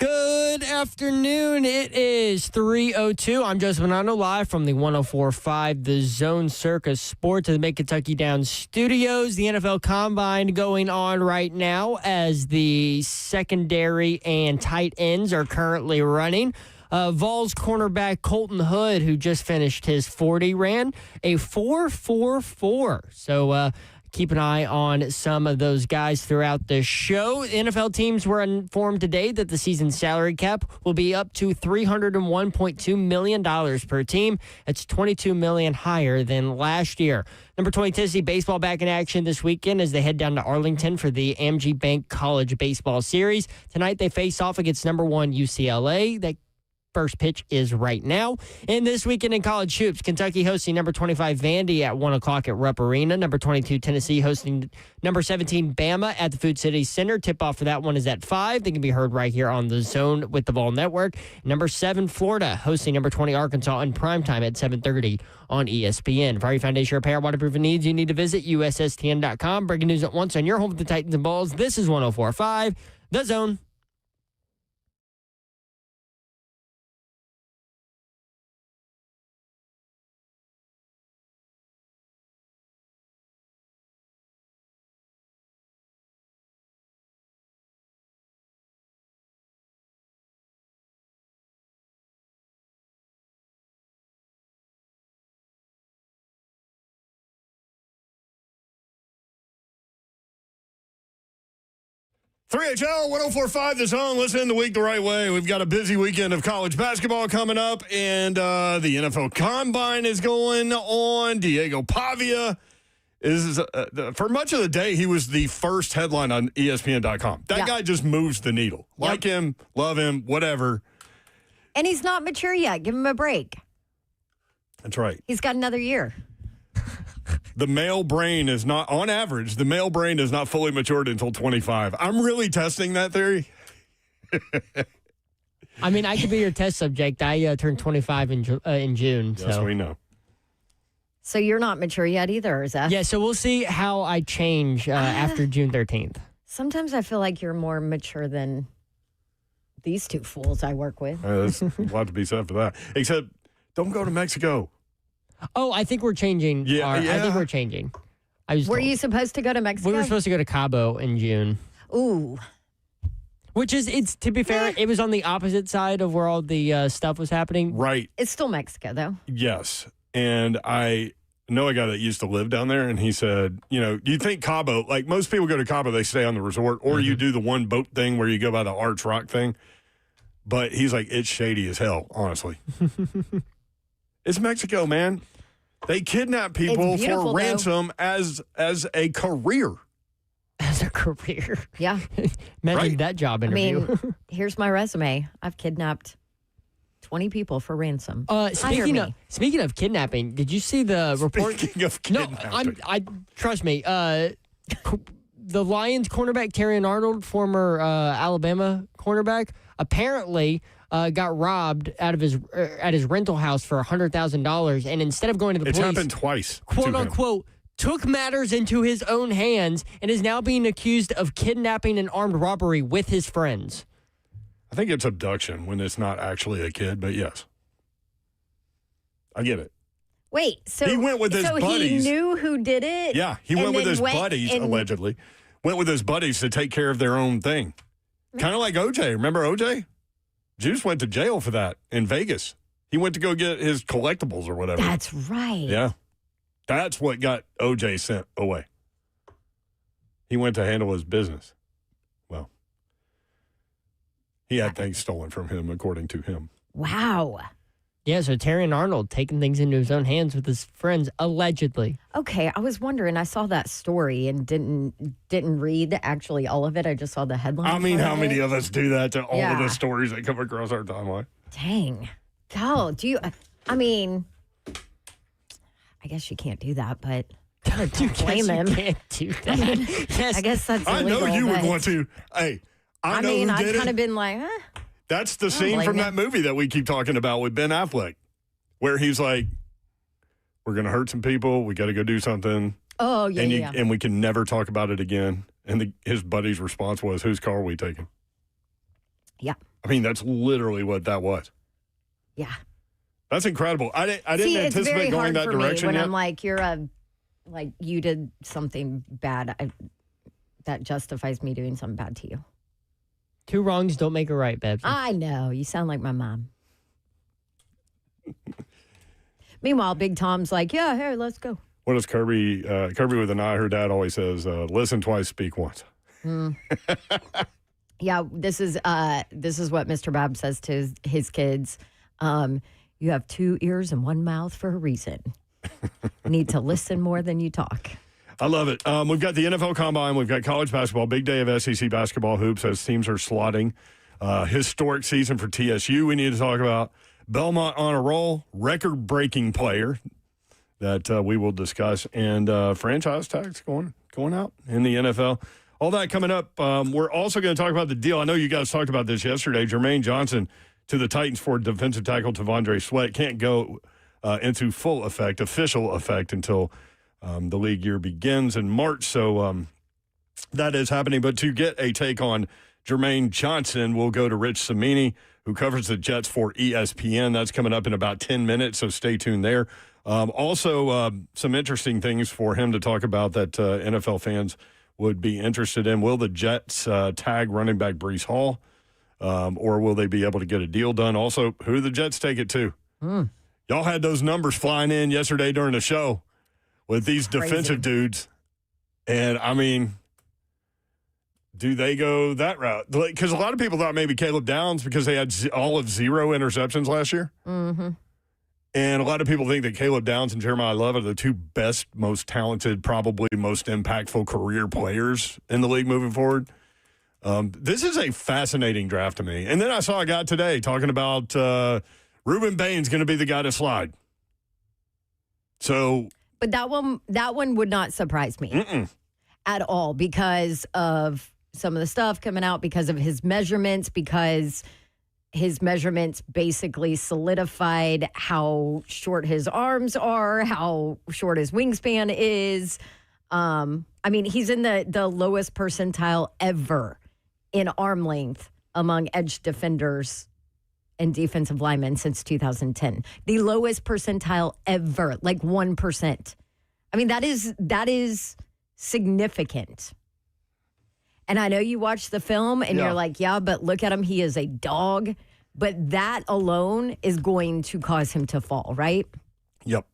Good afternoon. It is 3:02. I'm Joseph Bonanno, live from the 104.5 The Zone Circus Sports at the Mid-Kentucky Downs Studios. The NFL Combine going on right now as the secondary and tight ends are currently running. Vols cornerback Colton Hood, who just finished his 40, ran a 4.44. So, keep an eye on some of those guys throughout the show. NFL teams were informed today that the season salary cap will be up to $301.2 million per team. That's $22 million higher than last year. Number 20 Tennessee baseball back in action this weekend as they head down to Arlington for the AMG Bank College Baseball Series. Tonight they face off against number 1 UCLA. That first pitch is right now. And this weekend in college hoops, Kentucky hosting number 25 Vandy at 1 o'clock at Rupp Arena. Number 22 Tennessee hosting number 17 Bama at the Food City Center. Tip-off for that one is at 5. They can be heard right here on The Zone with the Vol Network. Number 7 Florida hosting number 20 Arkansas in primetime at 7:30 on ESPN. For all your foundation repair, waterproofing needs, you need to visit USSTN.com. Breaking news at once on your home with the Titans and Bulls. This is 104.5 The Zone. HL 104.5 The Zone. Let's end the week the right way. We've got a busy weekend of college basketball coming up, and the NFL Combine is going on. Diego Pavia is, for much of the day, he was the first headline on ESPN.com. That guy just moves the needle. Like him, love him, whatever. And he's not mature yet. Give him a break. That's right. He's got another year. The male brain is not, on average, the male brain is not fully matured until 25. I'm really testing that theory. I mean, I could be your test subject. I turned 25 in June. Yes, we know. So you're not mature yet either, Zeth? Yeah, so we'll see how I change after June 13th. Sometimes I feel like you're more mature than these two fools I work with. There's a lot to be said for that. Except, don't go to Mexico. Oh, I think we're changing. I think we're changing. Were you supposed to go to Mexico? We were supposed to go to Cabo in June. Ooh. Which is, to be fair, it was on the opposite side of where all the stuff was happening. Right. It's still Mexico, though. Yes. And I know a guy that used to live down there, and he said, you think Cabo, like most people go to Cabo, they stay on the resort, or you do the one boat thing where you go by the Arch Rock thing. But he's like, it's shady as hell, honestly. It's Mexico, man. They kidnap people for ransom as a career. As a career. Yeah. Imagine that job interview. I mean, here's my resume. I've kidnapped 20 people for ransom. Speaking of kidnapping, did you see the report? Speaking of kidnapping. No, trust me. The Lions cornerback, Terrion Arnold, former Alabama cornerback, apparently got robbed out of his rental house for $100,000, and instead of going to the police, it's happened twice, quote unquote, took matters into his own hands and is now being accused of kidnapping and armed robbery with his friends. I think it's abduction when it's not actually a kid, but yes, I get it. Wait, so he went with his buddies. He knew who did it. Yeah, he went with his buddies. Allegedly, went with his buddies to take care of their own thing, kind of like OJ. Remember OJ? Juice went to jail for that in Vegas. He went to go get his collectibles or whatever. That's right. Yeah. That's what got OJ sent away. He went to handle his business. Well, he had things stolen from him, according to him. Wow. Yeah, so Terrion Arnold taking things into his own hands with his friends, allegedly. Okay, I was wondering. I saw that story and didn't read actually all of it. I just saw the headline. I mean, how many of us do that to all of the stories that come across our timeline? Dang. God, I mean, I guess you can't do that, but I don't blame him. You can't do that. I mean, yes. I guess that's illegal. I know you would want to. Hey, I know mean, who did I've kind it. of been like, That's the scene from that movie that we keep talking about with Ben Affleck, where he's like, we're going to hurt some people. We got to go do something. Oh, yeah, And we can never talk about it again. And his buddy's response was, whose car are we taking? Yeah. I mean, that's literally what that was. Yeah. That's incredible. I didn't See, it's anticipate very going hard that for me direction when yet. I'm like, you did something bad. That justifies me doing something bad to you. 2 wrongs don't make a right, Babs. I know. You sound like my mom. Meanwhile, Big Tom's like, yeah, here, let's go. What does Kirby with an eye? Her dad always says, "Listen twice, speak once." Yeah, this is what Mr. Bab says to his kids. You have 2 ears and 1 mouth for a reason. Need to listen more than you talk. I love it. We've got the NFL Combine. We've got college basketball. Big day of SEC basketball hoops as teams are slotting. Historic season for TSU. We need to talk about Belmont on a roll. Record-breaking player that we will discuss. And franchise tags going out in the NFL. All that coming up. We're also going to talk about the deal. I know you guys talked about this yesterday. Jermaine Johnson to the Titans for defensive tackle Tavondre Sweat. Can't go into official effect until the league year begins in March. So that is happening. But to get a take on Jermaine Johnson, we'll go to Rich Cimini, who covers the Jets for ESPN. That's coming up in about 10 minutes, so stay tuned there. Also, some interesting things for him to talk about that NFL fans would be interested in. Will the Jets tag running back Breece Hall, or will they be able to get a deal done? Also, who do the Jets take it to? Y'all had those numbers flying in yesterday during the show with these defensive dudes. And, I mean, do they go that route? Because a lot of people thought maybe Caleb Downs because they had all of 0 interceptions last year. Mm-hmm. And a lot of people think that Caleb Downs and Jeremiah Love are the 2 best, most talented, probably most impactful career players in the league moving forward. This is a fascinating draft to me. And then I saw a guy today talking about Reuben Bain's going to be the guy to slide. So, but that one would not surprise me at all because of some of the stuff coming out, because of his measurements, because his measurements basically solidified how short his arms are, how short his wingspan is. I mean, he's in the lowest percentile ever in arm length among edge defenders and defensive linemen since 2010. The lowest percentile ever, like 1%. I mean, that is significant. And I know you watched the film and you're like, yeah, but look at him. He is a dog. But that alone is going to cause him to fall, right? Yep.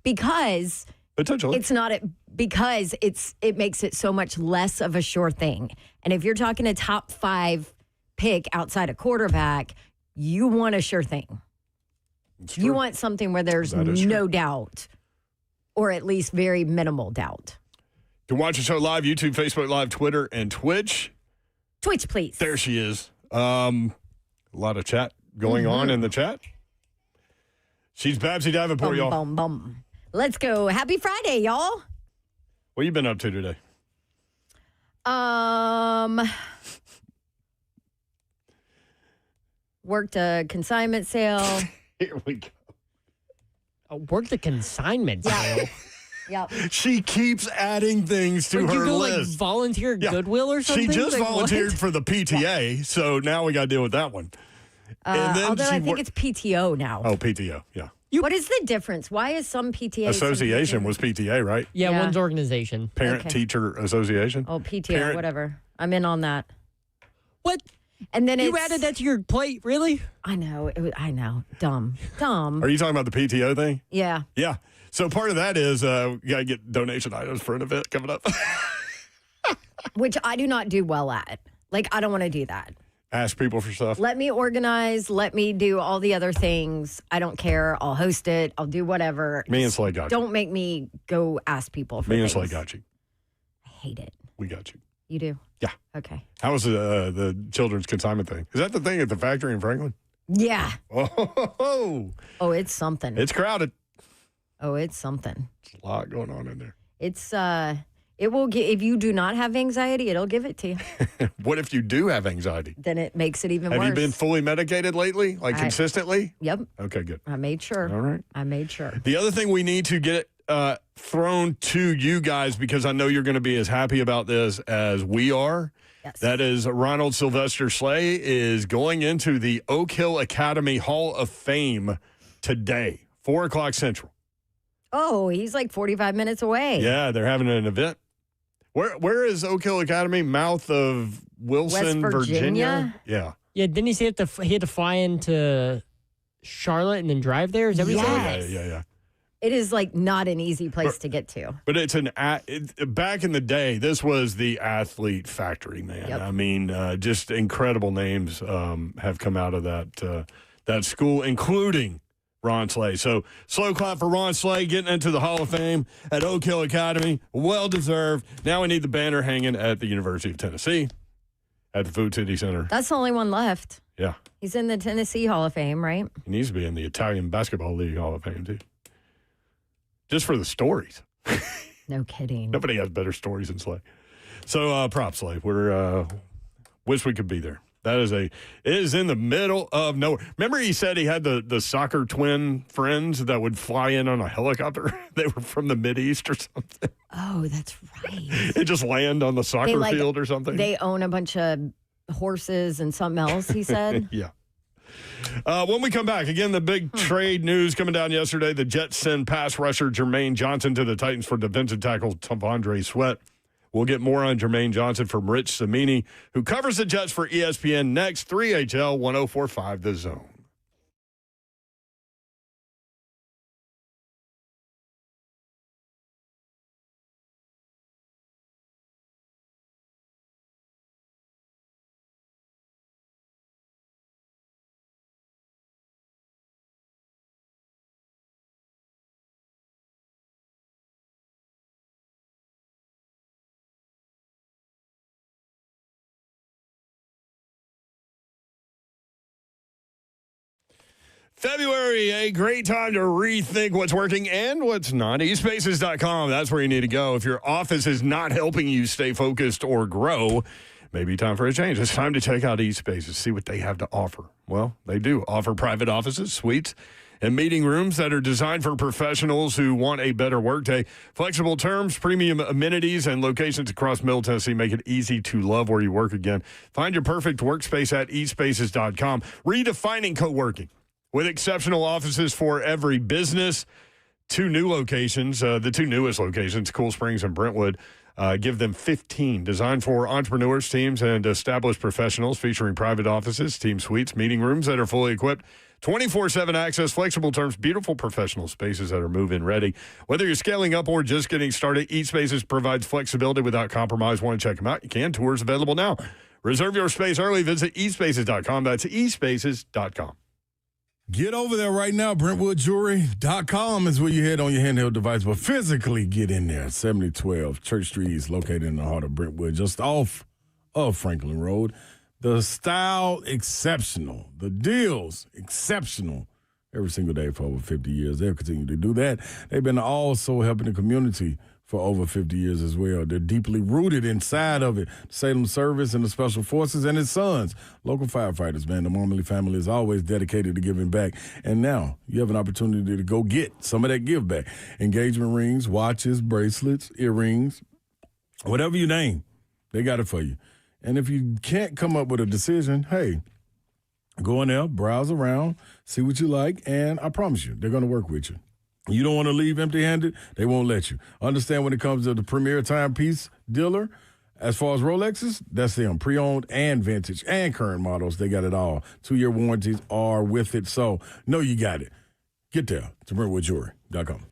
Because potentially it makes it so much less of a sure thing. And if you're talking a top 5 pick outside a quarterback, you want a sure thing. You want something where there's no doubt, or at least very minimal doubt. You can watch the show live, YouTube, Facebook Live, Twitter, and Twitch. Twitch, please. There she is. A lot of chat going on in the chat. She's Babsy Davenport, y'all. Bum, bum. Let's go. Happy Friday, y'all. What you been up to today? Worked a consignment sale. Here we go. Worked a consignment sale. Yep. She keeps adding things to her you go list. Like volunteer at Goodwill or something? She just like, volunteered what? for the PTA, so now we got to deal with that one. And then although I think it's PTO now. Oh, PTO, yeah. What is the difference? Why is some PTA? Association was PTA, right? Yeah, one's organization. Parent-Teacher Association. Oh, PTO, whatever. I'm in on that. What? And then you added that to your plate, really? I know. I know. Dumb. Are you talking about the PTO thing? Yeah. Yeah. So part of that is you got to get donation items for an event coming up. Which I do not do well at. Like, I don't want to do that. Ask people for stuff. Let me organize. Let me do all the other things. I don't care. I'll host it. I'll do whatever. Me and Slay got you. Don't make me go ask people for things. Me and Slay got you. I hate it. We got you. You do? Yeah. Okay. How was the children's consignment thing? Is that the thing at the factory in Franklin? Yeah. Oh, it's something. It's crowded. Oh, it's something. There's a lot going on in there. It's it will get, if you do not have anxiety, it'll give it to you. What if you do have anxiety? Then it makes it even worse. Have you been fully medicated lately? Like consistently? Yep. Okay, good. I made sure. All right. I made sure. The other thing we need to get thrown to you guys, because I know you're going to be as happy about this as we are, Yes. That is Ronald Sylvester Slay is going into the Oak Hill Academy Hall of Fame today, 4 o'clock Central. Oh, he's like 45 minutes away. Yeah, they're having an event. Where is Oak Hill Academy? Mouth of Wilson, West Virginia? Yeah. Yeah, didn't he say he had to fly into Charlotte and then drive there? Is that what he said? Yeah. It is like not an easy place to get to. But it's back in the day, this was the athlete factory, man. Yep. I mean, just incredible names have come out of that school, including Ron Slay. So slow clap for Ron Slay getting into the Hall of Fame at Oak Hill Academy. Well deserved. Now we need the banner hanging at the University of Tennessee at the Food City Center. That's the only one left. Yeah. He's in the Tennessee Hall of Fame, right? He needs to be in the Italian Basketball League Hall of Fame, too. Just for the stories. No kidding. Nobody has better stories than Slay. So props, Slay. We're wish we could be there. It is in the middle of nowhere. Remember he said he had the soccer twin friends that would fly in on a helicopter? They were from the Mideast or something. Oh, that's right. They just land on the soccer field or something. They own a bunch of horses and something else, he said. Yeah. When we come back, again, the big trade news coming down yesterday. The Jets send pass rusher Jermaine Johnson to the Titans for defensive tackle T'Vondre Sweat. We'll get more on Jermaine Johnson from Rich Cimini, who covers the Jets for ESPN next. 3HL 1045 The Zone. February, a great time to rethink what's working and what's not. eSpaces.com, that's where you need to go. If your office is not helping you stay focused or grow, maybe time for a change. It's time to check out eSpaces, see what they have to offer. Well, they do offer private offices, suites, and meeting rooms that are designed for professionals who want a better workday. Flexible terms, premium amenities, and locations across Middle Tennessee make it easy to love where you work again. Find your perfect workspace at eSpaces.com. Redefining co-working. With exceptional offices for every business, 2 new locations, the 2 newest locations, Cool Springs and Brentwood, give them 15. Designed for entrepreneurs, teams, and established professionals, featuring private offices, team suites, meeting rooms that are fully equipped, 24/7 access, flexible terms, beautiful professional spaces that are move-in ready. Whether you're scaling up or just getting started, eSpaces provides flexibility without compromise. Want to check them out? You can. Tours available now. Reserve your space early. Visit eSpaces.com. That's eSpaces.com. Get over there right now. BrentwoodJewelry.com is where you head on your handheld device, but physically get in there. 7012 Church Street is located in the heart of Brentwood, just off of Franklin Road. The style, exceptional. The deals, exceptional. Every single day for over 50 years. They'll continue to do that. They've been also helping the community for over 50 years as well. They're deeply rooted inside of it. Salem Service and the Special Forces and its sons. Local firefighters, man. The Marmley family is always dedicated to giving back. And now you have an opportunity to go get some of that give back. Engagement rings, watches, bracelets, earrings, whatever you name, they got it for you. And if you can't come up with a decision, hey, go in there, browse around, see what you like, and I promise you, they're going to work with you. You don't want to leave empty-handed, they won't let you. Understand when it comes to the premier timepiece dealer, as far as Rolexes, that's them. Pre-owned and vintage and current models, they got it all. 2-year warranties are with it, so know you got it. Get there to BrentwoodJewelry.com.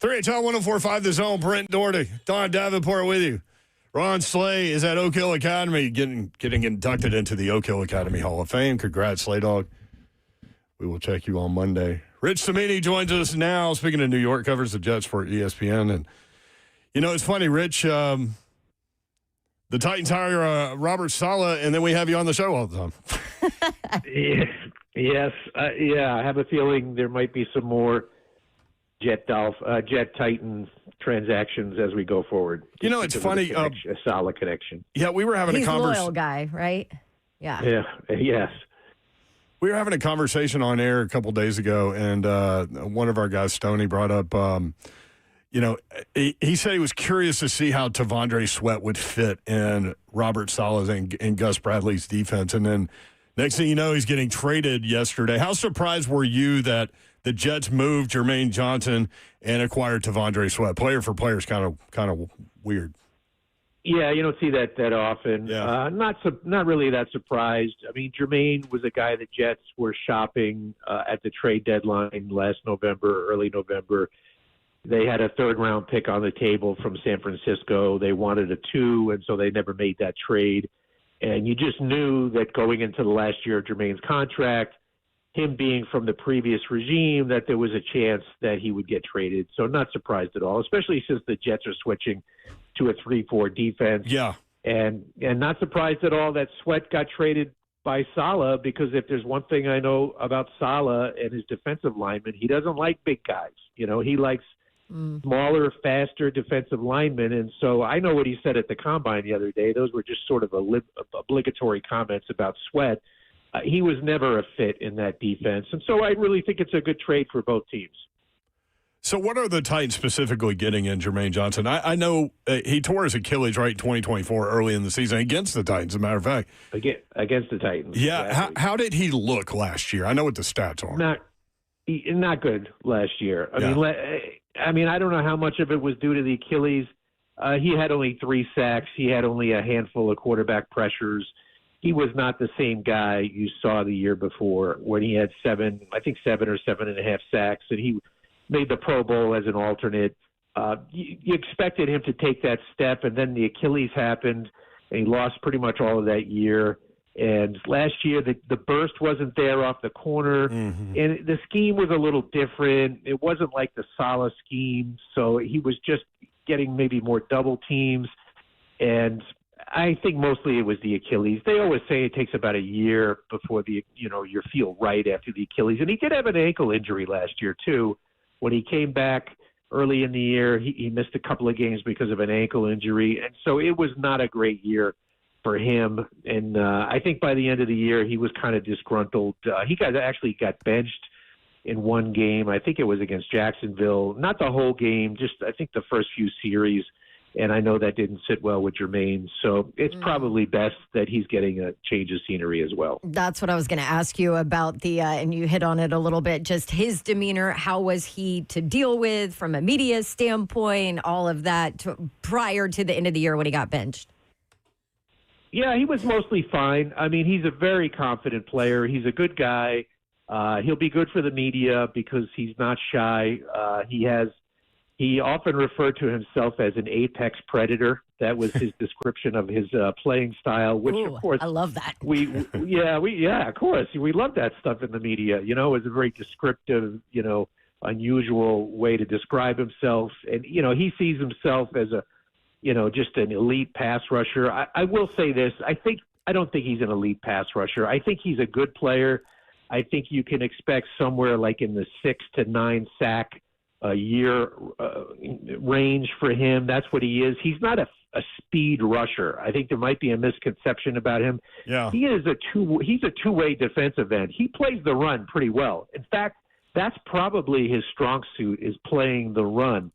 3HL 104.5 The Zone. Brent Doherty, Don Davenport with you. Ron Slay is at Oak Hill Academy getting inducted into the Oak Hill Academy Hall of Fame. Congrats, Slay Dog. We will check you on Monday. Rich Cimini joins us now. Speaking of New York, covers the Jets for ESPN. And, it's funny, Rich, the Titans hire Robert Saleh, and then we have you on the show all the time. Yes. I have a feeling there might be some more Jet Titans transactions as we go forward. It's funny. A Saleh connection. Yeah, we were having He's a conversation. loyal guy, right? Yeah. Yeah. Yes. We were having a conversation on air a couple days ago, and one of our guys, Stoney, brought up, he said he was curious to see how Tavondre Sweat would fit in Robert Saleh's and Gus Bradley's defense. And then next thing you know, he's getting traded yesterday. How surprised were you that the Jets moved Jermaine Johnson and acquired Tavondre Sweat? Player for player is kind of weird. Yeah, you don't see that often. Yeah. Not really that surprised. I mean, Jermaine was a guy the Jets were shopping at the trade deadline last November, early November. They had a third-round pick on the table from San Francisco. They wanted a 2, and so they never made that trade. And you just knew that going into the last year of Jermaine's contract, him being from the previous regime, that there was a chance that he would get traded. So not surprised at all, especially since the Jets are switching to a 3-4 defense. Yeah. And not surprised at all that Sweat got traded by Saleh, because if there's one thing I know about Saleh and his defensive linemen, he doesn't like big guys. He likes smaller, faster defensive linemen. And so I know what he said at the Combine the other day. Those were just sort of obligatory comments about Sweat. He was never a fit in that defense. And so I really think it's a good trade for both teams. So what are the Titans specifically getting in Jermaine Johnson? I know he tore his Achilles right in 2024 early in the season against the Titans, as a matter of fact. Against the Titans. Yeah. Exactly. How did he look last year? I know what the stats are. Not good last year. I mean, I don't know how much of it was due to the Achilles. He had only 3 sacks. He had only a handful of quarterback pressures. He was not the same guy you saw the year before when he had 7 or 7.5 sacks, and he made the Pro Bowl as an alternate. You expected him to take that step, and then the Achilles happened, and he lost pretty much all of that year. And last year, the burst wasn't there off the corner, and the scheme was a little different. It wasn't like the Saleh scheme, so he was just getting maybe more double teams. And I think mostly it was the Achilles. They always say it takes about a year before you feel right after the Achilles. And he did have an ankle injury last year, too. When he came back early in the year, he missed a couple of games because of an ankle injury. And so it was not a great year for him. And I think by the end of the year, he was kind of disgruntled. He actually got benched in one game. I think it was against Jacksonville. Not the whole game, just I think the first few series. And I know that didn't sit well with Jermaine. So it's probably best that he's getting a change of scenery as well. That's what I was going to ask you about and you hit on it a little bit, just his demeanor. How was he to deal with from a media standpoint, all of that prior to the end of the year when he got benched? Yeah, he was mostly fine. I mean, he's a very confident player. He's a good guy. He'll be good for the media because he's not shy. He often referred to himself as an apex predator. That was his description of his playing style, which, Ooh, of course, I love that. Of course, we love that stuff in the media. It's a very descriptive, unusual way to describe himself. And, he sees himself as just an elite pass rusher. I will say this. I don't think he's an elite pass rusher. I think he's a good player. I think you can expect somewhere like in the 6 to 9 sack a year range for him. That's what he is. He's not a speed rusher. I think there might be a misconception about him. Yeah. He's a two-way defensive end. He plays the run pretty well. In fact, that's probably his strong suit, is playing the run.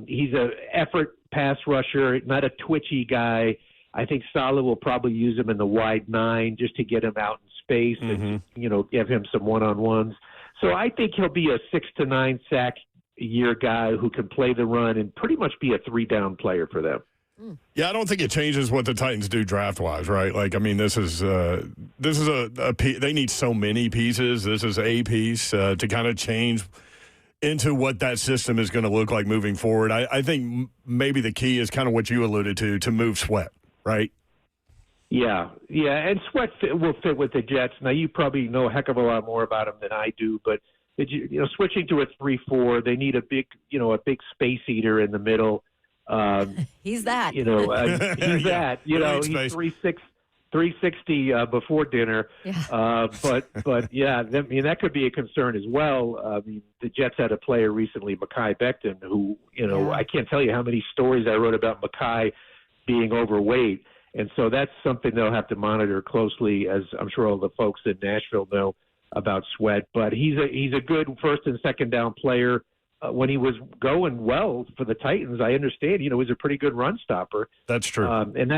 He's an effort pass rusher, not a twitchy guy. I think Saleh will probably use him in the wide 9 just to get him out in space and give him some one-on-ones. So I think he'll be a 6 to 9 sack a year guy who can play the run and pretty much be a 3-down player for them. Yeah, I don't think it changes what the Titans do draft-wise, right? Like, I mean, this is a they need so many pieces. This is a piece to kind of change, into what that system is going to look like moving forward. I think maybe the key is kind of what you alluded to move Sweat, right? Yeah, and Sweat will fit with the Jets. Now, you probably know a heck of a lot more about him than I do, but switching to a 3-4, they need a big space eater in the middle. He's that. He's that. He's 360 before dinner. Yeah. But yeah, that could be a concern as well. The Jets had a player recently, Mekhi Becton, who I can't tell you how many stories I wrote about Mekhi being overweight, and so that's something they'll have to monitor closely, as I'm sure all the folks in Nashville know about Sweat. But he's a good first and second down player. When he was going well for the Titans, I understand, he was a pretty good run stopper. That's true. And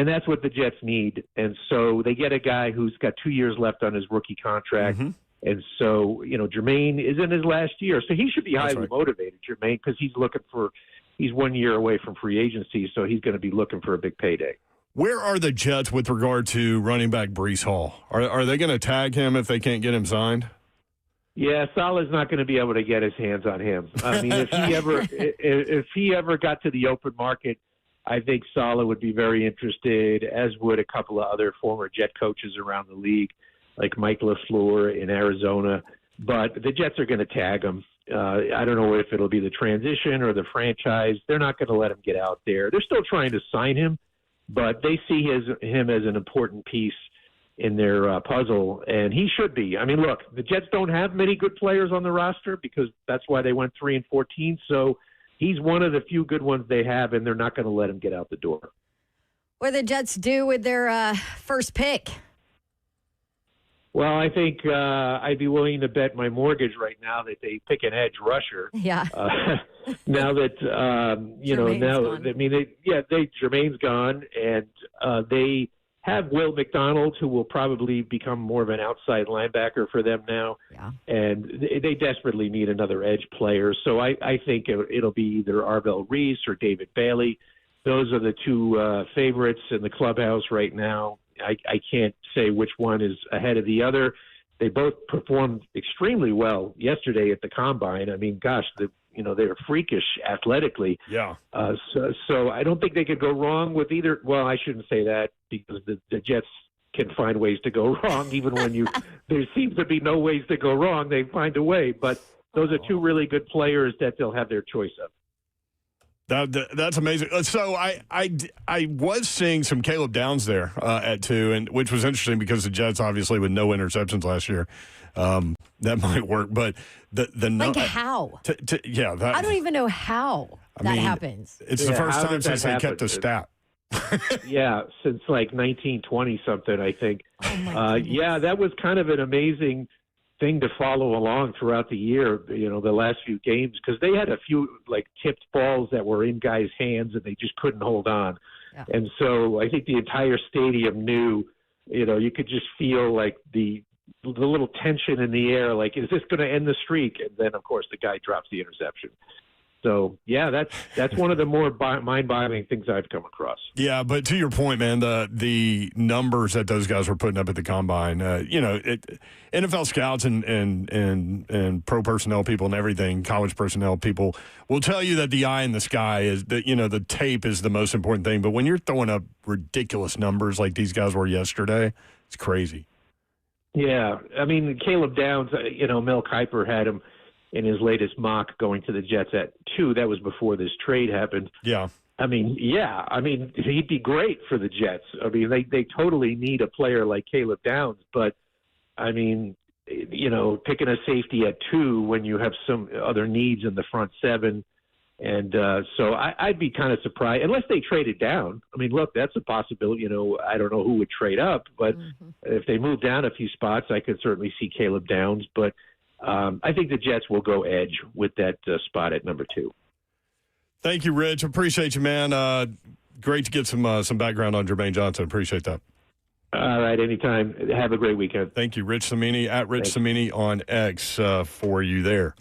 that's what the Jets need. And so they get a guy who's got 2 years left on his rookie contract. Mm-hmm. And so, Jermaine is in his last year. So he should be highly motivated, Jermaine, because he's 1 year away from free agency. So he's going to be looking for a big payday. Where are the Jets with regard to running back Breece Hall? Are they going to tag him if they can't get him signed? Yeah, Saleh's not going to be able to get his hands on him. I mean, if he ever got to the open market, I think Saleh would be very interested, as would a couple of other former Jet coaches around the league, like Mike LaFleur in Arizona. But the Jets are going to tag him. I don't know if it'll be the transition or the franchise. They're not going to let him get out there. They're still trying to sign him, but they see him as an important piece in their puzzle, and he should be. I mean, look, the Jets don't have many good players on the roster because that's why they went 3-14. So he's one of the few good ones they have, and they're not going to let him get out the door. What do the Jets do with their first pick? Well, I think I'd be willing to bet my mortgage right now that they pick an edge rusher. Yeah. Now that Jermaine's gone, and they have Will McDonald, who will probably become more of an outside linebacker for them now. Yeah. And they desperately need another edge player. So I think it'll be either Arvell Reese or David Bailey. Those are the two favorites in the clubhouse right now. I can't say which one is ahead of the other. They both performed extremely well yesterday at the Combine. I mean, gosh, they're freakish athletically. Yeah. So I don't think they could go wrong with either. Well, I shouldn't say that because the Jets can find ways to go wrong. Even when there seems to be no ways to go wrong, they find a way. But those are two really good players that they'll have their choice of. That's amazing. So I was seeing some Caleb Downs there at 2, and which was interesting because the Jets obviously with no interceptions last year. That might work, but how? I don't even know how that happens. It's the first time since they kept a stat. Yeah, since like 1920 something, I think. Oh that was kind of an amazing thing to follow along throughout the year, the last few games, because they had a few like tipped balls that were in guys' hands and they just couldn't hold on. Yeah. And so I think the entire stadium knew, you could just feel like the little tension in the air, like, is this going to end the streak? And then, of course, the guy drops the interception. So, yeah, that's one of the more mind-boggling things I've come across. Yeah, but to your point, man, the numbers that those guys were putting up at the Combine, NFL scouts and pro personnel people and everything, college personnel people will tell you that the eye in the sky is that, the tape is the most important thing. But when you're throwing up ridiculous numbers like these guys were yesterday, it's crazy. Yeah, I mean, Caleb Downs, Mel Kiper had him in his latest mock going to the Jets at 2. That was before this trade happened. Yeah. I mean, he'd be great for the Jets. I mean, they totally need a player like Caleb Downs, but I mean, picking a safety at 2 when you have some other needs in the front 7. And so I'd be kind of surprised, unless they traded down. I mean, look, that's a possibility. I don't know who would trade up, but if they move down a few spots, I could certainly see Caleb Downs. But I think the Jets will go edge with that spot at number 2. Thank you, Rich. Appreciate you, man. Great to get some background on Jermaine Johnson. Appreciate that. All right, anytime. Have a great weekend. Thank you, Rich Cimini, at Rich Cimini on X for you there.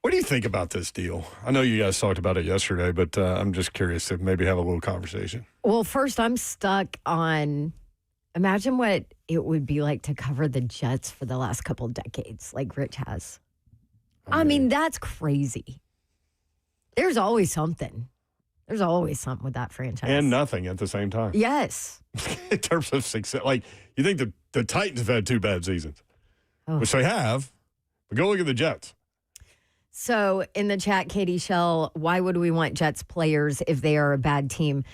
What do you think about this deal? I know you guys talked about it yesterday, but I'm just curious to maybe have a little conversation. Well, first, I'm stuck on imagine what it would be like to cover the Jets for the last couple of decades, like Rich has. I mean, that's crazy. There's always something. There's always something with that franchise. And nothing at the same time. Yes. In terms of success. Like, you think the Titans have had 2 bad seasons, which they have, but go look at the Jets. So in the chat, Katie Shell, why would we want Jets players if they are a bad team?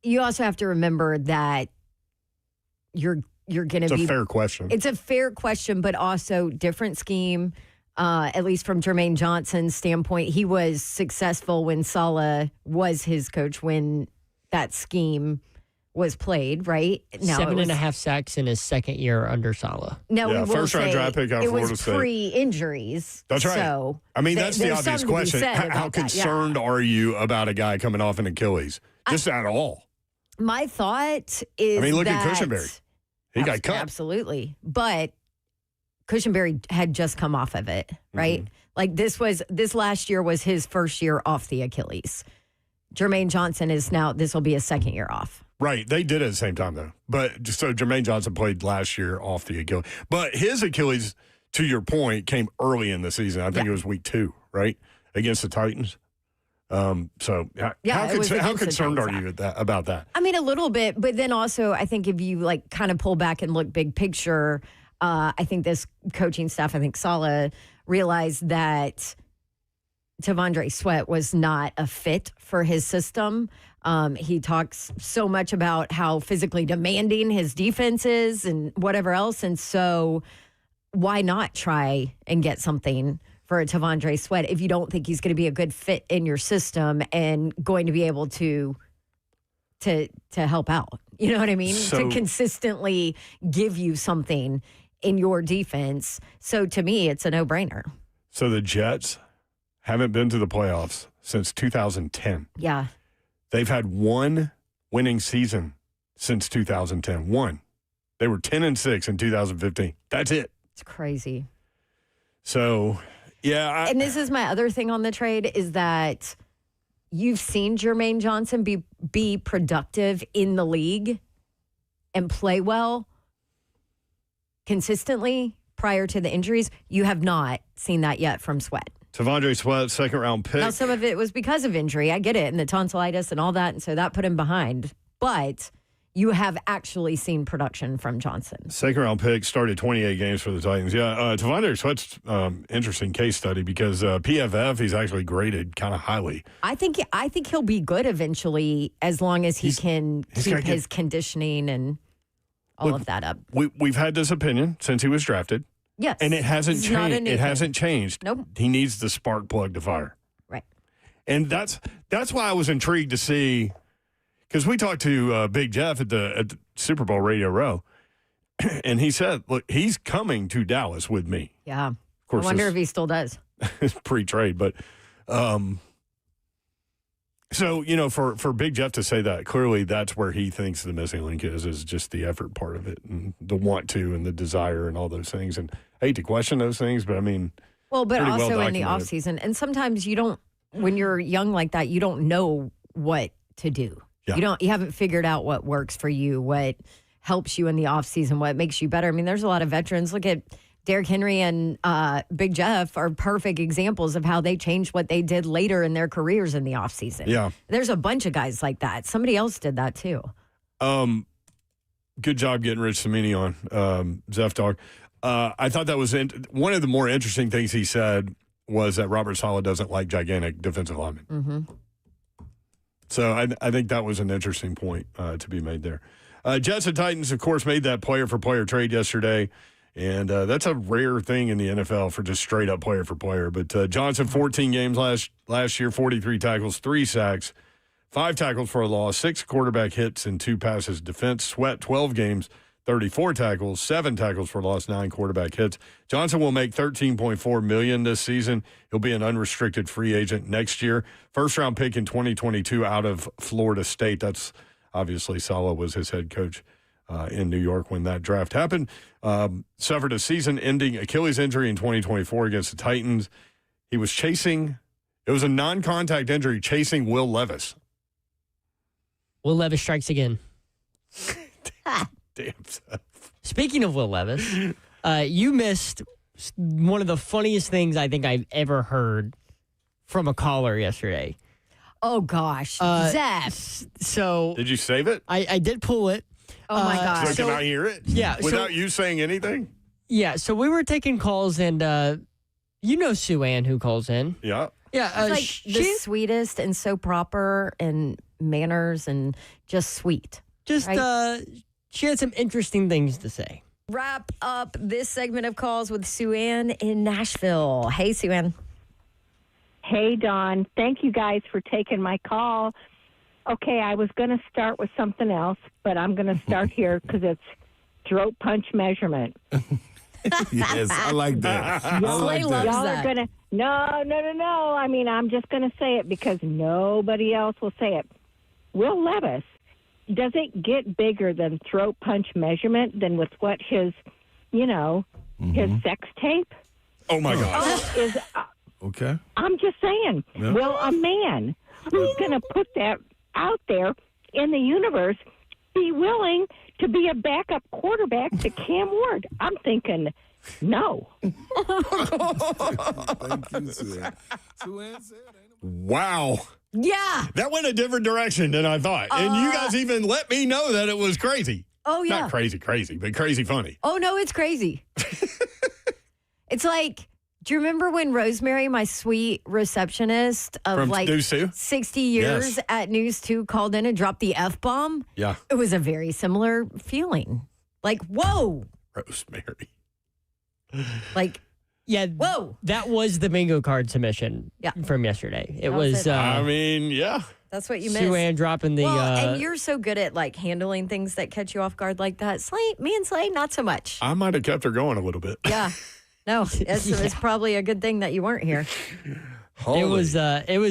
You also have to remember that you're going to be... It's a fair question. It's a fair question, but also different scheme. At least from Jermaine Johnson's standpoint, he was successful when Saleh was his coach when that scheme was played, right? Now 7.5 sacks in his second year under Saleh. No, yeah, first-round draft pick out of Florida State. It was pre-injuries. That's right. So I mean, that's the obvious question. How concerned are you about a guy coming off an Achilles? Just at all? My thought is, I mean, look at Cushenberry. He got cut. Absolutely. But Cushenberry had just come off of it, right? Mm-hmm. Like this last year was his first year off the Achilles. Jermaine Johnson this will be his second year off. Right. They did it at the same time, though. But so Jermaine Johnson played last year off the Achilles. But his Achilles, to your point, came early in the season. I think it was week 2, right? Against the Titans. How concerned are you about that? I mean, a little bit, but then also I think if you like kind of pull back and look big picture, I think this coaching staff, I think Saleh realized that T'Vondre Sweat was not a fit for his system. He talks so much about how physically demanding his defense is and whatever else. And so why not try and get something for a T'Vondre Sweat if you don't think he's going to be a good fit in your system and going to be able to help out? You know what I mean? To consistently give you something in your defense. So to me, it's a no-brainer. So the Jets haven't been to the playoffs since 2010. Yeah. They've had one winning season since 2010. One. They were 10-6 in 2015. That's it. It's crazy. So, yeah. And this is my other thing on the trade is that you've seen Jermaine Johnson be productive in the league and play well consistently prior to the injuries. You have not seen that yet from Sweat. T'Vondre Sweat, second-round pick. Now, some of it was because of injury. I get it, and the tonsillitis and all that, and so that put him behind. But you have actually seen production from Johnson. Second-round pick, started 28 games for the Titans. Yeah, T'Vondre Sweat's interesting case study because PFF, he's actually graded kind of highly. I think he'll be good eventually as long as he can keep his conditioning and all of that up. We've had this opinion since he was drafted. Yes. And it hasn't changed. It hasn't changed. Nope. He needs the spark plug to fire. Right. And that's why I was intrigued to see, because we talked to Big Jeff at the Super Bowl Radio Row, and he said, look, he's coming to Dallas with me. Yeah. Of course, I wonder if he still does. It's pre-trade, but so, for Big Jeff to say that, clearly that's where he thinks the missing link is just the effort part of it and the want to and the desire and all those things. And I hate to question those things, but I mean, but also in the offseason. And sometimes you don't, when you're young like that, you don't know what to do. Yeah. You haven't figured out what works for you, what helps you in the offseason, what makes you better. I mean, there's a lot of veterans. Look at Derrick Henry and Big Jeff are perfect examples of how they changed what they did later in their careers in the offseason. Yeah. There's a bunch of guys like that. Somebody else did that too. Good job getting Rich Cimini on, Zeph Dog. I thought that was one of the more interesting things he said was that Robert Saleh doesn't like gigantic defensive linemen. Mm-hmm. So I think that was an interesting point to be made there. Jets and Titans, of course, made that player-for-player trade yesterday. And that's a rare thing in the NFL for just straight up player for player. But Johnson, 14 games last year, 43 tackles, 3 sacks, 5 tackles for a loss, 6 quarterback hits, and 2 passes defense. Sweat, 12 games, 34 tackles, 7 tackles for a loss, 9 quarterback hits. Johnson will make $13.4 million this season. He'll be an unrestricted free agent next year. First round pick in 2022 out of Florida State. That's obviously Saleh was his head coach in New York when that draft happened. Suffered a season-ending Achilles injury in 2024 against the Titans. He was chasing – it was a non-contact injury chasing Will Levis. Will Levis strikes again. Damn. Speaking of Will Levis, you missed one of the funniest things I think I've ever heard from a caller yesterday. Oh, gosh. Zap. So Did you save it? I did pull it. Oh, my gosh. So can I hear it? Yeah. Without you saying anything? Yeah. So we were taking calls, and you know Sue Ann who calls in. Yeah. Yeah. Like she the sweetest and so proper and manners and just sweet. just right? she had some interesting things to say. Wrap up this segment of calls with Sue Ann in Nashville. Hey, Sue Ann. Hey, Dawn. Thank you guys for taking my call. Okay, I was going to start with something else, but I'm going to start here because it's throat punch measurement. Yes, I like that. I like loves that. Y'all that. are going to, no. I mean, I'm just going to say it because nobody else will say it. Will Levis, does it get bigger than throat punch measurement than with what his sex tape Oh, my gosh. is? Okay. I'm just saying, Yeah. will a man who's going to put that out there in the universe be willing to be a backup quarterback to Cam Ward? I'm thinking, no. Thank you, Sue Ann. Sue Ann said, ain't it? Wow. Yeah. That went a different direction than I thought. And you guys even let me know that it was crazy. Oh, yeah. Not crazy, but crazy funny. Oh, no, it's crazy. It's like, do you remember when Rosemary, my sweet receptionist of From like News 2? 60 years Yes. at News 2 called in and dropped the F-bomb? Yeah. It was a very similar feeling. Like, whoa. Rosemary. Like, Yeah. whoa. That was the bingo card submission Yeah. from yesterday. It That was was it. I mean, yeah. That's what you missed. Sue Ann dropping the. Well, and you're so good at like handling things that catch you off guard like that. Me and Slade, not so much. I might have kept her going a little bit. Yeah. No, it's probably a good thing that you weren't here. It was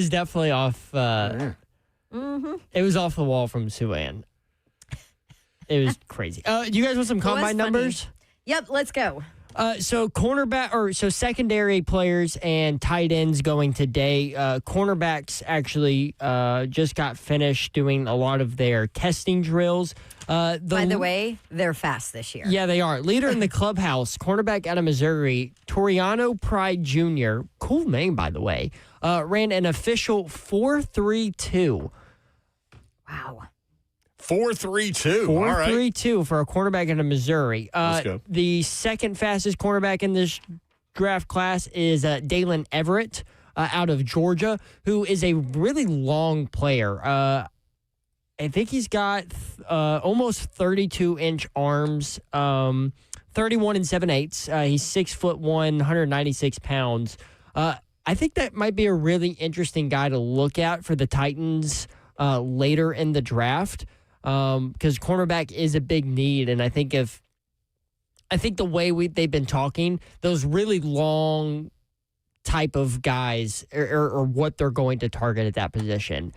definitely off. It was off the wall from Sue Ann. It was crazy. Do you guys want some combine funny. numbers? Yep, let's go. So secondary players and tight ends going today. Cornerbacks actually just got finished doing a lot of their testing drills. By the way, they're fast this year. Yeah, they are. Leader in the clubhouse, cornerback out of Missouri, Toriano Pride Jr., cool name, by the way, ran an official 4.32. Wow. 4.32. All right. 4.32 for a cornerback out of Missouri. Let's go. The second fastest cornerback in this draft class is Dalen Everett out of Georgia, who is a really long player. I think he's got almost 32-inch arms, 31 7/8. He's 6'1", 196 pounds. I think that might be a really interesting guy to look at for the Titans later in the draft because cornerback is a big need, and I think the way they've been talking, those really long type of guys are what they're going to target at that position.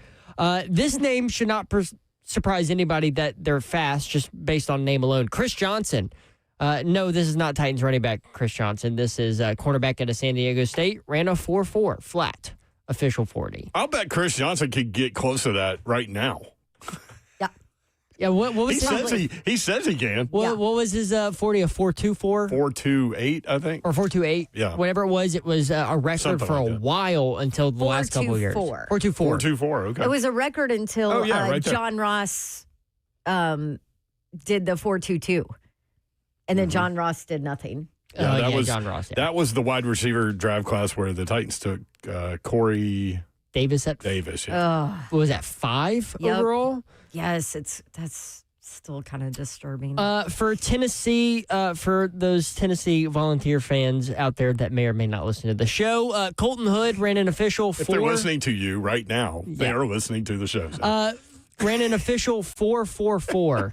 This name should not surprise anybody that they're fast just based on name alone. Chris Johnson. No, this is not Titans running back Chris Johnson. This is cornerback out of San Diego State. Ran a 4.4 flat, official 40. I'll bet Chris Johnson could get close to that right now. Yeah, what was He says he can. What was his 40? A 4.24? 4.28, I think. Or 4.28? Yeah. Whatever it was a record Something for like a that. while until the last couple of years. 4.24. 4.24. 4.24, okay. It was a record until Oh, yeah, right there. John Ross did the 4.22. And then John Ross did nothing. Yeah, that was John Ross. Yeah. That was the wide receiver draft class where the Titans took Corey Davis at Davis. Yeah. what was that 5 Yep. overall? Yes, that's still kind of disturbing. For Tennessee, for those Tennessee Volunteer fans out there that may or may not listen to the show, Colton Hood ran an official If they're listening to you right now, they are listening to the show. So. ran an official 4.44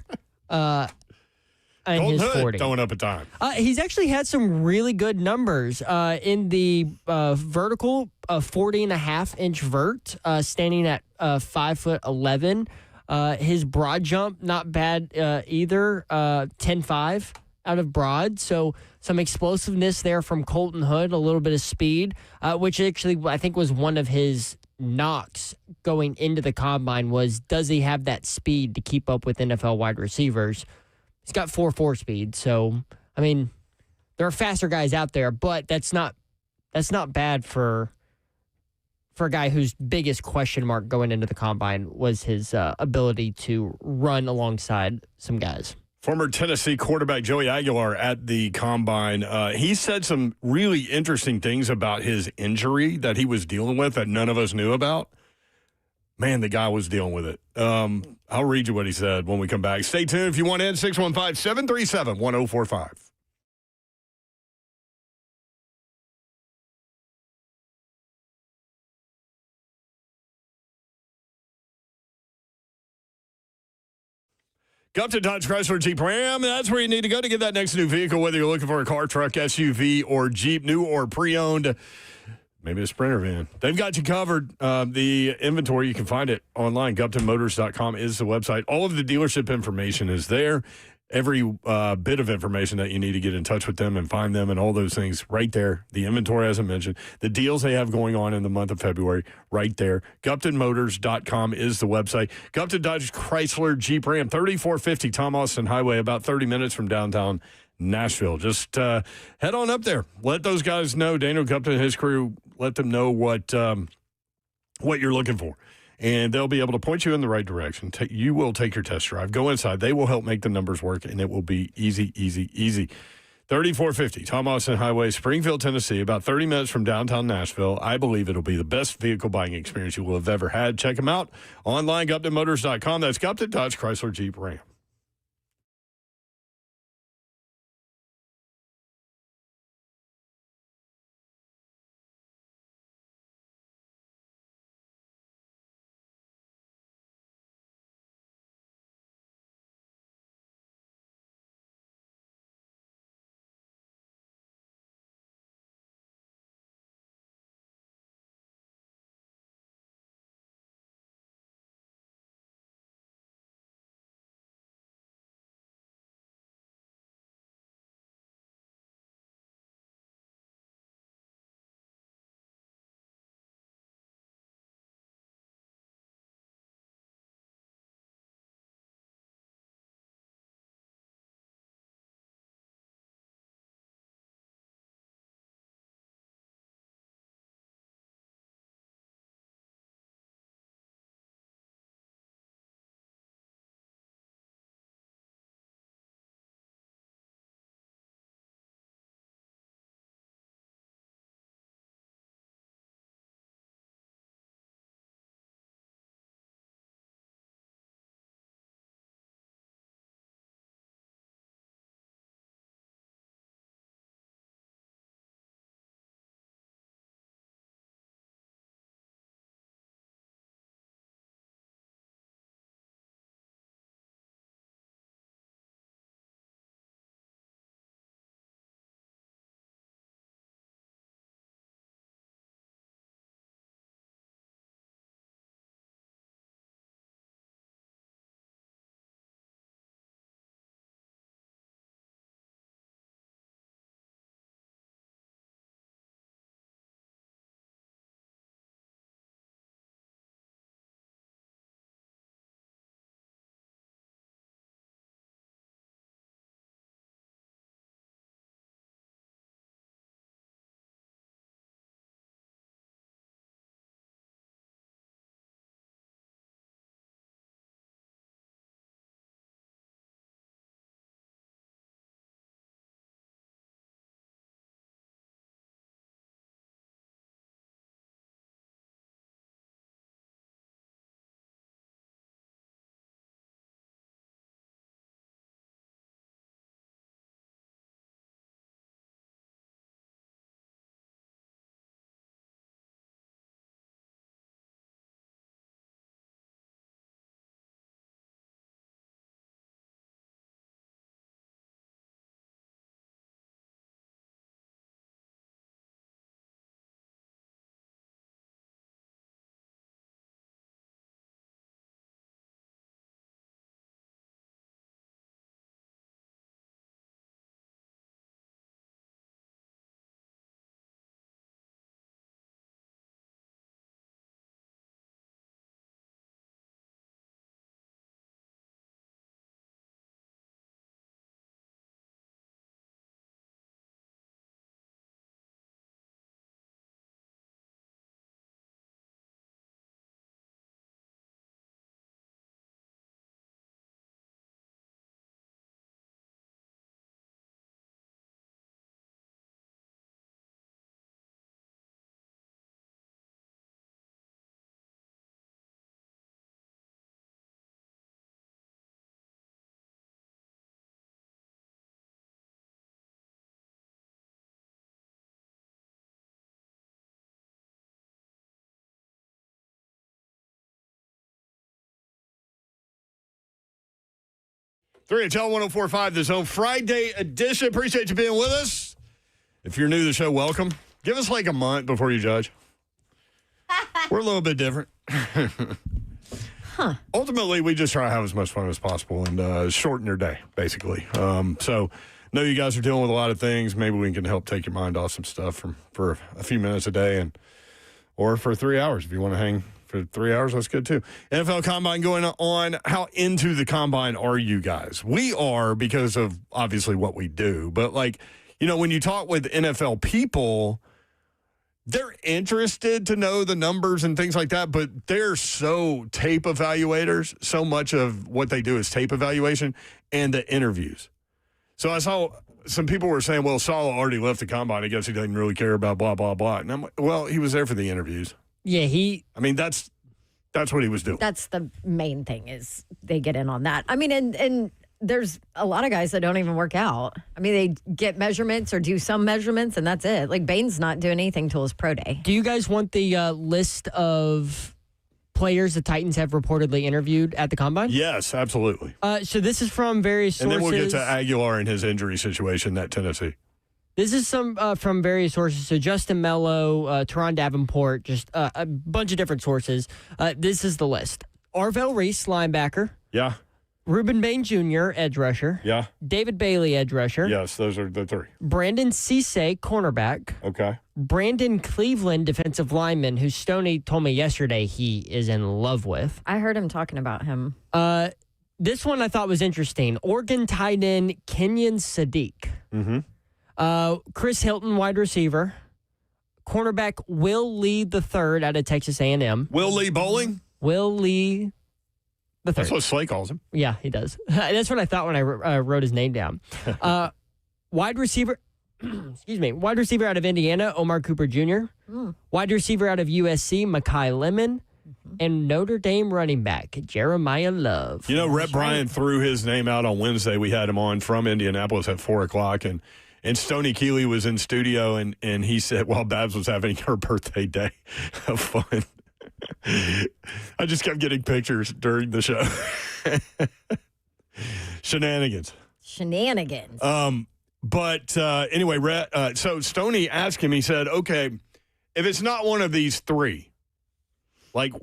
in Colton his Hood 40. throwing up a time. He's actually had some really good numbers in the vertical, 40.5-inch vert, standing at 5'11". His broad jump, not bad either, 10.5 out of broad. So some explosiveness there from Colton Hood, a little bit of speed, which actually I think was one of his knocks going into the combine was, does he have that speed to keep up with NFL wide receivers? He's got 4.4 speed. So, I mean, there are faster guys out there, but that's not bad for a guy whose biggest question mark going into the combine was his ability to run alongside some guys. Former Tennessee quarterback Joey Aguilar at the combine, he said some really interesting things about his injury that he was dealing with that none of us knew about. Man, the guy was dealing with it. I'll read you what he said when we come back. Stay tuned if you want in, 615-737-1045. Go up to Dodge Chrysler Jeep Ram. That's where you need to go to get that next new vehicle, whether you're looking for a car, truck, SUV, or Jeep, new or pre-owned. Maybe a Sprinter van. They've got you covered. The inventory, you can find it online. GuptonMotors.com is the website. All of the dealership information is there. Every bit of information that you need to get in touch with them and find them and all those things right there. The inventory, as I mentioned. The deals they have going on in the month of February, right there. GuptonMotors.com is the website. Gupton Dodge Chrysler Jeep Ram, 3450 Tom Austin Highway, about 30 minutes from downtown Nashville. Just head on up there. Let those guys know, Daniel Gupton and his crew, let them know what you're looking for. And they'll be able to point you in the right direction. You will take your test drive. Go inside. They will help make the numbers work, and it will be easy, easy, easy. 3450 Tom Austin Highway, Springfield, Tennessee, about 30 minutes from downtown Nashville. I believe it'll be the best vehicle buying experience you will have ever had. Check them out online, GuptonMotors.com. That's Gupton Dodge Chrysler Jeep Ram. 3HL 1045, the Zone Friday edition. Appreciate you being with us. If you're new to the show, welcome. Give us like a month before you judge. We're a little bit different. Ultimately, we just try to have as much fun as possible and shorten your day, basically. So, know you guys are dealing with a lot of things. Maybe we can help take your mind off some stuff for a few minutes a day, or for 3 hours. If you want to hang for 3 hours, that's good too. NFL Combine going on. How into the Combine are you guys? We are, because of obviously what we do. But when you talk with NFL people, they're interested to know the numbers and things like that, but they're so tape evaluators. So much of what they do is tape evaluation and the interviews. So I saw some people were saying, well, Saleh already left the Combine. I guess he doesn't really care about blah, blah, blah. And I'm like, well, he was there for the interviews. Yeah, that's what he was doing. That's the main thing, is they get in on that. I mean, and there's a lot of guys that don't even work out. I mean, they get measurements or do some measurements, and that's it. Like, Bain's not doing anything till his pro day. Do you guys want the list of players the Titans have reportedly interviewed at the Combine? Yes, absolutely. So this is from various sources. And then we'll get to Aguilar and his injury situation at Tennessee. This is some from various sources. So Justin Mello, Teron Davenport, just a bunch of different sources. This is the list. Arvell Reese, linebacker. Yeah. Reuben Bain Jr., edge rusher. Yeah. David Bailey, edge rusher. Yes, those are the three. Brandon Cisse, cornerback. Okay. Brandon Cleveland, defensive lineman, who Stoney told me yesterday he is in love with. I heard him talking about him. This one I thought was interesting. Oregon tight end Kenyon Sadiq. Mm-hmm. Chris Hilton, wide receiver. Cornerback Will Lee III out of Texas A&M. Will Lee Bowling? Will Lee III. That's what Slay calls him. Yeah, he does. That's what I thought when I wrote his name down. Wide receiver, wide receiver out of Indiana, Omar Cooper Jr. Wide receiver out of USC, Mekhi Lemon. And Notre Dame running back, Jeremiah Love. You know, Rhett Bryant threw his name out on Wednesday. We had him on from Indianapolis at 4 o'clock. And Stoney Keeley was in studio, and he said, while Babs was having her birthday day of fun, I just kept getting pictures during the show. Shenanigans. But anyway, Rhett, so Stoney asked him, he said, okay, if it's not one of these three, like,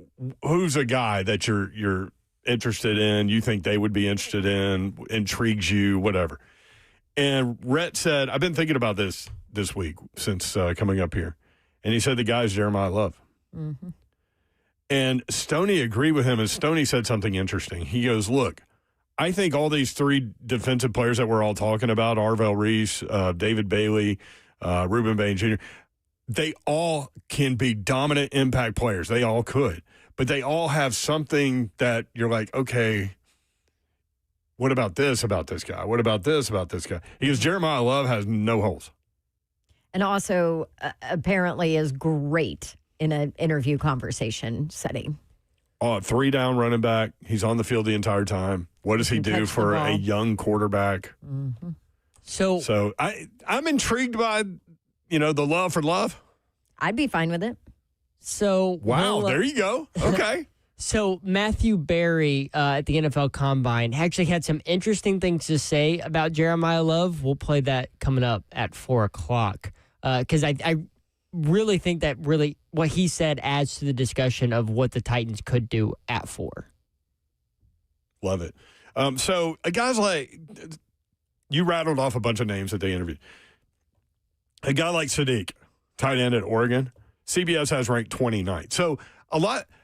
who's a guy that you're interested in, you think they would be interested in, intrigues you, whatever. And Rhett said, I've been thinking about this week since coming up here. And he said the guy's Jeremiah Love. Mm-hmm. And Stoney agreed with him, and Stoney said something interesting. He goes, look, I think all these three defensive players that we're all talking about, Arvell Reese, David Bailey, Reuben Bain Jr., they all can be dominant impact players. They all could. But they all have something that you're like, okay, what about this guy? What about this about this guy? He goes, Jeremiah Love has no holes. And also apparently is great in an interview conversation setting. Oh, 3-down running back. He's on the field the entire time. What does he do for a young quarterback? Mm-hmm. So I'm intrigued by the love for Love. I'd be fine with it. So wow, there you go. Okay. So Matthew Berry at the NFL Combine actually had some interesting things to say about Jeremiah Love. We'll play that coming up at 4 o'clock because I really think that what he said adds to the discussion of what the Titans could do at 4. Love it. So guys like you rattled off a bunch of names that they interviewed. A guy like Sadiq, tight end at Oregon, CBS has ranked 29th. So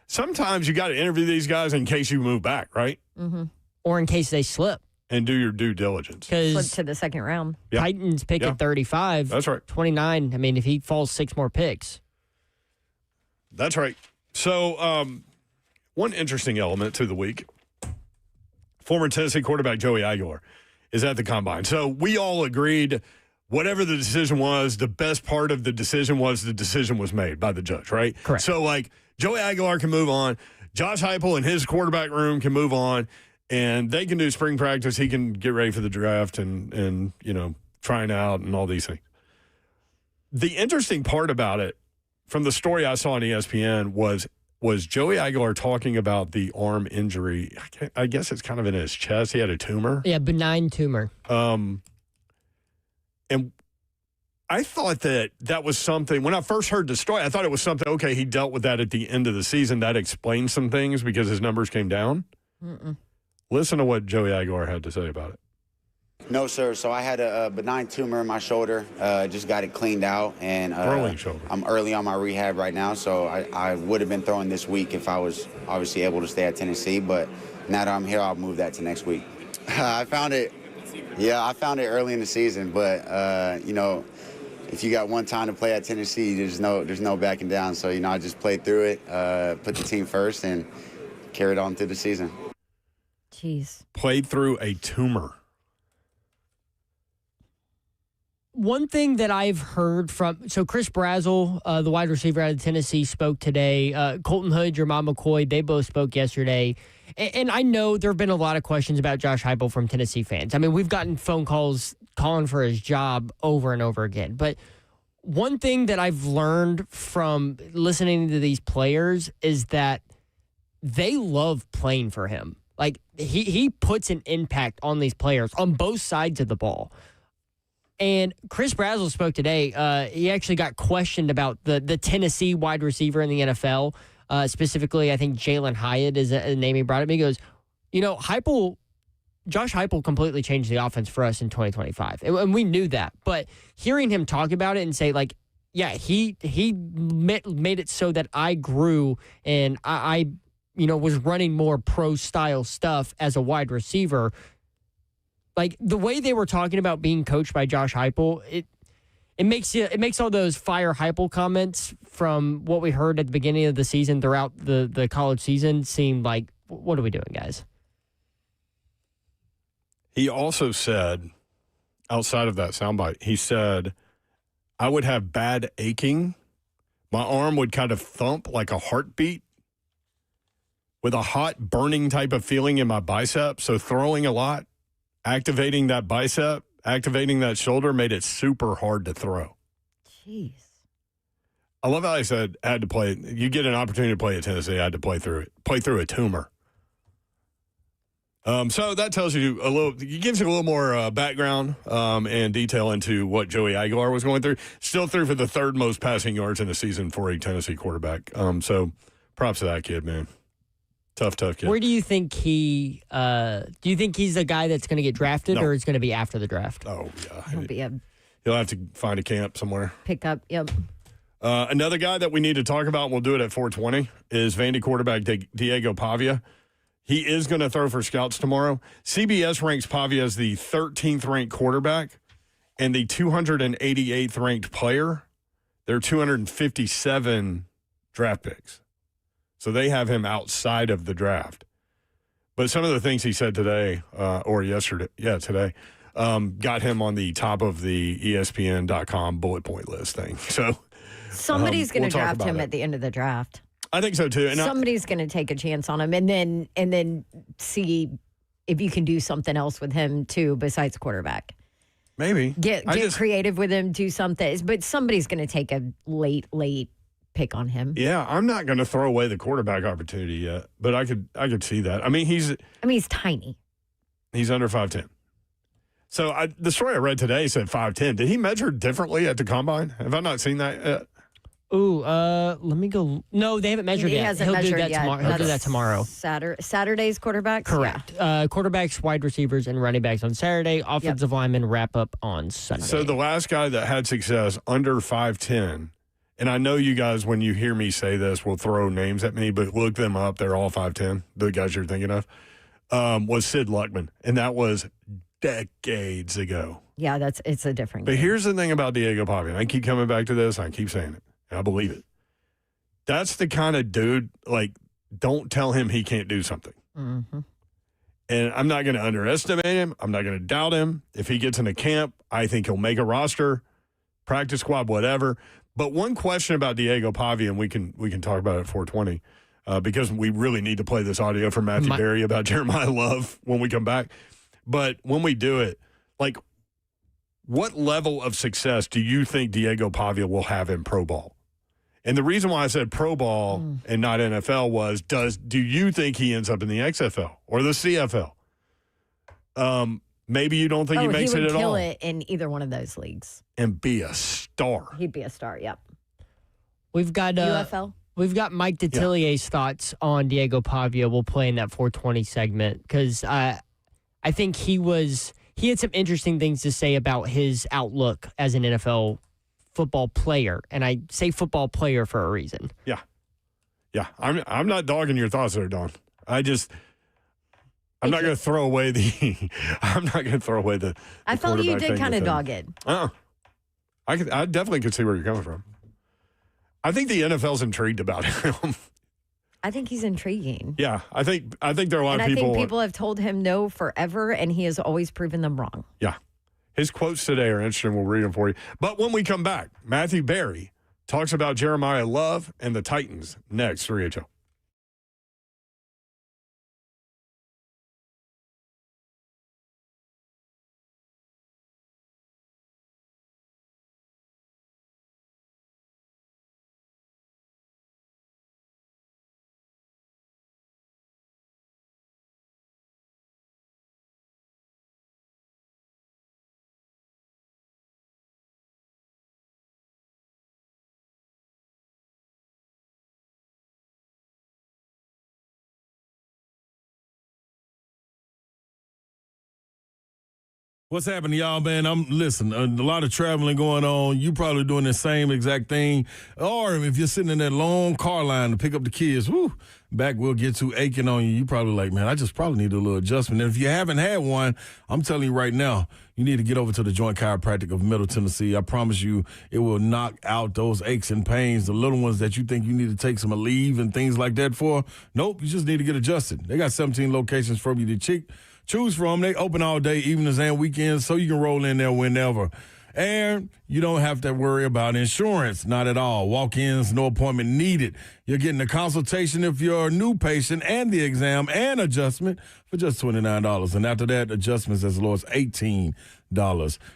sometimes you got to interview these guys in case you move back, right? Mm-hmm. Or in case they slip. And do your due diligence. Slip to the second round. Yep. Titans pick at 35. That's right. 29. I mean, if he falls 6 more picks. That's right. So one interesting element to the week, former Tennessee quarterback Joey Aguilar is at the Combine. So we all agreed whatever the decision was, the best part of the decision was made by the judge, right? Correct. So, Joey Aguilar can move on. Josh Heupel and his quarterback room can move on, and they can do spring practice. He can get ready for the draft and trying out and all these things. The interesting part about it, from the story I saw on ESPN, was was Joey Aguilar talking about the arm injury. I guess it's kind of in his chest. He had a tumor. Yeah, benign tumor. And I thought that was something, when I first heard the story, I thought it was something, okay, he dealt with that at the end of the season. That explains some things because his numbers came down. Listen to what Joey Aguilar had to say about it. No, sir. So I had a benign tumor in my shoulder. Just got it cleaned out, and Throwing shoulder. I'm early on my rehab right now. So I would have been throwing this week if I was obviously able to stay at Tennessee. But now that I'm here, I'll move that to next week. I found it early in the season. But you know, if you got one time to play at Tennessee, there's no backing down. So you know, I just played through it, put the team first, and carried on through the season. Jeez. Played through a tumor. One thing that I've heard from, so Chris Brazzell, the wide receiver out of Tennessee, spoke today. Colton Hood, Jermaine McCoy, they both spoke yesterday. And I know there have been a lot of questions about Josh Heupel from Tennessee fans. I mean, we've gotten phone calls calling for his job over and over again. But one thing that I've learned from listening to these players is that they love playing for him. Like, he puts an impact on these players on both sides of the ball. And Chris Brazzell spoke today. He actually got questioned about the Tennessee wide receiver in the NFL. Specifically, I think Jalen Hyatt is a name he brought up. He goes, you know, Josh Heupel completely changed the offense for us in 2025. And we knew that. But hearing him talk about it and say, like, yeah, he made it so that I grew and I was running more pro-style stuff as a wide receiver. Like, the way they were talking about being coached by Josh Heupel, it makes all those fire Heupel comments from what we heard at the beginning of the season throughout the college season seem like, what are we doing, guys? He also said, outside of that soundbite, he said, I would have bad aching. My arm would kind of thump like a heartbeat with a hot, burning type of feeling in my bicep. So throwing a lot, activating that bicep, activating that shoulder made it super hard to throw. Jeez. I love how I said, I had to play. You get an opportunity to play at Tennessee, I had to play through a tumor. So that tells you it gives you a little more background and detail into what Joey Aguilar was going through. Still threw for the third most passing yards in the season for a Tennessee quarterback. So props to that kid, man. Tough kid. Where do you think do you think he's a guy that's going to get drafted, or it's going to be after the draft? Oh, yeah. He'll have to find a camp somewhere. Pick up, yep. Another guy that we need to talk about, and we'll do it at 4:20, is Vandy quarterback Diego Pavia. He is going to throw for scouts tomorrow. CBS ranks Pavia as the 13th ranked quarterback and the 288th ranked player. They're 257 draft picks. So they have him outside of the draft. But some of the things he said today, today, got him on the top of the ESPN.com bullet point list thing. So somebody's going to draft him it. at the end of the draft. I think so too. And somebody's going to take a chance on him, and then see if you can do something else with him too besides quarterback. Maybe get creative with him, do something. But somebody's going to take a late pick on him. Yeah, I'm not going to throw away the quarterback opportunity yet, but I could see that. I mean, he's tiny. He's under 5'10". So the story I read today said 5'10". Did he measure differently at the combine? Have I not seen that yet? Ooh, let me go. No, they haven't measured yet. He'll do that yet. tomorrow. He'll do that tomorrow. Saturday's quarterbacks? Correct. Yeah. Quarterbacks, wide receivers, and running backs on Saturday. Offensive linemen wrap up on Sunday. So the last guy that had success under 5'10", and I know you guys, when you hear me say this, will throw names at me, but look them up. They're all 5'10", the guys you're thinking of, was Sid Luckman, and that was decades ago. Yeah, it's a different But game. here's the thing about Diego Pavia, and I keep coming back to this, I keep saying it. I believe it. That's the kind of dude, like, don't tell him he can't do something. Mm-hmm. And I'm not going to underestimate him. I'm not going to doubt him. If he gets in a camp, I think he'll make a roster, practice squad, whatever. But one question about Diego Pavia, and we can talk about it at 4:20, because we really need to play this audio from Matthew Berry about Jeremiah Love when we come back. But when we do it, like, what level of success do you think Diego Pavia will have in pro ball? And the reason why I said pro ball and not NFL was, do you think he ends up in the XFL or the CFL? Maybe you don't think he makes he would it at kill all. it in either one of those leagues. And be a star. He'd be a star, yep. We've got UFL? We've got Mike Detillier's thoughts on Diego Pavia. We'll play in that 420 segment because I think he had some interesting things to say about his outlook as an NFL football player, and I say football player for a reason. Yeah. I'm not dogging your thoughts there, Don. I'm not going to throw away the. I'm not going to throw away the. I felt you did kind of dog it. I definitely could see where you're coming from. I think the NFL's intrigued about him. I think he's intriguing. Yeah, I think there are a lot of people. I think people have told him no forever, and he has always proven them wrong. Yeah, his quotes today are interesting. We'll read them for you. But when we come back, Matthew Berry talks about Jeremiah Love and the Titans next. 3HO. What's happening, y'all, man? Listen, a lot of traveling going on. You probably doing the same exact thing. Or if you're sitting in that long car line to pick up the kids, back will get too aching on you. You probably like, man, I just probably need a little adjustment. And if you haven't had one, I'm telling you right now, you need to get over to the Joint Chiropractic of Middle Tennessee. I promise you it will knock out those aches and pains, the little ones that you think you need to take some leave and things like that for. Nope, you just need to get adjusted. They got 17 locations from you to choose from. They open all day, evenings and weekends, so you can roll in there whenever. And you don't have to worry about insurance, not at all. Walk-ins, no appointment needed. You're getting a consultation if you're a new patient and the exam and adjustment for just $29. And after that, adjustments as low as $18.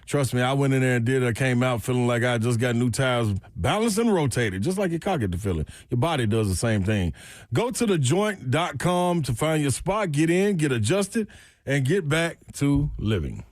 Trust me, I went in there and did it. I came out feeling like I just got new tires, balanced and rotated, just like your car get the feeling. Your body does the same thing. Go to thejoint.com to find your spot, get in, get adjusted, and get back to living.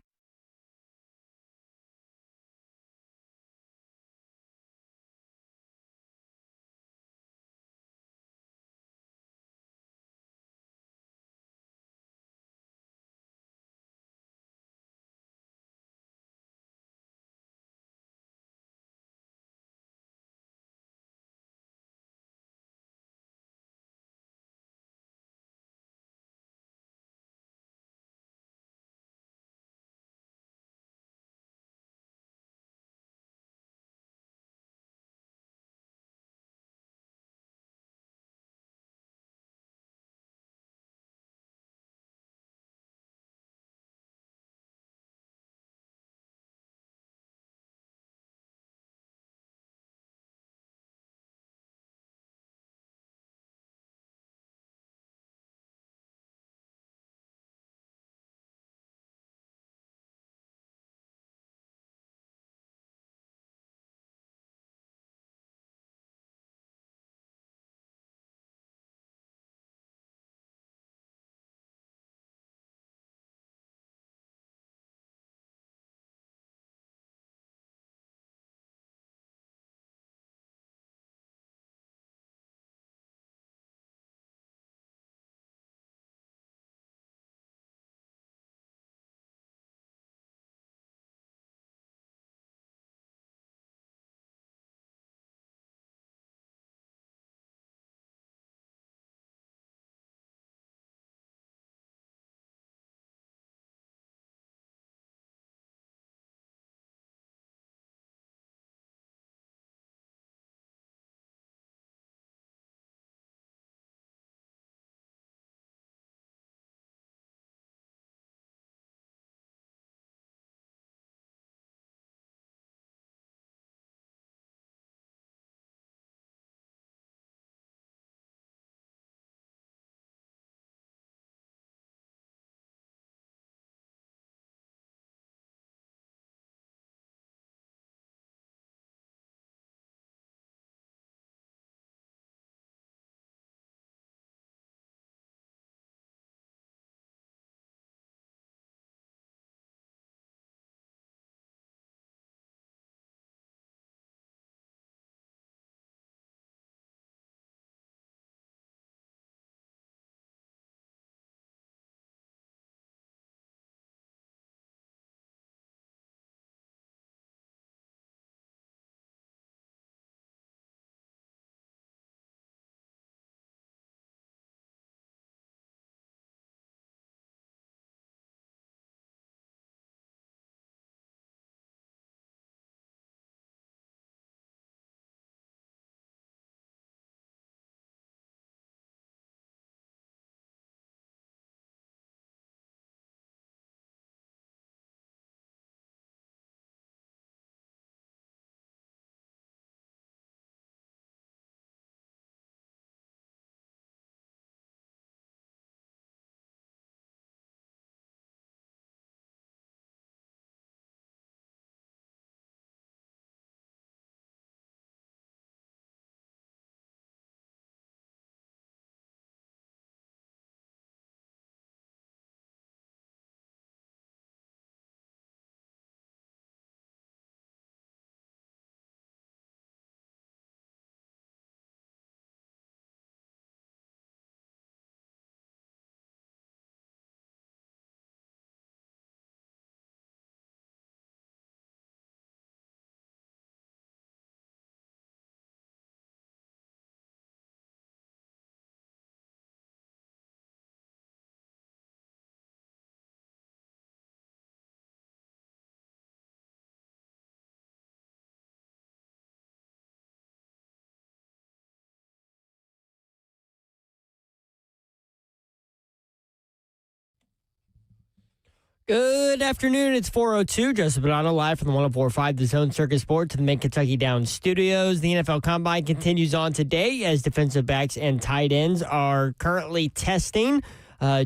Good afternoon. It's 4:02. Joseph Bonanno live from the 104.5 The Zone Circus Sport to the Mid-Kentucky Downs studios. The NFL Combine continues on today as defensive backs and tight ends are currently testing.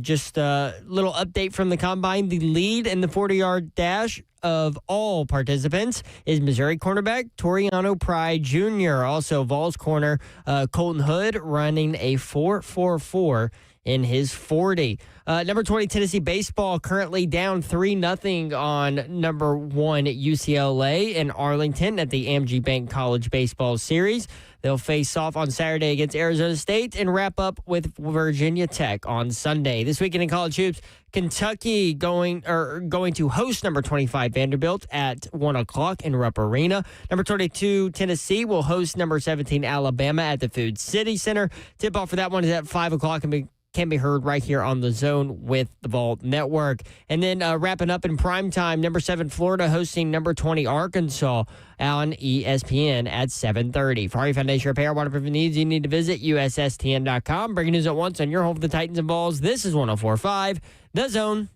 Just a little update from the Combine. The lead in the 40-yard dash of all participants is Missouri cornerback Toriano Pride Jr. Also, Vols corner Colton Hood running a 4.44 in his 40. Number 20, Tennessee baseball currently down 3-0 on number 1 UCLA in Arlington at the AMG Bank College Baseball Series. They'll face off on Saturday against Arizona State and wrap up with Virginia Tech on Sunday. This weekend in college hoops, Kentucky going to host number 25 Vanderbilt at 1 o'clock in Rupp Arena. Number 22 Tennessee will host number 17 Alabama at the Food City Center. Tip-off for that one is at 5 o'clock and can be heard right here on the Zone with the Vault Network. And then wrapping up in primetime, number 7 Florida hosting number 20 Arkansas on ESPN at 7:30. For all your foundation repair, waterproofing needs, you need to visit USSTN.com. Breaking news at once on your home for the Titans and Balls. This is 104.5 The Zone.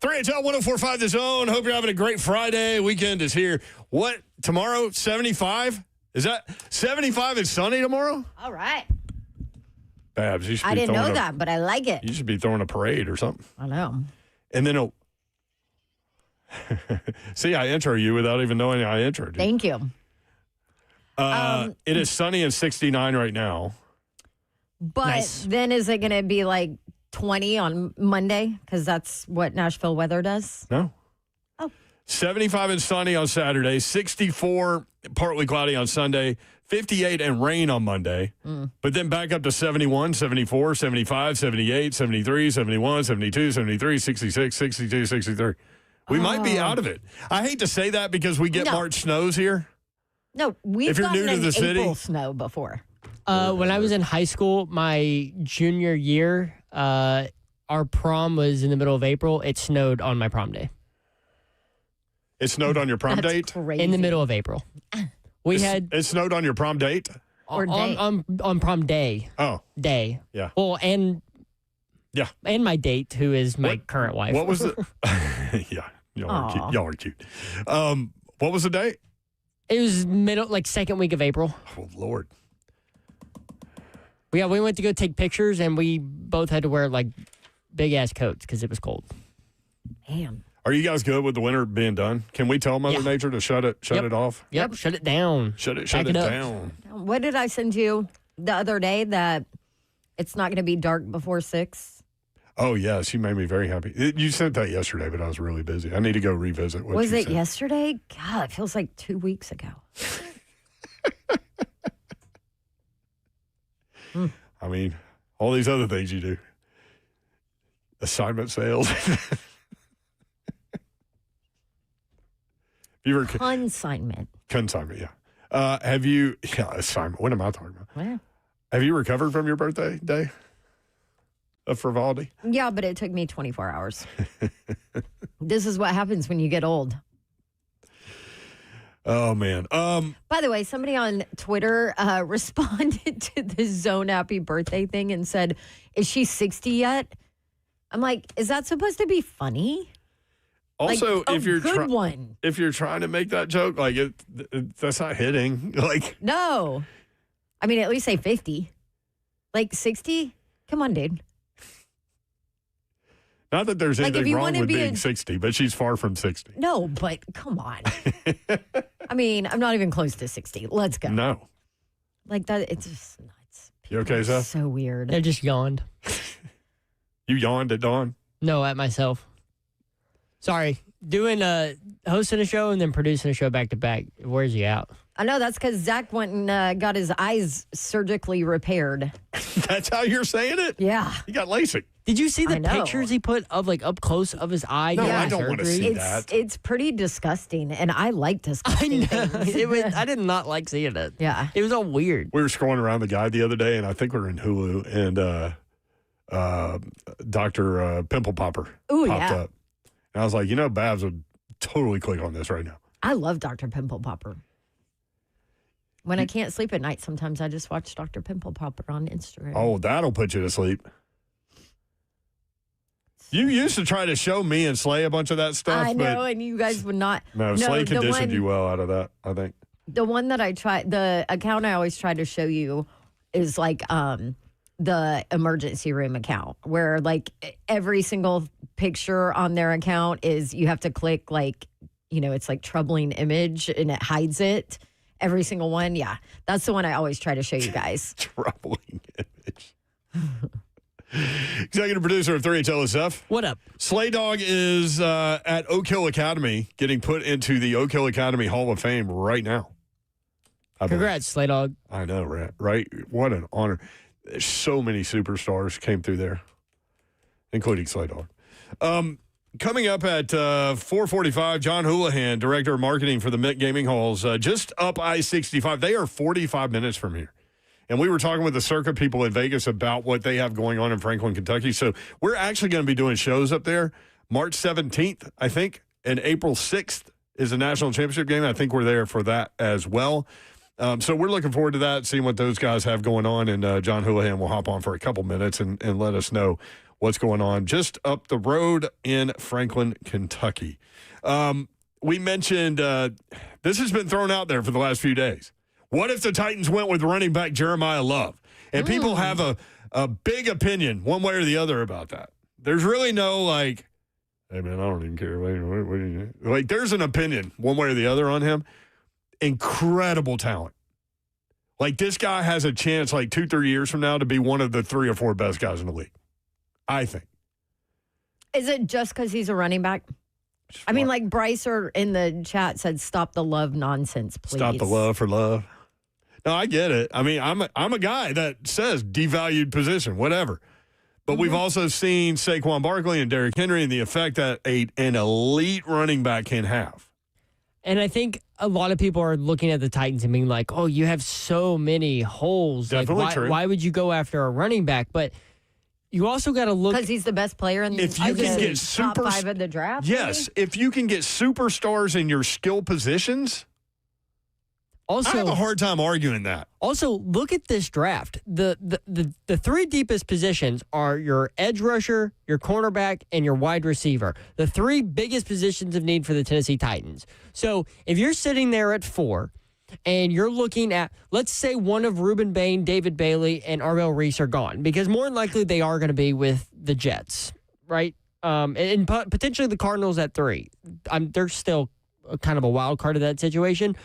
Three HL 104.5 The Zone. Hope you're having a great Friday. Weekend is here. What? Tomorrow, 75? Is that 75 and sunny tomorrow? All right. Babs, you should be I didn't know throwing that, but I like it. You should be throwing a parade or something. I know. And then see, I intro you without even knowing I introed you. Thank you. It is sunny and 69 right now. But Nice. then is it going to be like 20 on Monday? Because that's what Nashville weather does. No. Oh. 75 and sunny on Saturday, 64 partly cloudy on Sunday, 58 and rain on Monday, but then back up to 71, 74, 75, 78, 73, 71, 72, 73, 66, 62, 63. We might be out of it. I hate to say that because we get No. March snows here. No, we've If you're gotten new to an the city- April snow before. When I was in high school, my junior year, our prom was in the middle of April. It snowed on my prom It snowed on your prom That's date? crazy. in the middle of April. We had It snowed on your prom date? Or on prom day. Oh, Yeah. Well, and my date, who is my What- current wife. what was the... yeah, y'all are cute. Aw. Y'all are cute. What was the date? It was second week of April. Oh, Lord. We went to go take pictures, and we both had to wear big ass coats because it was cold. Damn. Are you guys good with the winter being done? Can we tell Mother Yeah. Nature to shut it off? Yep, shut it down. Shut Back it it up. down. What did I send you the other day that it's not going to be dark before 6? Oh, yes. You made me very happy. You sent that yesterday, but I was really busy. I need to go revisit what Was you it said. yesterday? God, it feels like 2 weeks ago. I mean, all these other things you do. Assignment sales. You were Consignment. consignment, yeah. Have you assignment? What am I talking about? Yeah. Have you recovered from your birthday day of frivolity? Yeah, but it took me 24 hours. This is what happens when you get old. Oh man. By the way, somebody on Twitter responded to the Zone Happy Birthday thing and said, "Is she 60 yet?" I'm like, "Is that supposed to be funny?" Also, like, if you're good one. if you're trying to make that joke, that's not hitting. No, I mean at least say 50. Like 60. Come on, dude. Not that there's Like, if anything you wrong wanna with be being a- 60, but she's far from 60. No, but come on. I mean, I'm not even close to 60. Let's go. No. Like that, it's just nuts. You okay, People are Seth? So weird. I just yawned. You yawned at dawn? No, at myself. Sorry. Hosting a show and then producing a show back to back. Wears you out. I know that's because Zach went and got his eyes surgically repaired. That's how you're saying it? Yeah. You got LASIK. Did you see I the know. pictures he put of like up close of his eye? No, during I don't want to surgery? see that. It's pretty disgusting, and I like I disgusting know. things. I did not like seeing it. Yeah. It was all weird. We were scrolling around the guide the other day, and I think we were in Hulu, and Dr. Pimple Popper Ooh, popped yeah. up. And I was like, Babs would totally click on this right now. I love Dr. Pimple Popper. When I can't sleep at night, sometimes I just watch Dr. Pimple Popper on Instagram. Oh, that'll put you to sleep. You used to try to show me and Slay a bunch of that stuff. I know, but and you guys would not. no, Slay the conditioned one- you well out of that, I think. The one that I tried, the account I always try to show you is like the emergency room account, where like every single picture on their account is you have to click like, it's like troubling image and it hides it. Every single one. Yeah. That's the one I always try to show you guys. Troubling image. Executive producer of 3HLSF. What up? Slay Dog is at Oak Hill Academy, getting put into the Oak Hill Academy Hall of Fame right now. I believe. Congrats, Slay Dog. I know, right? What an honor. So many superstars came through there, including Slay Dog. Coming up at 4:45, John Houlihan, Director of Marketing for the Mint Gaming Halls, just up I-65. They are 45 minutes from here. And we were talking with the circuit people in Vegas about what they have going on in Franklin, Kentucky. So we're actually going to be doing shows up there March 17th, I think, and April 6th is the national championship game. I think we're there for that as well. So we're looking forward to that, seeing what those guys have going on. And John Houlihan will hop on for a couple minutes and let us know what's going on just up the road in Franklin, Kentucky. We mentioned this has been thrown out there for the last few days. What if the Titans went with running back Jeremiah Love? And people have a big opinion one way or the other about that. There's really no like, hey, man, I don't even care. Like, there's an opinion one way or the other on him. Incredible talent. Like, this guy has a chance like 2-3 years from now to be one of the 3 or 4 best guys in the league, I think. Is it just because he's a running back? I mean, like Bryce in the chat said, stop the love nonsense, please. Stop the love for love. No, I get it. I mean, I'm a guy that says devalued position, whatever. But we've also seen Saquon Barkley and Derrick Henry and the effect that an elite running back can have. And I think a lot of people are looking at the Titans and being like, oh, you have so many holes. Definitely like, true. Why would you go after a running back? But you also got to look. Because he's the best player in If you can get top 5 of the draft. Yes, if you can get superstars in your skill positions, I have a hard time arguing that. Also, look at this draft. The 3 deepest positions are your edge rusher, your cornerback, and your wide receiver. The 3 biggest positions of need for the Tennessee Titans. So if you're sitting there at 4 and you're looking at, let's say one of Reuben Bain, David Bailey, and Arvell Reese are gone, because more than likely they are going to be with the Jets, right? And potentially the Cardinals at 3. They're still kind of a wild card of that situation.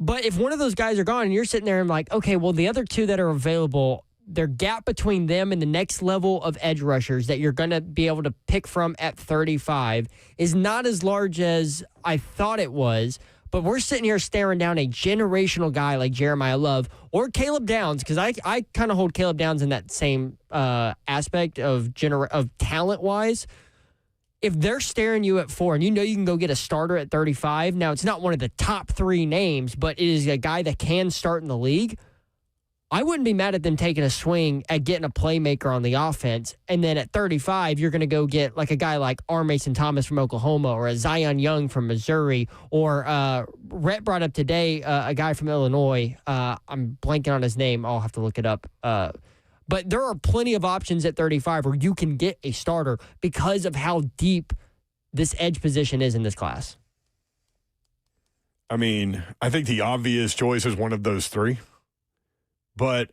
But if one of those guys are gone and you're sitting there and like, okay, well, the other 2 that are available, their gap between them and the next level of edge rushers that you're going to be able to pick from at 35 is not as large as I thought it was. But we're sitting here staring down a generational guy like Jeremiah Love or Caleb Downs, because I kind of hold Caleb Downs in that same aspect of talent-wise. If they're staring you at 4 and you know you can go get a starter at 35, now it's not one of the top 3 names, but it is a guy that can start in the league, I wouldn't be mad at them taking a swing at getting a playmaker on the offense. And then at 35, you're going to go get like a guy like R. Mason Thomas from Oklahoma or a Zion Young from Missouri, or Rhett brought up today a guy from Illinois. I'm blanking on his name. I'll have to look it up. But there are plenty of options at 35 where you can get a starter because of how deep this edge position is in this class. I mean, I think the obvious choice is one of those 3. But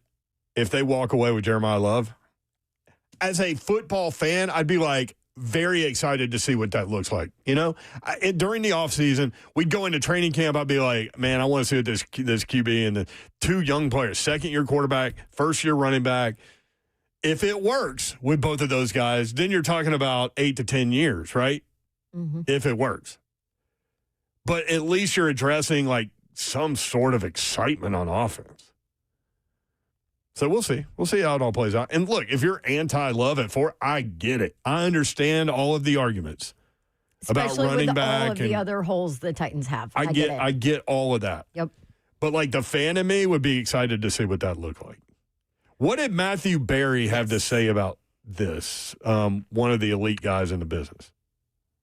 if they walk away with Jeremiah Love, as a football fan, I'd be like very excited to see what that looks like. During the offseason, we'd go into training camp. I'd be like, man, I want to see what this QB and the 2 young players, second-year quarterback, first-year running back. If it works with both of those guys, then you're talking about 8 to 10 years, right? Mm-hmm. If it works. But at least you're addressing like some sort of excitement on offense. So we'll see. We'll see how it all plays out. And look, if you're anti-Love at 4, I get it. I understand all of the arguments about Especially running with back all of the other holes the Titans have. I get it. I get all of that. Yep. But like the fan in me would be excited to see what that looked like. What did Matthew Berry have to say about this? One of the elite guys in the business.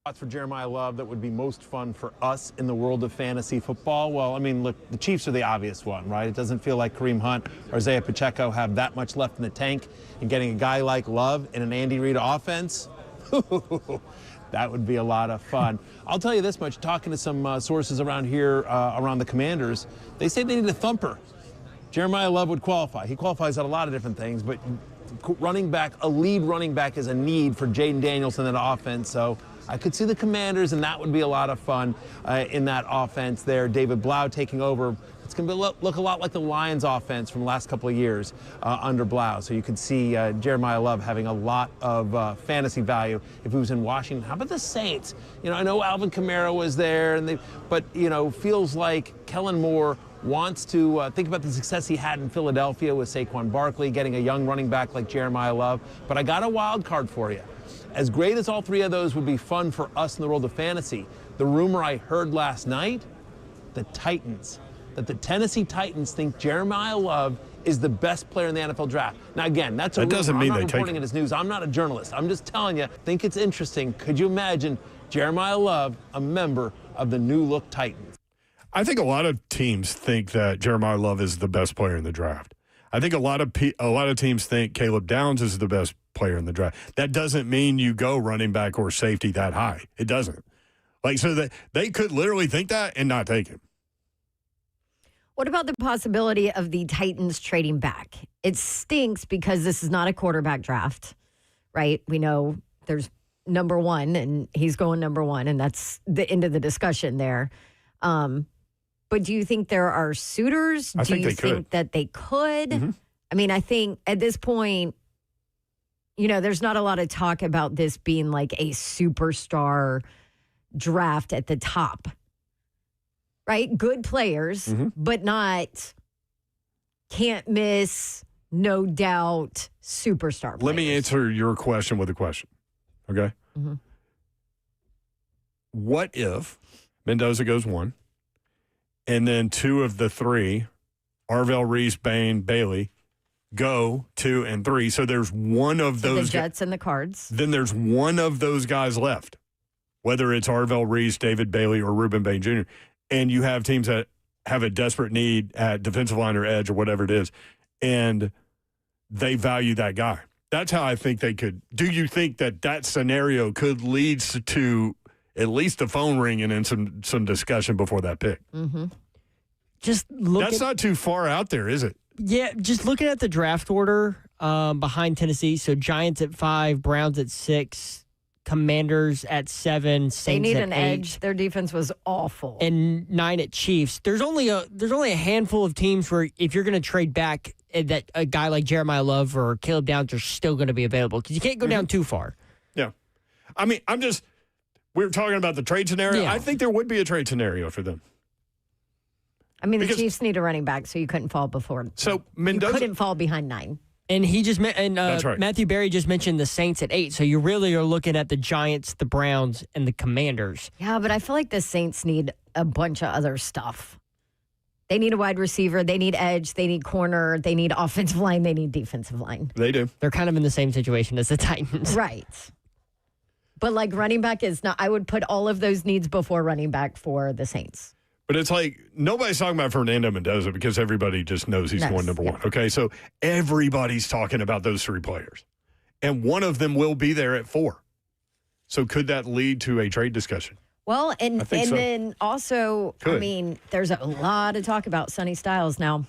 Thoughts for Jeremiah Love that would be most fun for us in the world of fantasy football? Well, I mean, look, the Chiefs are the obvious one, right? It doesn't feel like Kareem Hunt or Isaiah Pacheco have that much left in the tank, and getting a guy like Love in an Andy Reid offense, that would be a lot of fun. I'll tell you this much, talking to some sources around here, around the Commanders, they say they need a thumper. Jeremiah Love would qualify. He qualifies at a lot of different things, but running back, a lead running back is a need for Jaden Daniels in that offense, so I could see the Commanders, and that would be a lot of fun in that offense there. David Blau taking over. It's going to look a lot like the Lions offense from the last couple of years under Blau. So you could see Jeremiah Love having a lot of fantasy value if he was in Washington. How about the Saints? You know, I know Alvin Kamara was there, but, you know, feels like Kellen Moore wants to think about the success he had in Philadelphia with Saquon Barkley, getting a young running back like Jeremiah Love. But I got a wild card for you. As great as all three of those would be fun for us in the world of fantasy, the rumor I heard last night, the Titans, that the Tennessee Titans think Jeremiah Love is the best player in the NFL draft. Now, again, that's a rumor. Doesn't mean I'm not they reporting it as news. I'm not a journalist. I'm just telling you, I think it's interesting. Could you imagine Jeremiah Love, a member of the new look Titans? I think a lot of teams think that Jeremiah Love is the best player in the draft. I think a lot of teams think Caleb Downs is the best player in the draft. That doesn't mean you go running back or safety that high. It doesn't. Like, so that they could literally think that and not take him. What about the possibility of the Titans trading back? It stinks because this is not a quarterback draft, right? We know there's number one, and he's going number one, and that's the end of the discussion there. But do you think there are suitors? I think they could. Do you think that they could? Mm-hmm. I mean, I think at this point, you know, there's not a lot of talk about this being like a superstar draft at the top, right? Good players, but not can't miss, no doubt, superstar players. Let me answer your question with a question, okay? Mm-hmm. What if Mendoza goes 1, and then 2 of the 3, Arvell, Reese, Bain, Bailey, go 2 and 3. So there's one of those. The Jets and the Cards. Then there's one of those guys left, whether it's Arvell, Reese, David Bailey, or Reuben Bain Jr. And you have teams that have a desperate need at defensive line or edge or whatever it is, and they value that guy. That's how I think they could. Do you think that scenario could lead to at least a phone ringing and some discussion before that pick? Mm-hmm. That's not too far out there, is it? Yeah, just looking at the draft order behind Tennessee. So Giants at 5, Browns at 6, Commanders at 7, Saints they need at an 8, edge. Their defense was awful. and 9 at Chiefs. There's only a handful of teams where if you're going to trade back, that a guy like Jeremiah Love or Caleb Downs are still going to be available because you can't go down too far. Yeah. I mean, we were talking about the trade scenario. Yeah. I think there would be a trade scenario for them. I mean, the Chiefs need a running back, so you couldn't fall before. So Mendoza You couldn't fall behind 9. And he just That's right. Matthew Berry just mentioned the Saints at 8. So you really are looking at the Giants, the Browns, and the Commanders. Yeah, but I feel like the Saints need a bunch of other stuff. They need a wide receiver. They need edge. They need corner. They need offensive line. They need defensive line. They do. They're kind of in the same situation as the Titans. Right. But like running back is not, I would put all of those needs before running back for the Saints. But it's like nobody's talking about Fernando Mendoza because everybody just knows he's going number 1. Okay, so everybody's talking about those 3 players. And one of them will be there at 4. So could that lead to a trade discussion? Well, and so. then also, Could. I mean, there's a lot of talk about Sonny Styles now.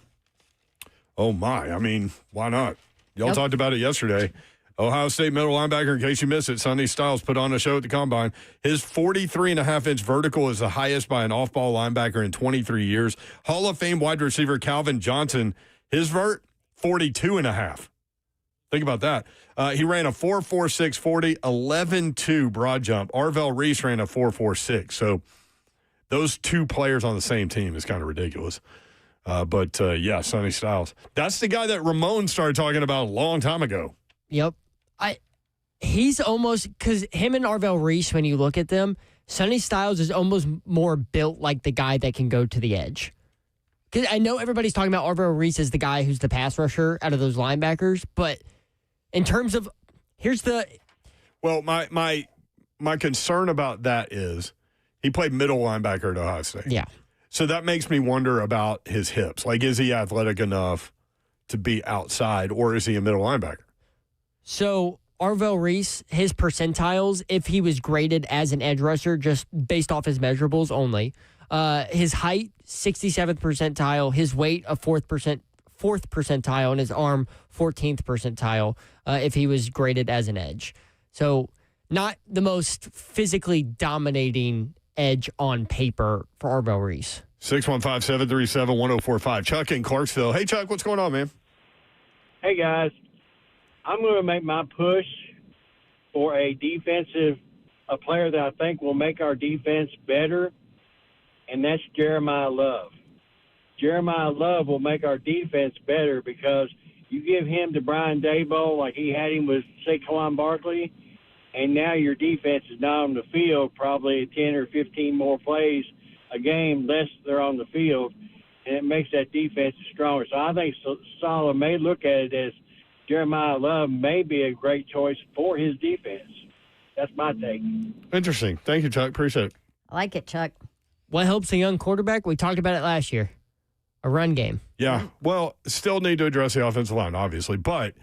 Oh, my. I mean, why not? Y'all talked about it yesterday. Ohio State middle linebacker, in case you missed it, Sonny Styles put on a show at the Combine. His 43.5-inch vertical is the highest by an off-ball linebacker in 23 years. Hall of Fame wide receiver Calvin Johnson, his vert, 42.5. Think about that. He ran a 4.46 40, 11.2 broad jump. Arvell Reese ran a 4.46. So those 2 players on the same team is kind of ridiculous. But Sonny Styles. That's the guy that Ramon started talking about a long time ago. Yep. He's almost, because him and Arvell Reese, when you look at them, Sonny Styles is almost more built like the guy that can go to the edge. Because I know everybody's talking about Arvell Reese as the guy who's the pass rusher out of those linebackers, but in terms of, Well, my concern about that is he played middle linebacker at Ohio State. Yeah. So that makes me wonder about his hips. Like, is he athletic enough to be outside, or is he a middle linebacker? So Arvell Reese, his percentiles, if he was graded as an edge rusher, just based off his measurables only, his height, 67th percentile, his weight, a fourth percentile, and his arm, 14th percentile, if he was graded as an edge. So not the most physically dominating edge on paper for Arvell Reese. 615-737-1045. Chuck in Clarksville. Hey, Chuck, what's going on, man? Hey, guys. I'm going to make my push for a player that I think will make our defense better, and that's Jeremiah Love. Jeremiah Love will make our defense better because you give him to Brian Daboll like he had him with Saquon Barkley, and now your defense is not on the field probably 10 or 15 more plays a game, less they're on the field, and it makes that defense stronger. So I think Saleh may look at it as Jeremiah Love may be a great choice for his defense. That's my take. Interesting. Thank you, Chuck. Appreciate it. I like it, Chuck. What helps a young quarterback? We talked about it last year. A run game. Yeah. Well, still need to address the offensive line, obviously, but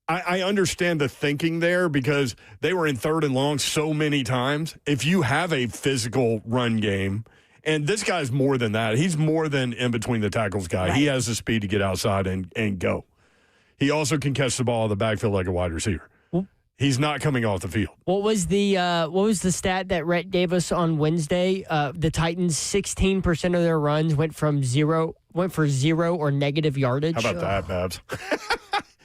I understand the thinking there because they were in 3rd and long so many times. If you have a physical run game, and this guy's more than that. He's more than in between the tackles guy. Right. He has the speed to get outside and go. He also can catch the ball in the backfield like a wide receiver. He's not coming off the field. What was the stat that Rhett gave us on Wednesday? The Titans, 16% of their runs went for zero or negative yardage. How about that, Babs?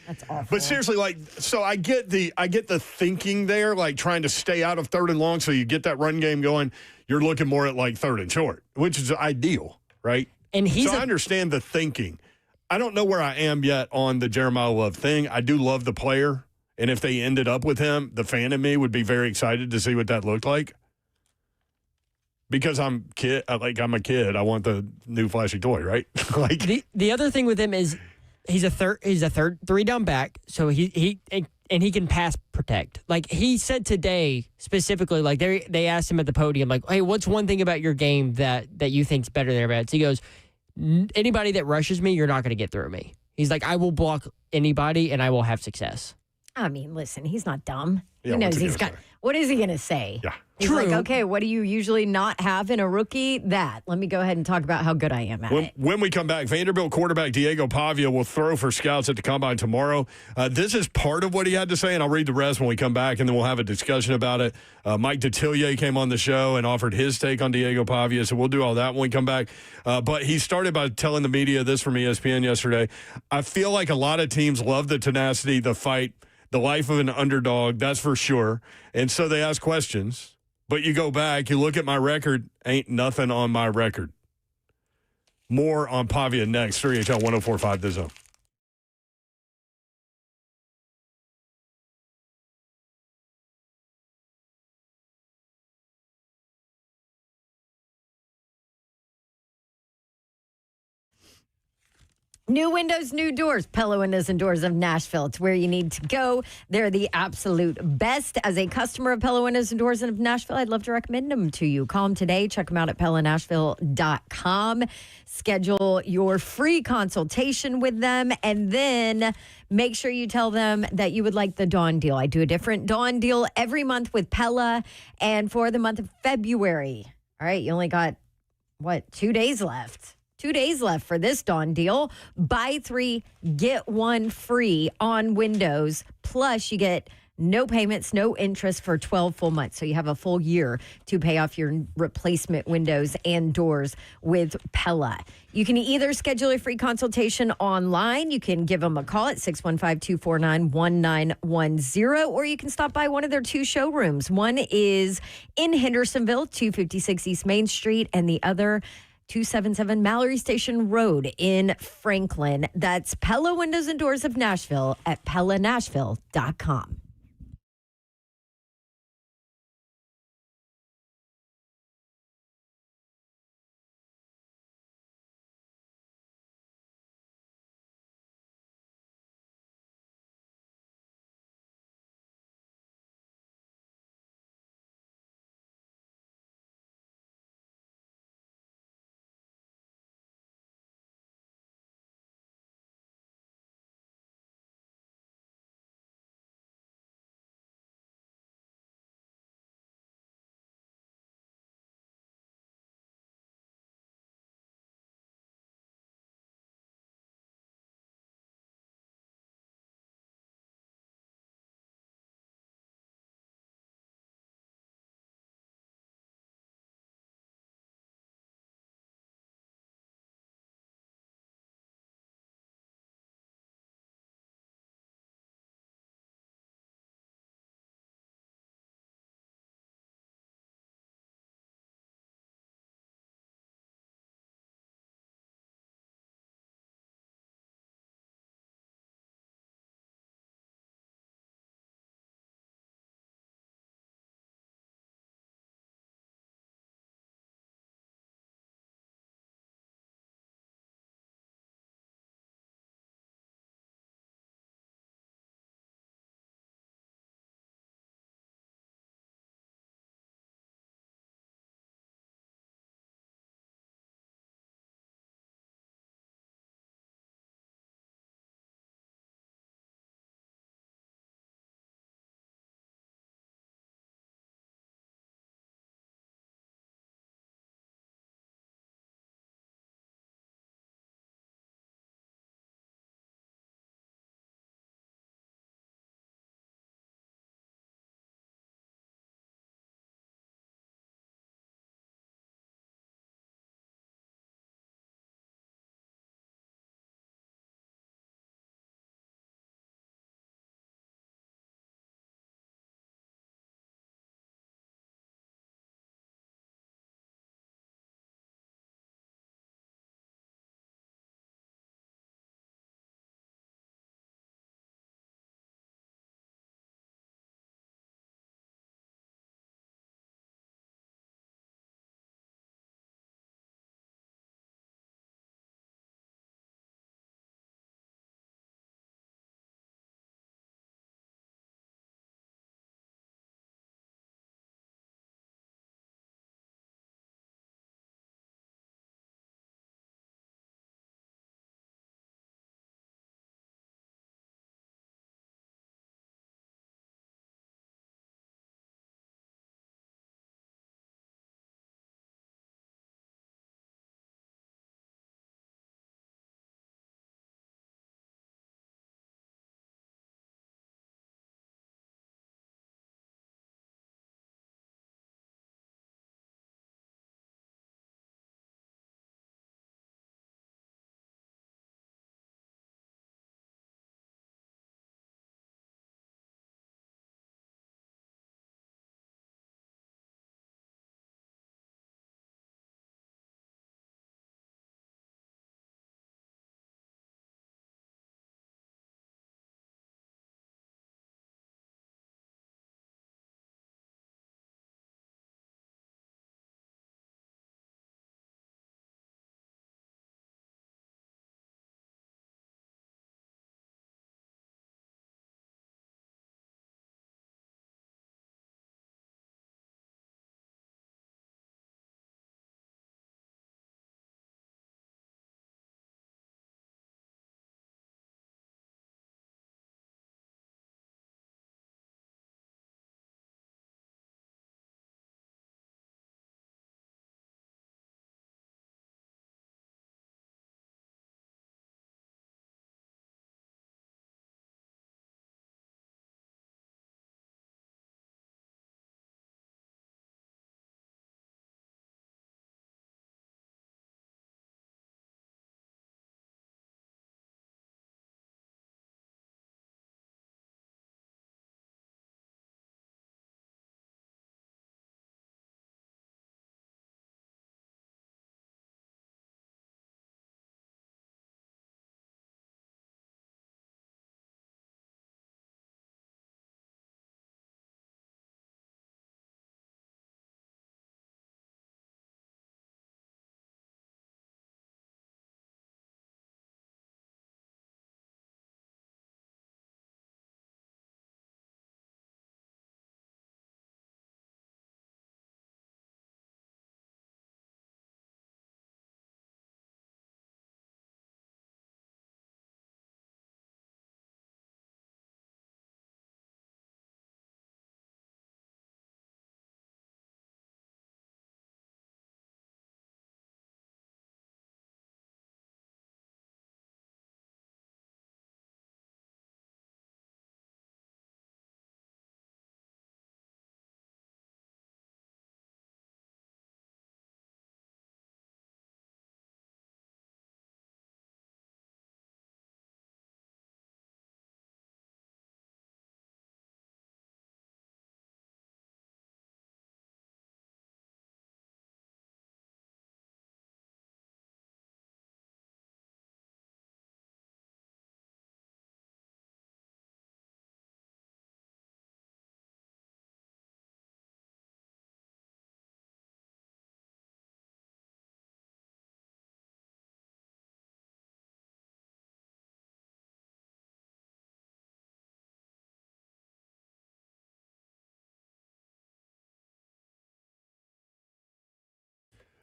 That's awful. But seriously, so I get the thinking there, like trying to stay out of 3rd and long so you get that run game going. You're looking more at like 3rd and short, which is ideal, right? And I understand the thinking. I don't know where I am yet on the Jeremiah Love thing. I do love the player, and if they ended up with him, the fan in me would be very excited to see what that looked like. Because I'm a kid. I want the new flashy toy, right? The other thing with him is he's a third 3-down back, so he can pass protect. Like he said today specifically, like they asked him at the podium, like, hey, what's one thing about your game that you think's better than everybody else? He goes, anybody that rushes me, you're not going to get through me. He's like, I will block anybody and I will have success. I mean, listen, he's not dumb. Yeah, he knows he's got. What is he going to say? Yeah. He's True. like, okay, what do you usually not have in a rookie? That. Let me go ahead and talk about how good I am at it. When we come back, Vanderbilt quarterback Diego Pavia will throw for scouts at the Combine tomorrow. This is part of what he had to say, and I'll read the rest when we come back, and then we'll have a discussion about it. Mike Detillier came on the show and offered his take on Diego Pavia, so we'll do all that when we come back. But he started by telling the media this from ESPN yesterday. I feel like a lot of teams love the tenacity, the fight, the life of an underdog, that's for sure. And so they ask questions. But you go back, you look at my record, ain't nothing on my record. More on Pavia next. 3HL 104.5 The Zone. New windows, new doors. Pella Windows and Doors of Nashville. It's where you need to go. They're the absolute best. As a customer of Pella Windows and Doors of Nashville, I'd love to recommend them to you. Call them today. Check them out at PellaNashville.com. Schedule your free consultation with them, and then make sure you tell them that you would like the Dawn deal. I do a different Dawn deal every month with Pella, and for the month of February. All right, you only got, 2 days left. 2 days left for this Dawn deal. Buy 3, get 1 free on windows. Plus, you get no payments, no interest for 12 full months. So you have a full year to pay off your replacement windows and doors with Pella. You can either schedule a free consultation online. You can give them a call at 615-249-1910, or you can stop by one of their 2 showrooms. One is in Hendersonville, 256 East Main Street, and the other 277 Mallory Station Road in Franklin. That's Pella Windows and Doors of Nashville at PellaNashville.com.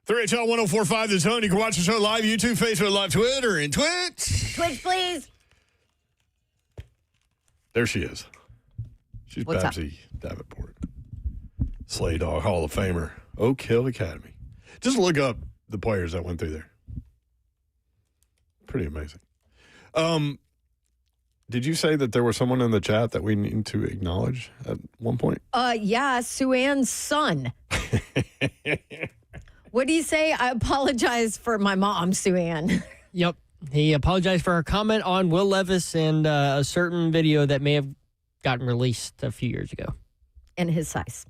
3HL 1045 The Zone. You can watch the show live, YouTube, Facebook, live, Twitter, and Twitch. Twitch, please. There she is. She's What's Babsy Davenport. Slay Dog Hall of Famer. Oak Hill Academy. Just look up the players that went through there. Pretty amazing. Did you say that there was someone in the chat that we need to acknowledge at one point? Yeah, Sue Ann's son. What do you say? I apologize for my mom, Sue Ann. Yep. He apologized for her comment on Will Levis and a certain video that may have gotten released a few years ago. And his size.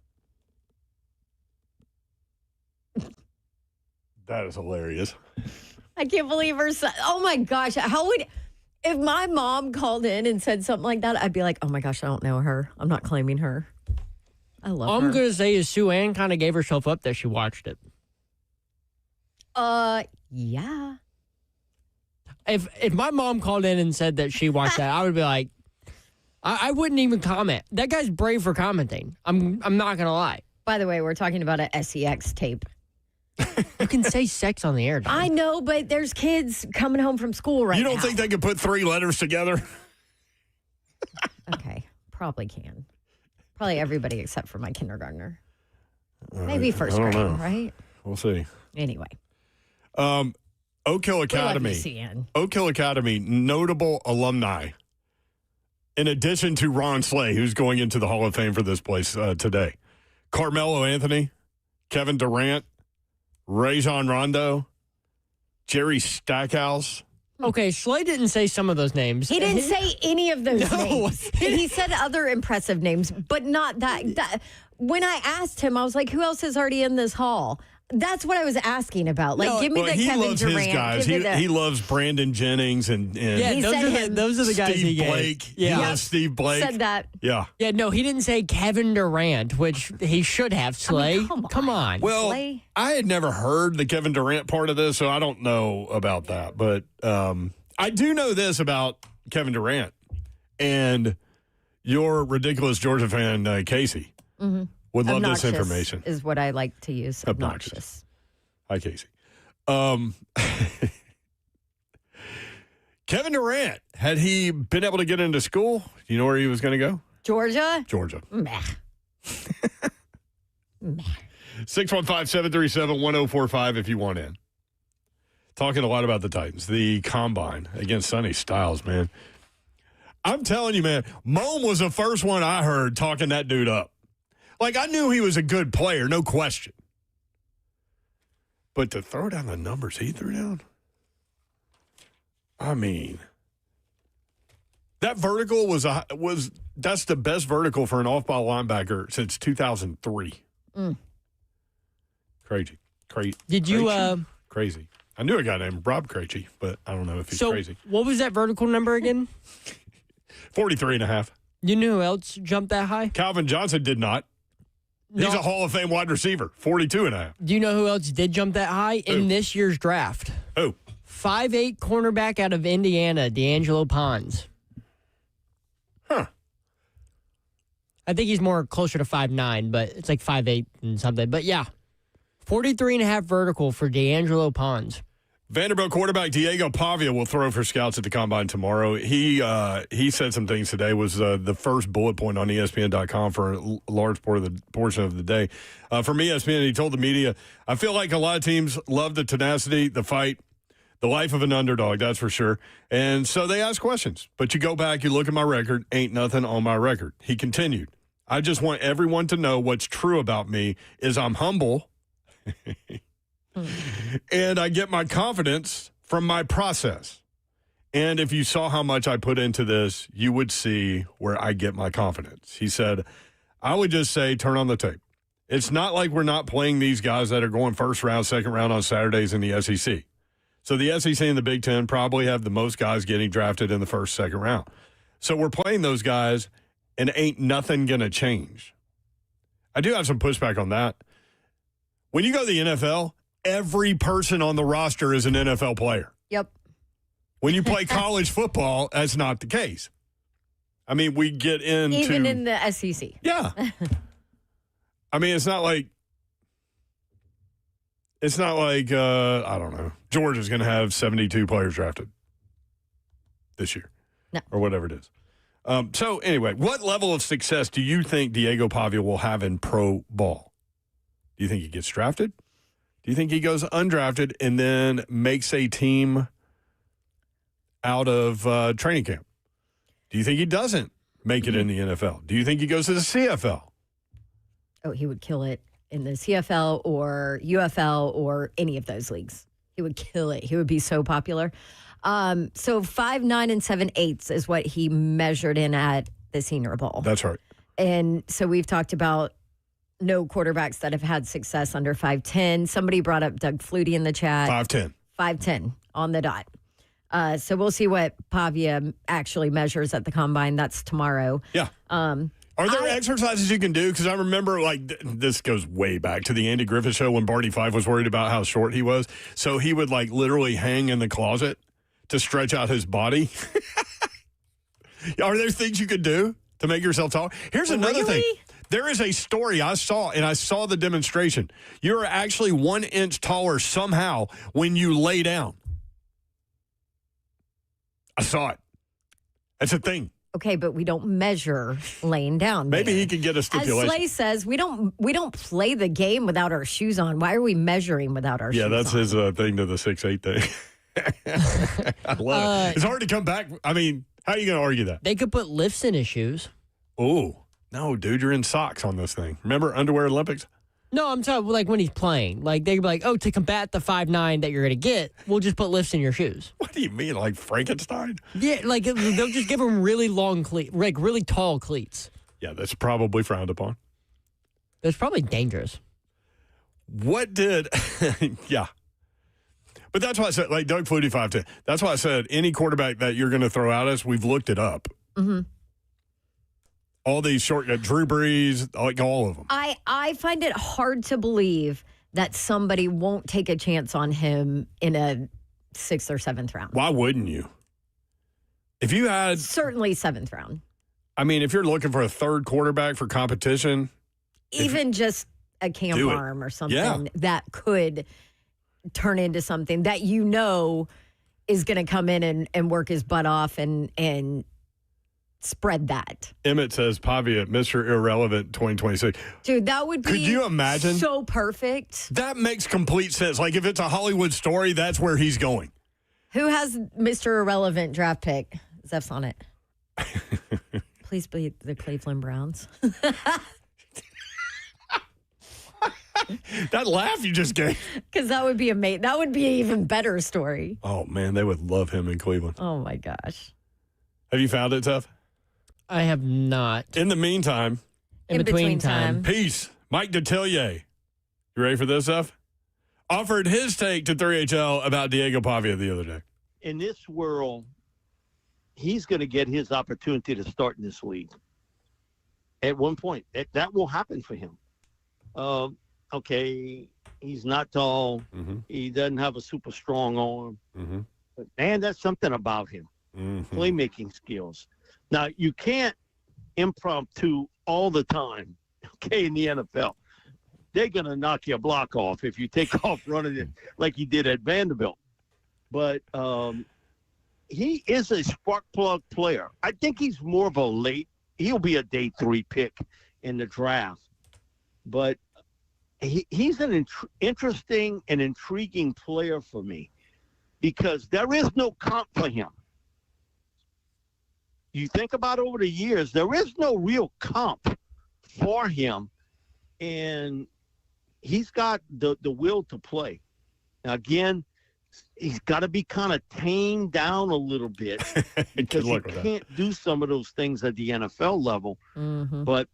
That is hilarious. I can't believe her son. Oh my gosh. If my mom called in and said something like that, I'd be like, oh my gosh, I don't know her. I'm not claiming her. I love All her. I'm going to say is Sue Ann kind of gave herself up that she watched it. Yeah. If my mom called in and said that she watched that, I would be like, I wouldn't even comment. That guy's brave for commenting. I'm not going to lie. By the way, we're talking about a SEX tape. You can say sex on the air, Don. I know, but there's kids coming home from school right now. You don't think they could put 3 letters together? Okay, probably can. Probably everybody except for my kindergartner. Maybe first grade, right? We'll see. Anyway. Oak Hill Academy. Oak Hill Academy, notable alumni. In addition to Ron Slay, who's going into the Hall of Fame for this place today. Carmelo Anthony, Kevin Durant, Rajon Rondo, Jerry Stackhouse. Okay, Slay didn't say some of those names. He didn't say any of those No. names. He said other impressive names, but not that. When I asked him, I was like, who else is already in this hall? That's what I was asking about. Like, give me the he Kevin loves Durant. his guys. Give me He loves Brandon Jennings and Yeah, those are the guys Steve he gave. Blake. Yeah. He loves Steve Blake. said that. Yeah. Yeah, no, he didn't say Kevin Durant, which he should have, Slay. I mean, come on. Well, Slay. I had never heard the Kevin Durant part of this, so I don't know about that. But I do know this about Kevin Durant and your ridiculous Georgia fan, Casey, would love Obnoxious this information. is what I like to use. Obnoxious. Hi, Casey. Kevin Durant, had he been able to get into school, do you know where he was going to go? Georgia? Georgia. Meh. 615-737-1045 if you want in. Talking a lot about the Titans. The Combine against Sonny Styles, man. I'm telling you, man, Moan was the first one I heard talking that dude up. Like, I knew he was a good player, no question. But to throw down the numbers he threw down, I mean, that vertical that's the best vertical for an off-ball linebacker since 2003. Crazy. Did you Crazy. I knew a guy named Rob Krejci, but I don't know if he's crazy. What was that vertical number again? 43.5. You knew who else jumped that high? Calvin Johnson did not. He's a Hall of Fame wide receiver, 42.5. Do you know who else did jump that high in this year's draft? Who? 5'8" cornerback out of Indiana, D'Angelo Pons. Huh. I think he's more closer to 5'9", but it's like 5'8" and something. But yeah, 43.5 vertical for D'Angelo Pons. Vanderbilt quarterback Diego Pavia will throw for scouts at the Combine tomorrow. He said some things today, was the first bullet point on ESPN.com for a large portion of the day. From ESPN, he told the media, I feel like a lot of teams love the tenacity, the fight, the life of an underdog, that's for sure. And so they ask questions. But you go back, you look at my record, ain't nothing on my record. He continued, I just want everyone to know what's true about me is I'm humble. And I get my confidence from my process. And if you saw how much I put into this, you would see where I get my confidence. He said, I would just say, turn on the tape. It's not like we're not playing these guys that are going first round, second round on Saturdays in the SEC. So the SEC and the Big Ten probably have the most guys getting drafted in the first, second round. So we're playing those guys, and ain't nothing going to change. I do have some pushback on that. When you go to the NFL, every person on the roster is an NFL player. Yep. When you play college football, that's not the case. I mean, we get into... Even in the SEC. Yeah. I mean, it's not like... It's not like, I don't know, Georgia's going to have 72 players drafted this year. No. Or whatever it is. So, anyway, what level of success do you think Diego Pavia will have in pro ball? Do you think he gets drafted? Do you think he goes undrafted and then makes a team out of training camp? Do you think he doesn't make it in the NFL? Do you think he goes to the CFL? Oh, he would kill it in the CFL or UFL or any of those leagues. He would kill it. He would be so popular. So 5'9" and 7/8 is what he measured in at the Senior Bowl. That's right. And so we've talked about no quarterbacks that have had success under 5'10". Somebody brought up Doug Flutie in the chat. 5'10". 5'10" on the dot. So we'll see what Pavia actually measures at the combine. That's tomorrow. Yeah. Are there exercises you can do? Because I remember, this goes way back to the Andy Griffith show when Barney Fife was worried about how short he was. So he would, literally hang in the closet to stretch out his body. Are there things you could do to make yourself tall? Here's another thing. There is a story I saw, and I saw the demonstration. You're actually 1 inch taller somehow when you lay down. I saw it. That's a thing. Okay, but we don't measure laying down. Maybe he could get a stipulation. As Slay says, we don't play the game without our shoes on. Why are we measuring without our shoes on? Yeah, that's his thing to the 6'8" thing. I love it. It's hard to come back. I mean, how are you going to argue that? They could put lifts in his shoes. Oh, no, dude, you're in socks on this thing. Remember Underwear Olympics? No, I'm talking when he's playing. They could be like, oh, to combat the 5'9" that you're going to get, we'll just put lifts in your shoes. What do you mean, like Frankenstein? Yeah, they'll just give him really long cleats, really tall cleats. Yeah, that's probably frowned upon. That's probably dangerous. What did, yeah. But that's why I said, Doug Flutie 5'10". That's why I said any quarterback that you're going to throw out us, we've looked it up. Mm-hmm. All these short, Drew Brees, all of them. I find it hard to believe that somebody won't take a chance on him in a 6th or 7th round. Why wouldn't you? If you had... Certainly 7th round. I mean, if you're looking for a third quarterback for competition... Even just a camp arm or something that could turn into something that is going to come in and work his butt off and spread that. Emmett says Pavia, Mr. Irrelevant 2026. Dude, that would be Could you imagine? So perfect. That makes complete sense. If it's a Hollywood story, that's where he's going. Who has Mr. Irrelevant draft pick? Zeph's on it. Please be the Cleveland Browns. That laugh you just gave. Because that would be amazing. That would be an even better story. Oh, man, they would love him in Cleveland. Oh, my gosh. Have you found it, Zeph? I have not. In the meantime. In between time. Peace. Mike Detillier. You ready for this, Zeph? Offered his take to 3HL about Diego Pavia the other day. In this world, he's going to get his opportunity to start in this league. At one point, that will happen for him. Okay, he's not tall. Mm-hmm. He doesn't have a super strong arm. Mm-hmm. But, man, that's something about him. Mm-hmm. Playmaking skills. Now, you can't impromptu all the time, okay, in the NFL. They're going to knock your block off if you take off running it like you did at Vanderbilt. But he is a spark plug player. I think he's more of he'll be a day 3 pick in the draft. But he's an interesting and intriguing player for me because there is no comp for him. You think about over the years, there is no real comp for him, and he's got the will to play. Now, again, he's got to be kind of tamed down a little bit because he can't do some of those things at the NFL level. Mm-hmm. But,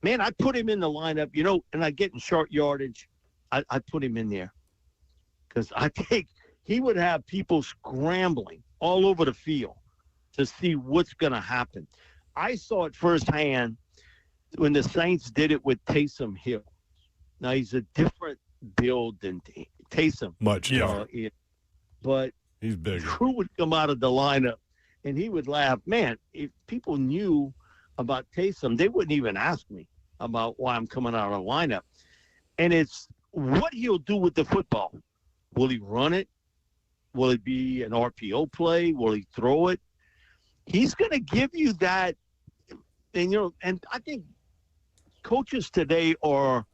man, I put him in the lineup, and I get in short yardage. I put him in there because I think he would have people scrambling all over the field to see what's going to happen. I saw it firsthand when the Saints did it with Taysom Hill. Now, he's a different build than Taysom. Much, yeah. But he's big. Drew would come out of the lineup, and he would laugh. Man, if people knew about Taysom, they wouldn't even ask me about why I'm coming out of the lineup. And it's what he'll do with the football. Will he run it? Will it be an RPO play? Will he throw it? He's going to give you that. And I think coaches today are,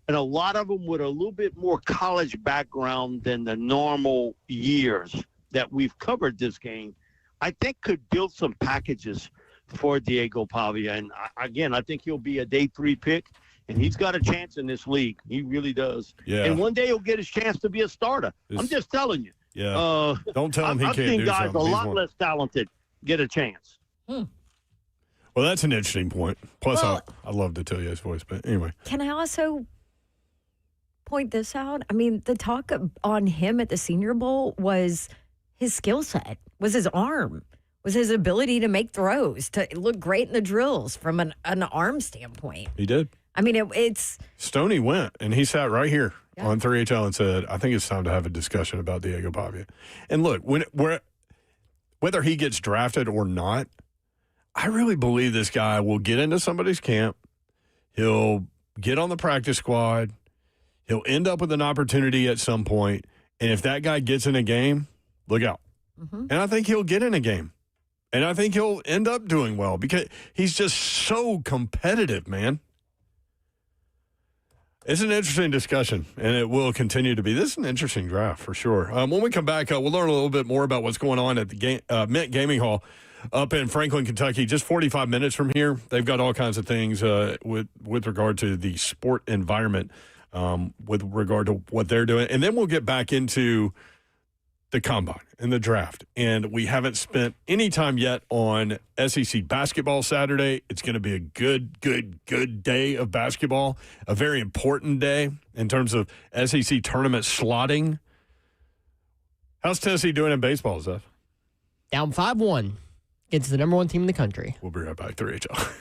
and a lot of them with a little bit more college background than the normal years that we've covered this game, I think could build some packages for Diego Pavia. And again, I think he'll be a day 3 pick, and he's got a chance in this league. He really does. Yeah. And one day he'll get his chance to be a starter. I'm just telling you. Yeah. Don't tell him he I've can't seen do guys something. a He's lot one. less talented get a chance. Well, that's an interesting point. Plus, Well- I love to tell you his voice, but anyway. Can I also point this out? I mean, the talk on him at the Senior Bowl was his skill set, was his arm, was his ability to make throws, to look great in the drills from an arm standpoint. He did. I mean, it's Stoney went, and he sat right here on 3HL and said, I think it's time to have a discussion about Diego Pavia. And look, whether he gets drafted or not, I really believe this guy will get into somebody's camp. He'll get on the practice squad. He'll end up with an opportunity at some point. And if that guy gets in a game, look out. And I think he'll get in a game. And I think he'll end up doing well because he's just so competitive, man. It's an interesting discussion, and it will continue to be. This is an interesting draft for sure. When we come back, we'll learn a little bit more about what's going on at the Mint Gaming Hall up in Franklin, Kentucky, just 45 minutes from here. They've got all kinds of things with regard to the sport environment, with regard to what they're doing. And then we'll get back into the combine and the draft. And we haven't spent any time yet on SEC basketball Saturday. It's going to be a good day of basketball, a very important day in terms of SEC tournament slotting. How's Tennessee doing in baseball, Zeph? Down 5-1 against the number 1 team in the country. We'll be right back. 3HL.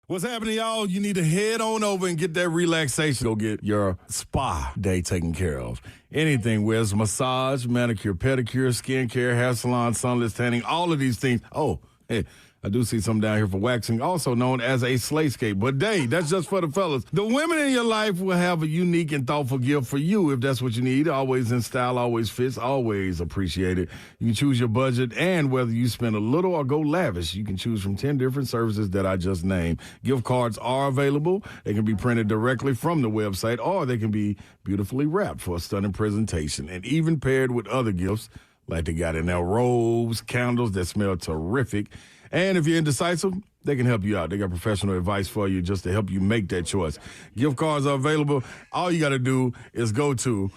What's happening, y'all? You need to head on over and get that relaxation. Go get your spa day taken care of. Anything, whether it's massage, manicure, pedicure, skincare, hair salon, sunless tanning, all of these things. Oh, hey, I do see some down here for waxing, also known as a slayscape. But, hey, that's just for the fellas. The women in your life will have a unique and thoughtful gift for you if that's what you need. Always in style, always fits, always appreciated. You can choose your budget, and whether you spend a little or go lavish, you can choose from 10 different services that I just named. Gift cards are available. They can be printed directly from the website, or they can be beautifully wrapped for a stunning presentation, and even paired with other gifts, like they got in their robes, candles that smell terrific. And if you're indecisive, they can help you out. They got professional advice for you just to help you make that choice. Gift cards are available. All you got to do is go to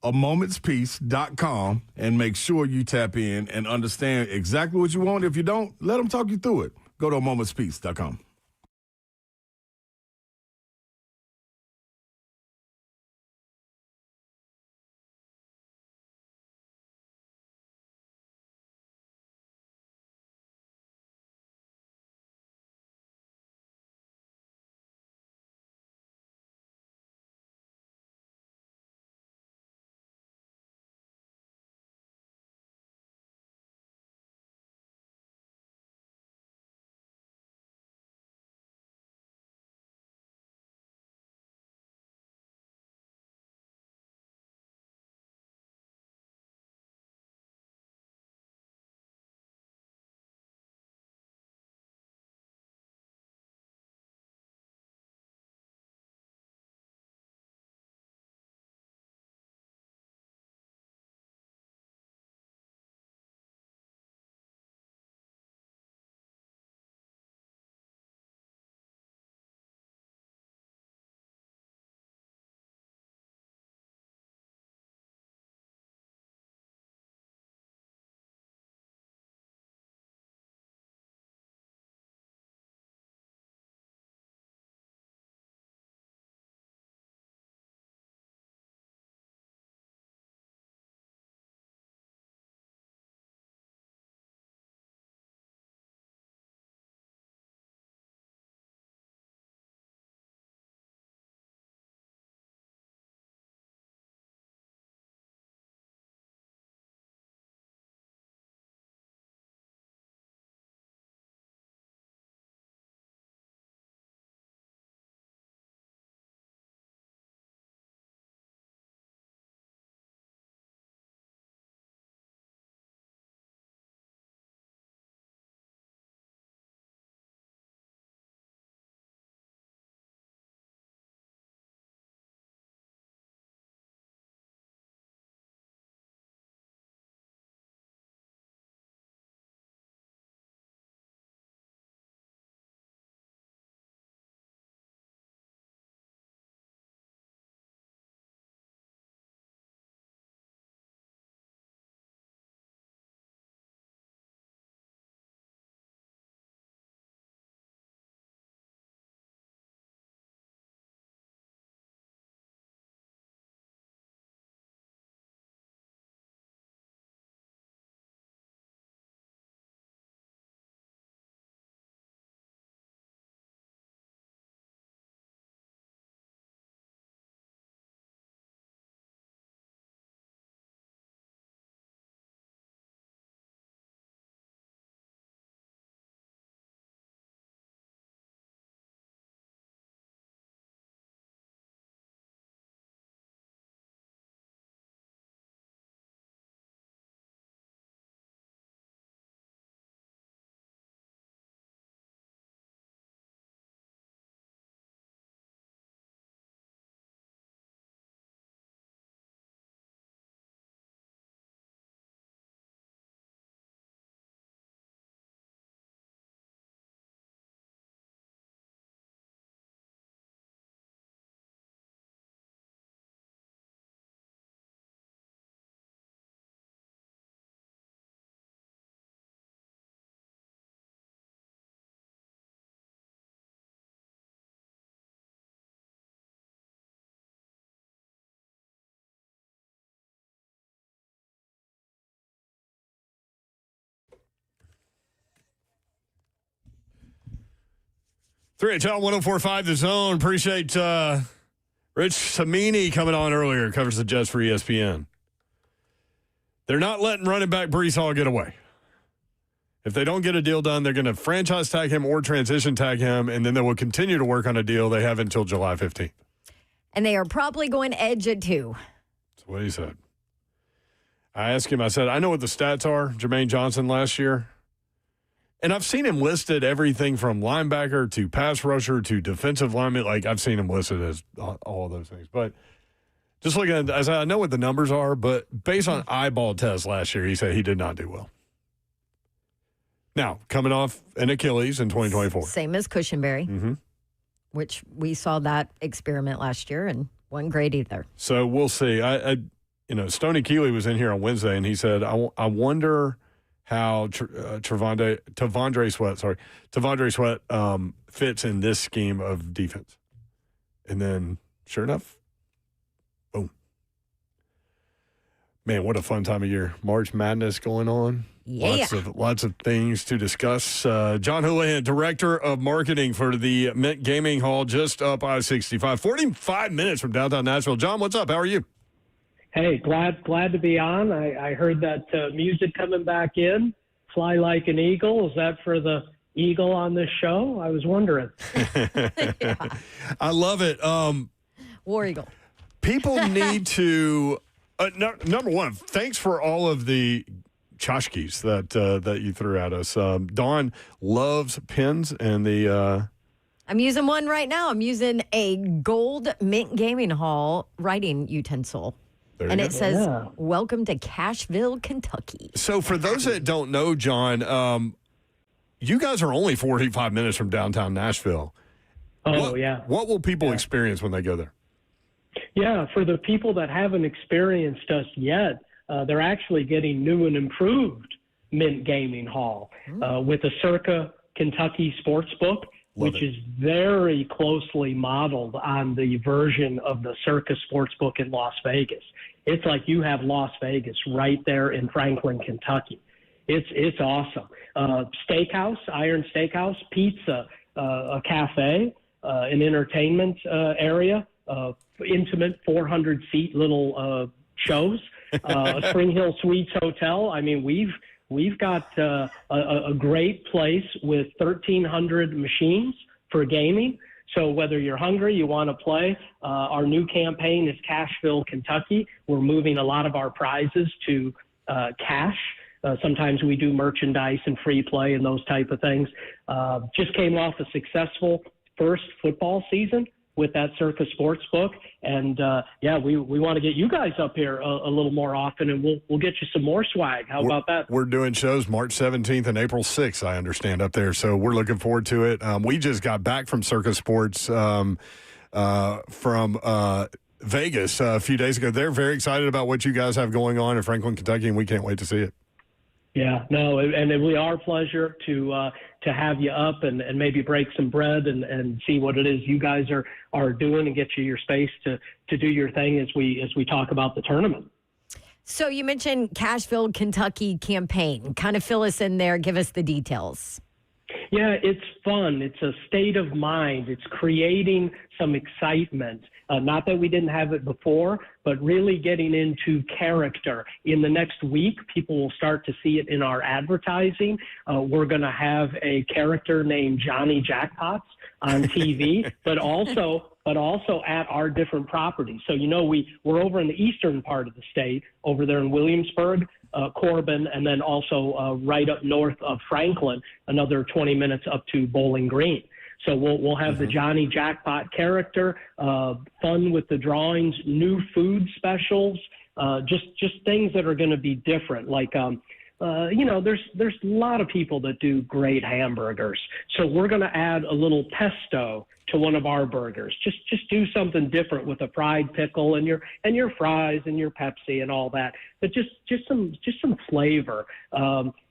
amomentspeace.com and make sure you tap in and understand exactly what you want. If you don't, let them talk you through it. Go to amomentspeace.com. 3HL 104.5 The Zone. Appreciate Rich Cimini coming on earlier. Covers the Jets for ESPN. They're not letting running back Breece Hall get away. If they don't get a deal done, they're going to franchise tag him or transition tag him, and then they will continue to work on a deal they have until July 15th. And they are probably going edge at 2. That's what he said. I asked him, I said, I know what the stats are, Jermaine Johnson last year. And I've seen him listed everything from linebacker to pass rusher to defensive lineman. Like, I've seen him listed as all of those things. But just looking at, as I know what the numbers are, but based on eyeball tests last year, he said he did not do well. Now, coming off an Achilles in 2024. Same as Cushenberry, which we saw that experiment last year and wasn't great either. So we'll see. Stoney Keeley was in here on Wednesday, and he said, I wonder how Tavondre Sweat fits in this scheme of defense. And then, sure enough, boom. Man, what a fun time of year. March Madness going on. Yeah. Lots of things to discuss. John Houlihan, Director of Marketing for the Mint Gaming Hall, just up I-65. 45 minutes from downtown Nashville. John, what's up? How are you? Hey, glad to be on. I heard that music coming back in, Fly Like an Eagle. Is that for the eagle on this show? I was wondering. Yeah. I love it. War Eagle. People need to, number one, thanks for all of the tchotchkes that you threw at us. Dawn loves pins and the... I'm using one right now. I'm using a gold Mint Gaming Hall writing utensil. And it says, Welcome to Cashville, Kentucky. So for those that don't know, John, you guys are only 45 minutes from downtown Nashville. What will people experience when they go there? Yeah, for the people that haven't experienced us yet, they're actually getting new and improved Mint Gaming Hall with a Circa Kentucky Sportsbook, which is very closely modeled on the version of the Circa Sportsbook in Las Vegas. It's like you have Las Vegas right there in Franklin, Kentucky. It's awesome. Steakhouse, Iron Steakhouse, pizza, a cafe, an entertainment area, intimate 400-seat little shows, Spring Hill Suites Hotel. I mean, we've got a great place with 1,300 machines for gaming. So whether you're hungry, you want to play, our new campaign is Cashville, Kentucky. We're moving a lot of our prizes to cash. Sometimes we do merchandise and free play and those type of things. Just came off a successful first football season with that Circa Sportsbook. And, we want to get you guys up here a little more often, and we'll get you some more swag. How about that? We're doing shows March 17th and April 6th, I understand, up there. So we're looking forward to it. We just got back from Circa Sports from Vegas a few days ago. They're very excited about what you guys have going on in Franklin, Kentucky, and we can't wait to see it. Yeah, no, and it will be our pleasure to have you up and maybe break some bread and see what it is you guys are doing and get you your space to do your thing as we talk about the tournament. So you mentioned Cashville, Kentucky campaign. Kind of fill us in there. Give us the details. Yeah, it's fun. It's a state of mind. It's creating some excitement. Not that we didn't have it before, but really getting into character. In the next week, people will start to see it in our advertising. We're going to have a character named Johnny Jackpots on TV, but also at our different properties. So, we're over in the eastern part of the state, over there in Williamsburg, Corbin, and then also right up north of Franklin, another 20 minutes up to Bowling Green. So we'll have the Johnny Jackpot character, fun with the drawings, new food specials, just things that are going to be different. Like, there's a lot of people that do great hamburgers. So we're going to add a little pesto to one of our burgers. Just do something different with a fried pickle and your fries and your Pepsi and all that. But just some flavor.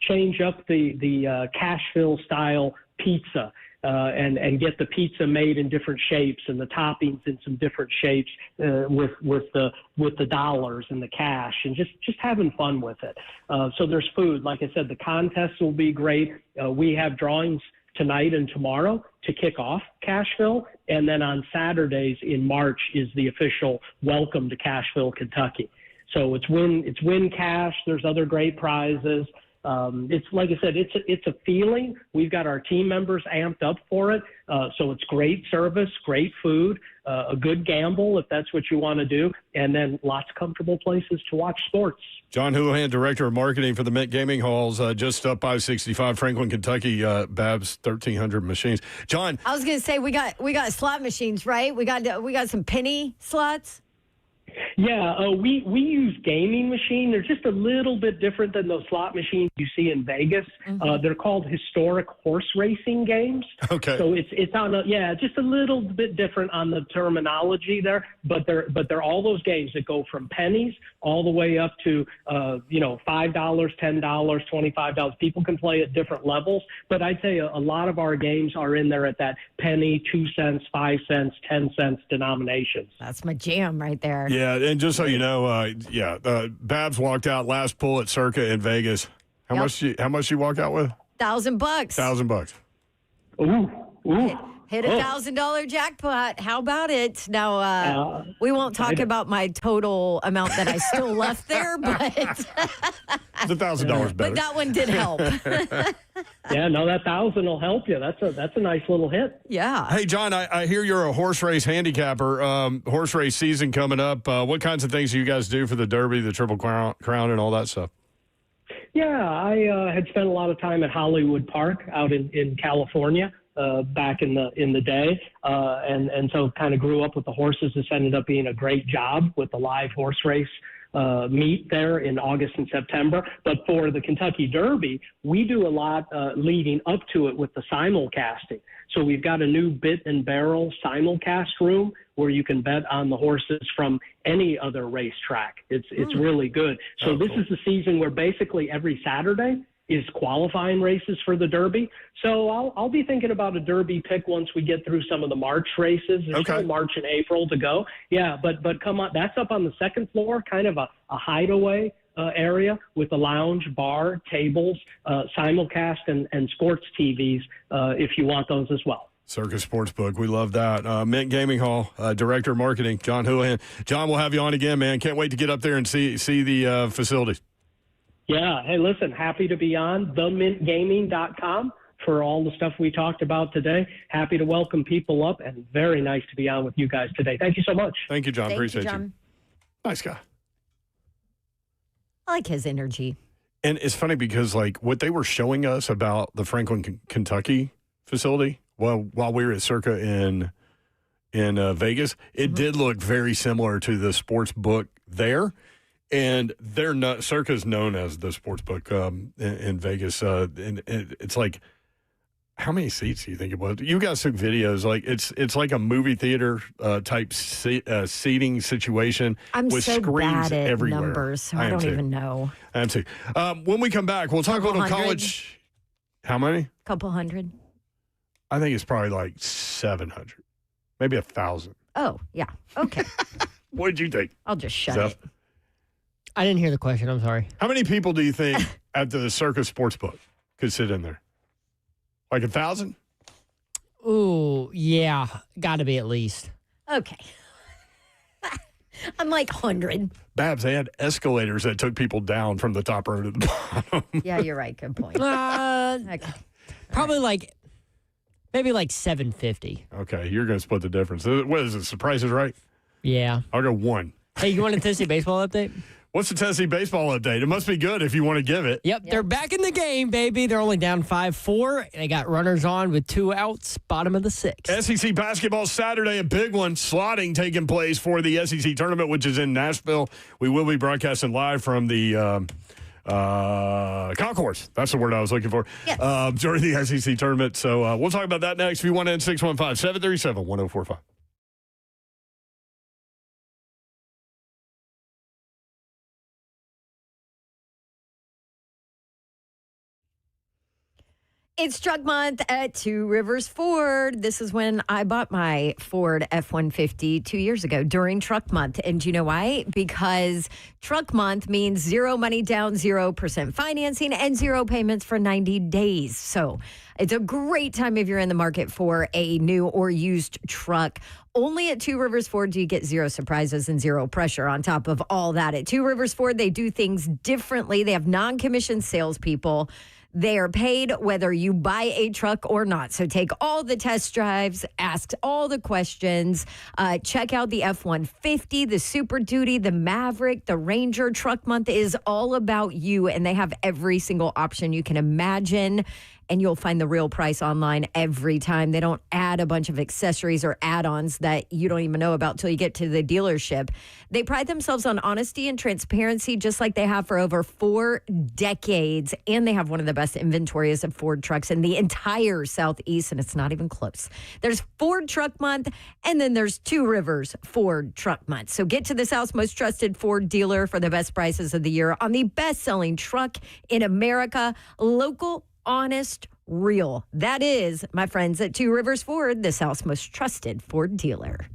Change up the Cashville style pizza. And get the pizza made in different shapes and the toppings in some different shapes with the dollars and the cash and just having fun with it. So there's food. Like I said, the contests will be great. We have drawings tonight and tomorrow to kick off Cashville. And then on Saturdays in March is the official welcome to Cashville, Kentucky. So it's win cash. There's other great prizes. It's like I said, it's a feeling. We've got our team members amped up for it. So it's great service, great food, a good gamble if that's what you want to do, and then lots of comfortable places to watch sports. John Houlihan, Director of Marketing for the Mint Gaming Halls, just up by 65, Franklin, Kentucky, Babs 1,300 machines. John. I was going to say, we got slot machines, right? We got some penny slots. Yeah, we use gaming machine. They're just a little bit different than those slot machines you see in Vegas. Mm-hmm. They're called historic horse racing games. Okay. So it's on just a little bit different on the terminology there, but they're all those games that go from pennies all the way up to $5, $10, $25. People can play at different levels, but I'd say a lot of our games are in there at that penny, 2 cents, 5 cents, 10 cents denominations. That's my jam right there. Yeah, and just so you know, Babs walked out last pull at Circa in Vegas. How much she walk out with? $1,000. $1,000. Ooh. Hit $1,000 jackpot. How about it? Now, we won't talk about my total amount that I still left there, but it's $1,000 better. But that one did help. Yeah, no, that 1,000 will help you. That's a nice little hit. Yeah. Hey, John, I hear you're a horse race handicapper. Horse race season coming up. What kinds of things do you guys do for the Derby, the Triple Crown, and all that stuff? Yeah, I had spent a lot of time at Hollywood Park out in California back in the day, and so kind of grew up with the horses. This ended up being a great job with the live horse race meet there in August and September. But for the Kentucky Derby, we do a lot leading up to it with the simulcasting. So we've got a new bit and barrel simulcast room where you can bet on the horses from any other racetrack. It's really good. So this is the season where basically every Saturday is qualifying races for the Derby. So I'll be thinking about a Derby pick once we get through some of the March races. There's still March and April to go. Yeah, but come on, that's up on the second floor, kind of a hideaway area with a lounge, bar, tables, simulcast, and sports TVs if you want those as well. Circus Sportsbook. We love that. Mint Gaming Hall, Director of Marketing, John Houlihan. John, we'll have you on again, man. Can't wait to get up there and see the facilities. Yeah. Hey, listen, happy to be on themintgaming.com for all the stuff we talked about today. Happy to welcome people up and very nice to be on with you guys today. Thank you so much. Thank you, John. Thank Appreciate you, John. Nice guy. I like his energy. And it's funny because, like, what they were showing us about the Franklin, Kentucky facility, while we were at Circa in Vegas, it did look very similar to the sports book there. And they're not, Circa's known as the sports book in Vegas. And it's like, how many seats do you think it was? You guys took videos. Like it's like a movie theater type seating situation with so screens bad at everywhere. Numbers, so I don't even know. I am too. When we come back, we'll talk a little college. How many? Couple hundred. I think it's probably like 700, maybe 1,000. Oh, yeah. Okay. What did you think? I'll just shut Steph? it. I didn't hear the question. I'm sorry. How many people do you think at the Circus Sportsbook could sit in there? Like 1,000? Ooh, yeah. Got to be at least. Okay. I'm like 100. Babs, they had escalators that took people down from the top row to the bottom. Yeah, you're right. Good point. Okay. Probably maybe like 750. Okay, you're going to split the difference. What is it? Surprise is right? Yeah. I'll go 1. Hey, you want a Tennessee baseball update? What's the Tennessee baseball update? It must be good if you want to give it. Yep, they're back in the game, baby. They're only down 5-4. They got runners on with 2 outs, bottom of the 6th. SEC basketball Saturday, a big one. Slotting taking place for the SEC tournament, which is in Nashville. We will be broadcasting live from the concourse. That's the word I was looking for. Yes. During the SEC tournament. So we'll talk about that next. If you want to, 615-737-1045. It's Truck Month at Two Rivers Ford. This is when I bought my Ford F-150 2 years ago during Truck Month. And you know why? Because Truck Month means 0 money down, 0% financing, and 0 payments for 90 days. So it's a great time if you're in the market for a new or used truck. Only at Two Rivers Ford do you get 0 surprises and 0 pressure. On top of all that, at Two Rivers Ford, they do things differently. They have non-commissioned salespeople. They are paid whether you buy a truck or not. So take all the test drives, ask all the questions, check out the F-150, the Super Duty, the Maverick, the Ranger. Truck Month is all about you, and they have every single option you can imagine. And you'll find the real price online every time. They don't add a bunch of accessories or add-ons that you don't even know about till you get to the dealership. They pride themselves on honesty and transparency, just like they have for over 4 decades. And they have one of the best inventories of Ford trucks in the entire Southeast, and it's not even close. There's Ford Truck Month, and then there's Two Rivers Ford Truck Month. So get to the South's most trusted Ford dealer for the best prices of the year on the best-selling truck in America. Local, honest, real. That is, my friends at Two Rivers Ford, the South's most trusted Ford dealer.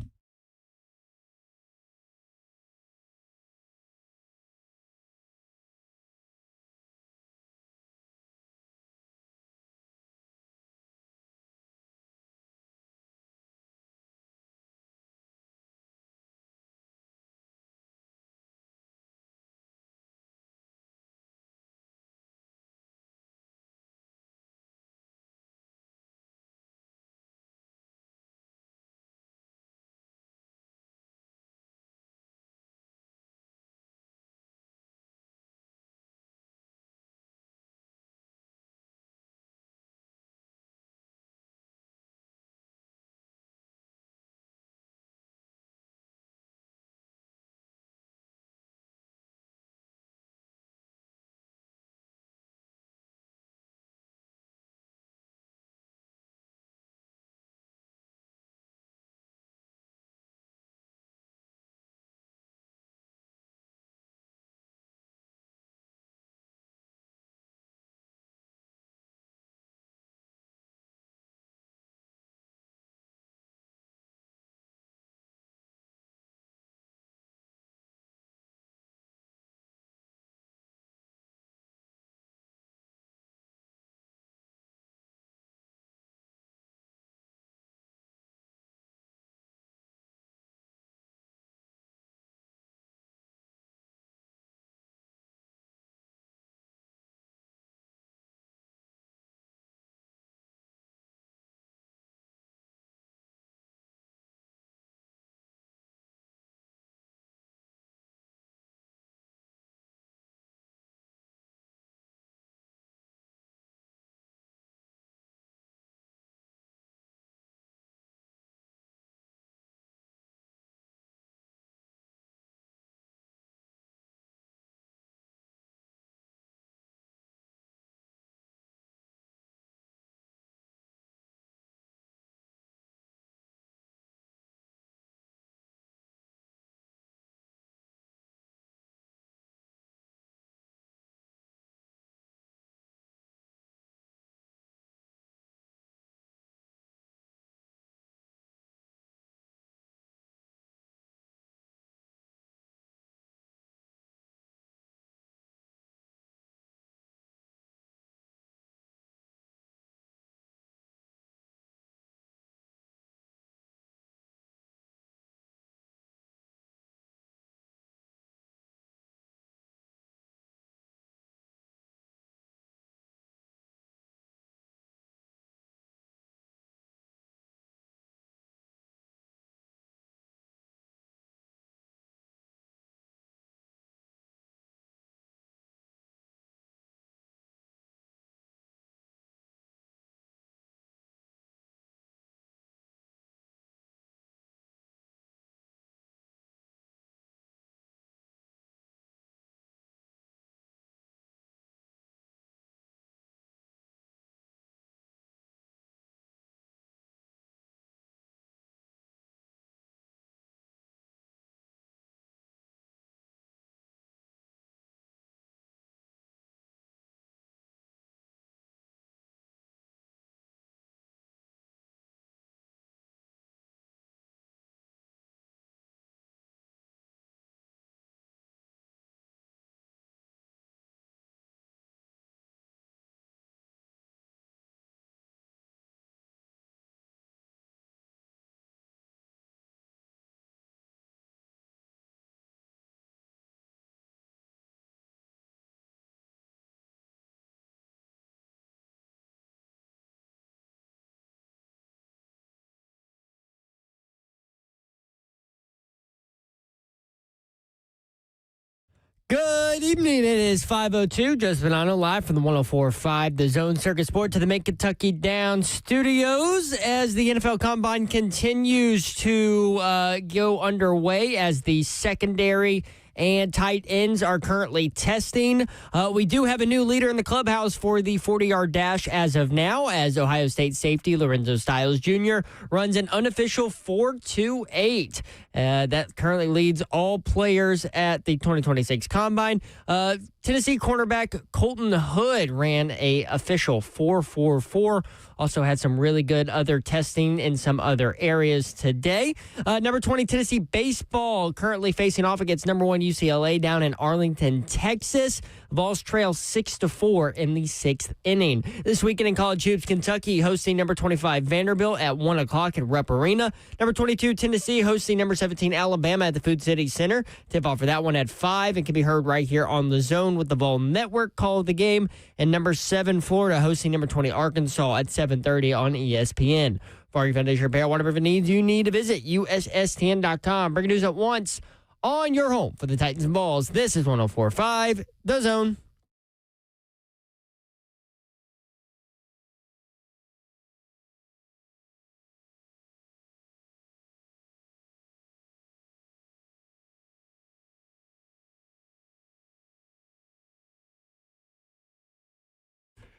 Good evening. It is 5:02. Joe Spanano live from the 104.5 The Zone Circus Sport to the Make Kentucky Down studios as the NFL Combine continues to go underway as the secondary and tight ends are currently testing. We do have a new leader in the clubhouse for the 40-yard dash as of now, as Ohio State safety Lorenzo Styles Jr. runs an unofficial 4.28. That currently leads all players at the 2026 Combine. Tennessee cornerback Colton Hood ran a official 4.44. Also had some really good other testing in some other areas today. Number 20, Tennessee baseball currently facing off against number 1 UCLA down in Arlington, Texas. Vols trail 6-4 in the 6th inning. This weekend in college hoops, Kentucky hosting number 25 Vanderbilt at 1 o'clock at Rep Arena. Number 22 Tennessee hosting number 17 Alabama at the Food City Center. Tip off for that one at 5 and can be heard right here on the Zone with the Vol Network call of the game. And number 7 Florida hosting number 20 Arkansas at 7:30 on ESPN. For your foundation repair, whatever needs you need to visit USSTN.com. Breaking news at once on your home for the Titans and Balls. This is 104.5 The Zone.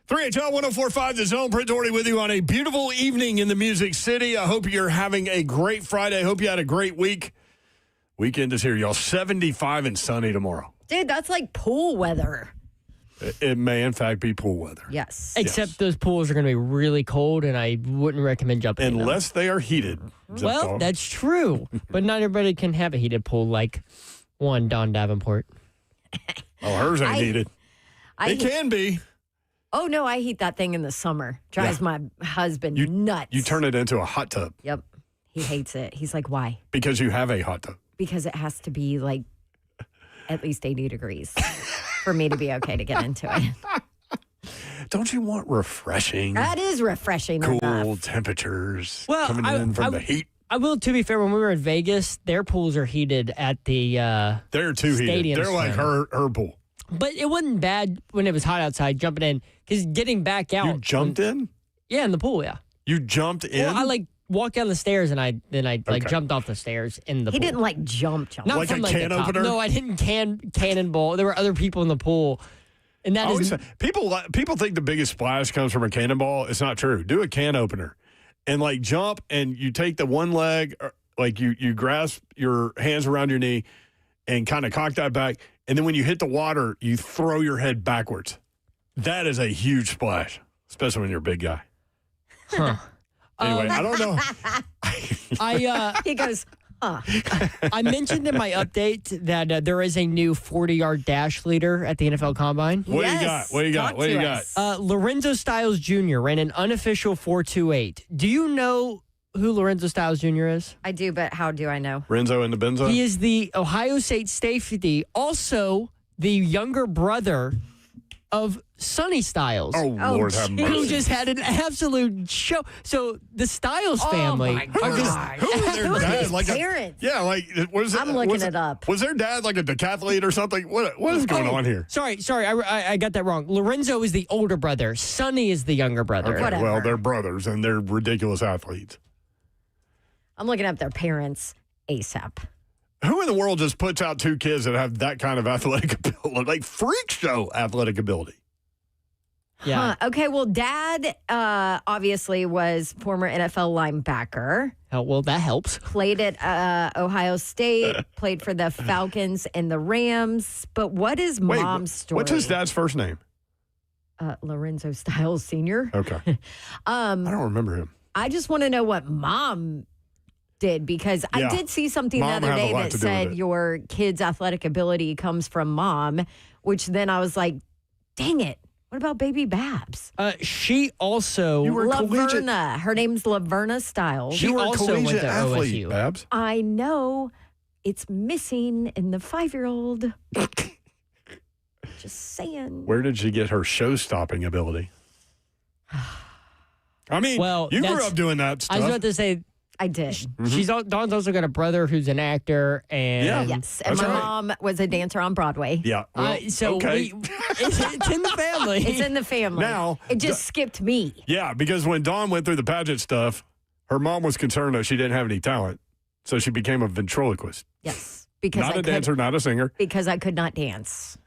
HL 104.5 The Zone. Brent Doherty with you on a beautiful evening in the Music City. I hope you're having a great Friday. I hope you had a great week. Weekend is here, y'all. 75 and sunny tomorrow. Dude, that's like pool weather. It may, in fact, be pool weather. Yes. Except those pools are going to be really cold, and I wouldn't recommend jumping in them. Unless they are heated. Well, that's true. But not everybody can have a heated pool like one Don Davenport. Oh, hers ain't heated. It can be. Oh, no, I heat that thing in the summer. Drives my husband nuts. You turn it into a hot tub. Yep. He hates it. He's like, why? Because you have a hot tub. Because it has to be like at least 80 degrees for me to be okay to get into it. Don't you want refreshing? That is refreshing. Cool enough. temperatures coming in from the heat. I will, to be fair, when we were in Vegas, their pools are heated at the They're too heated. They're like her pool. But it wasn't bad when it was hot outside jumping in because getting back out. You jumped in? Yeah, in the pool, yeah. You jumped in? Well, I walked down the stairs and I jumped off the stairs in the pool. He didn't like jump. Not like from, a can opener? No, I didn't cannonball. There were other people in the pool. And that is people think the biggest splash comes from a cannonball. It's not true. Do a can opener and jump and you take the one leg, you grasp your hands around your knee and kind of cock that back. And then when you hit the water, you throw your head backwards. That is a huge splash, especially when you're a big guy. Huh. Anyway, I don't know. He goes, huh. I mentioned in my update that there is a new 40-yard dash leader at the NFL Combine. What do you got? What do you got? What do you got? Lorenzo Styles Jr. ran an unofficial 4.28. Do you know who Lorenzo Styles Jr. is? I do, but how do I know? Renzo and the Benzo? He is the Ohio State safety, also the younger brother of Sonny Styles. Oh, Lord have mercy. Who just had an absolute show. So the Styles family are just... Who is their dad? Like parents? I'm looking it up. Was their dad like a decathlete or something? What is going on here? Sorry, I got that wrong. Lorenzo is the older brother. Sonny is the younger brother. Okay, Whatever. well, they're brothers and they're ridiculous athletes. I'm looking up their parents ASAP. Who in the world just puts out two kids that have that kind of athletic ability, like freak show athletic ability? Yeah. Huh. Okay, well, Dad obviously was former NFL linebacker. Oh, well, that helps. Played at Ohio State, played for the Falcons and the Rams. But what is Mom's story? What's his dad's first name? Lorenzo Styles Sr. Okay. I don't remember him. I just want to know what Mom did because I did see something Mom the other day that to said your kid's athletic ability comes from Mom, which then I was like, dang it. What about baby Babs? She also... Laverna. Her name's Laverna Styles. She also went to OSU. Babs. I know. It's missing in the 5-year-old. Just saying. Where did she get her show-stopping ability? I mean, you grew up doing that stuff. I was about to say, I did. Dawn's also got a brother who's an actor, and Yes, and my mom was a dancer on Broadway. Yeah. Well, so okay. it's in the family. It's in the family. Now, it just skipped me. Yeah, because when Dawn went through the pageant stuff, her mom was concerned that she didn't have any talent, so she became a ventriloquist. Yes, because Not a dancer, not a singer. Because I could not dance.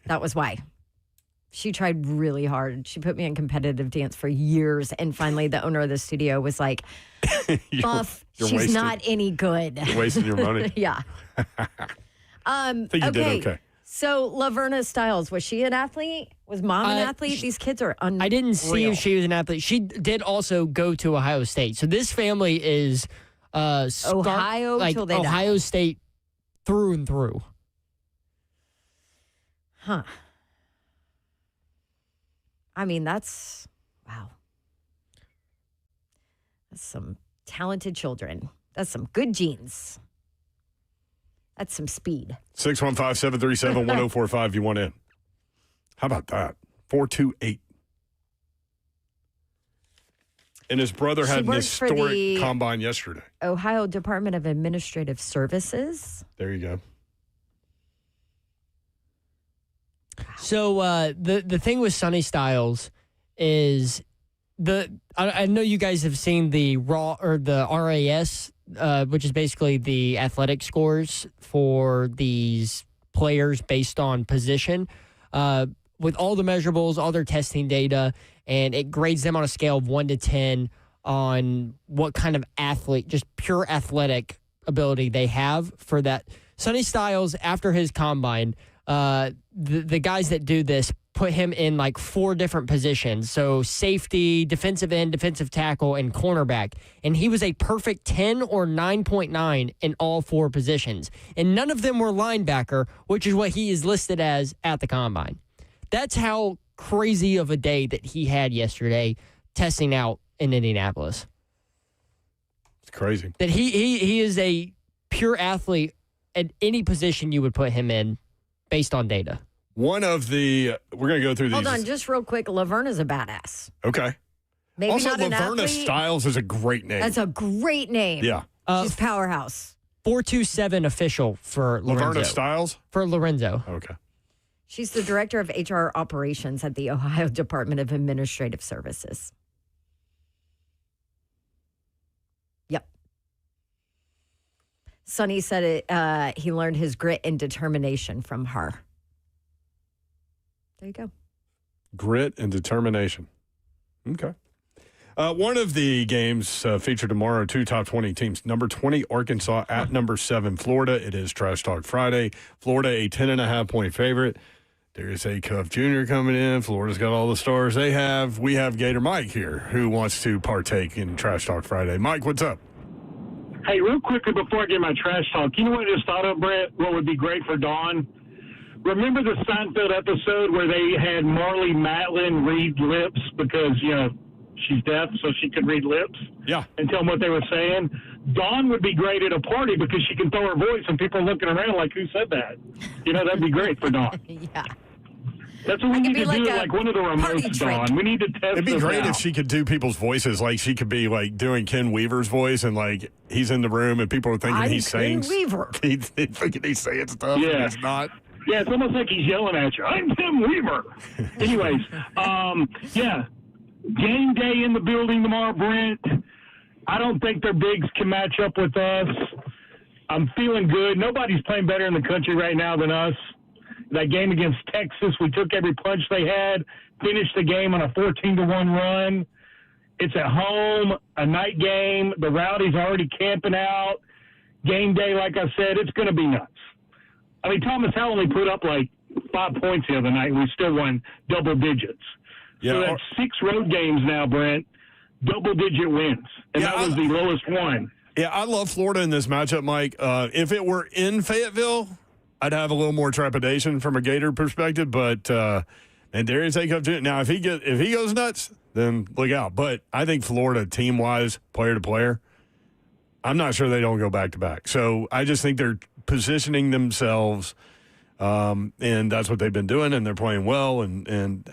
That was why. She tried really hard. She put me in competitive dance for years, and finally, the owner of the studio was like, "Buff, she's not any good. You're wasting your money." Yeah. I think you did okay. So Laverna Stiles, was she an athlete? Was mom an athlete? These kids are unreal. I didn't see if she was an athlete. She did also go to Ohio State. So this family is Ohio till they Ohio die. State through and through. Huh. I mean, wow. That's some talented children. That's some good genes. That's some speed. 615-737-1045. You want in. How about that? 428. And his brother had an historic combine yesterday. Ohio Department of Administrative Services. There you go. So the thing with Sonny Styles is I know you guys have seen the RAS, which is basically the athletic scores for these players based on position, with all the measurables, all their testing data, and it grades them on a scale of 1 to 10 on what kind of athlete, just pure athletic ability they have for that. Sonny Styles, after his combine, the guys that do this put him in like 4 different positions. So safety, defensive end, defensive tackle, and cornerback. And he was a perfect 10 or 9.9 in all 4 positions. And none of them were linebacker, which is what he is listed as at the combine. That's how crazy of a day that he had yesterday testing out in Indianapolis. It's crazy. That he is a pure athlete at any position you would put him in based on data. We're going to go through these. Hold on, just real quick. Laverna's a badass. Okay. Maybe also, not an Laverna athlete. Stiles is a great name. That's a great name. Yeah. She's powerhouse. 427 official for Lorenzo. Laverna Stiles? For Lorenzo. Okay. She's the director of HR operations at the Ohio Department of Administrative Services. Yep. Sonny said he learned his grit and determination from her. There you go. Grit and determination. Okay. One of the games featured tomorrow, 2 top 20 teams. Number 20, Arkansas at number 7, Florida. It is Trash Talk Friday. Florida, a 10.5-point favorite. There's a Cuff Jr. coming in. Florida's got all the stars they have. We have Gator Mike here who wants to partake in Trash Talk Friday. Mike, what's up? Hey, real quickly before I get my trash talk, you know what I just thought of, Brett? What would be great for Dawn? Remember the Seinfeld episode where they had Marlee Matlin read lips because, she's deaf, so she could read lips? Yeah. And tell them what they were saying? Dawn would be great at a party because she can throw her voice and people are looking around like, who said that? That'd be great for Dawn. Yeah. That's what we need to like do, like one of the remotes, Dawn. We need to test It'd be this great out. if she could do people's voices. Like, she could be, like, doing Ken Weaver's voice, and, like, he's in the room, and people are thinking he's saying... Ken Weaver. He's thinking he's saying stuff, Yeah. and he's not. Yeah, it's almost like he's yelling at you. I'm Tim Weaver. Anyways, yeah. Game day in the building tomorrow, Brent. I don't think their bigs can match up with us. I'm feeling good. Nobody's playing better in the country right now than us. That game against Texas, we took every punch they had, finished the game on a 14-1 run. It's at home, a night game. The Rowdies already camping out. Game day, like I said, it's going to be nuts. I mean, Thomas Howell only put up like 5 points the other night. We still won double digits. Yeah, so that's 6 road games now, Brent. Double-digit wins. And that was the lowest one. Yeah, I love Florida in this matchup, Mike. If it were in Fayetteville, I'd have a little more trepidation from a Gator perspective. But and Darius Acuff Jr. Now, if he goes nuts, then look out. But I think Florida, team-wise, player to player, I'm not sure they don't go back-to-back. So I just think they're positioning themselves, and that's what they've been doing, and they're playing well. And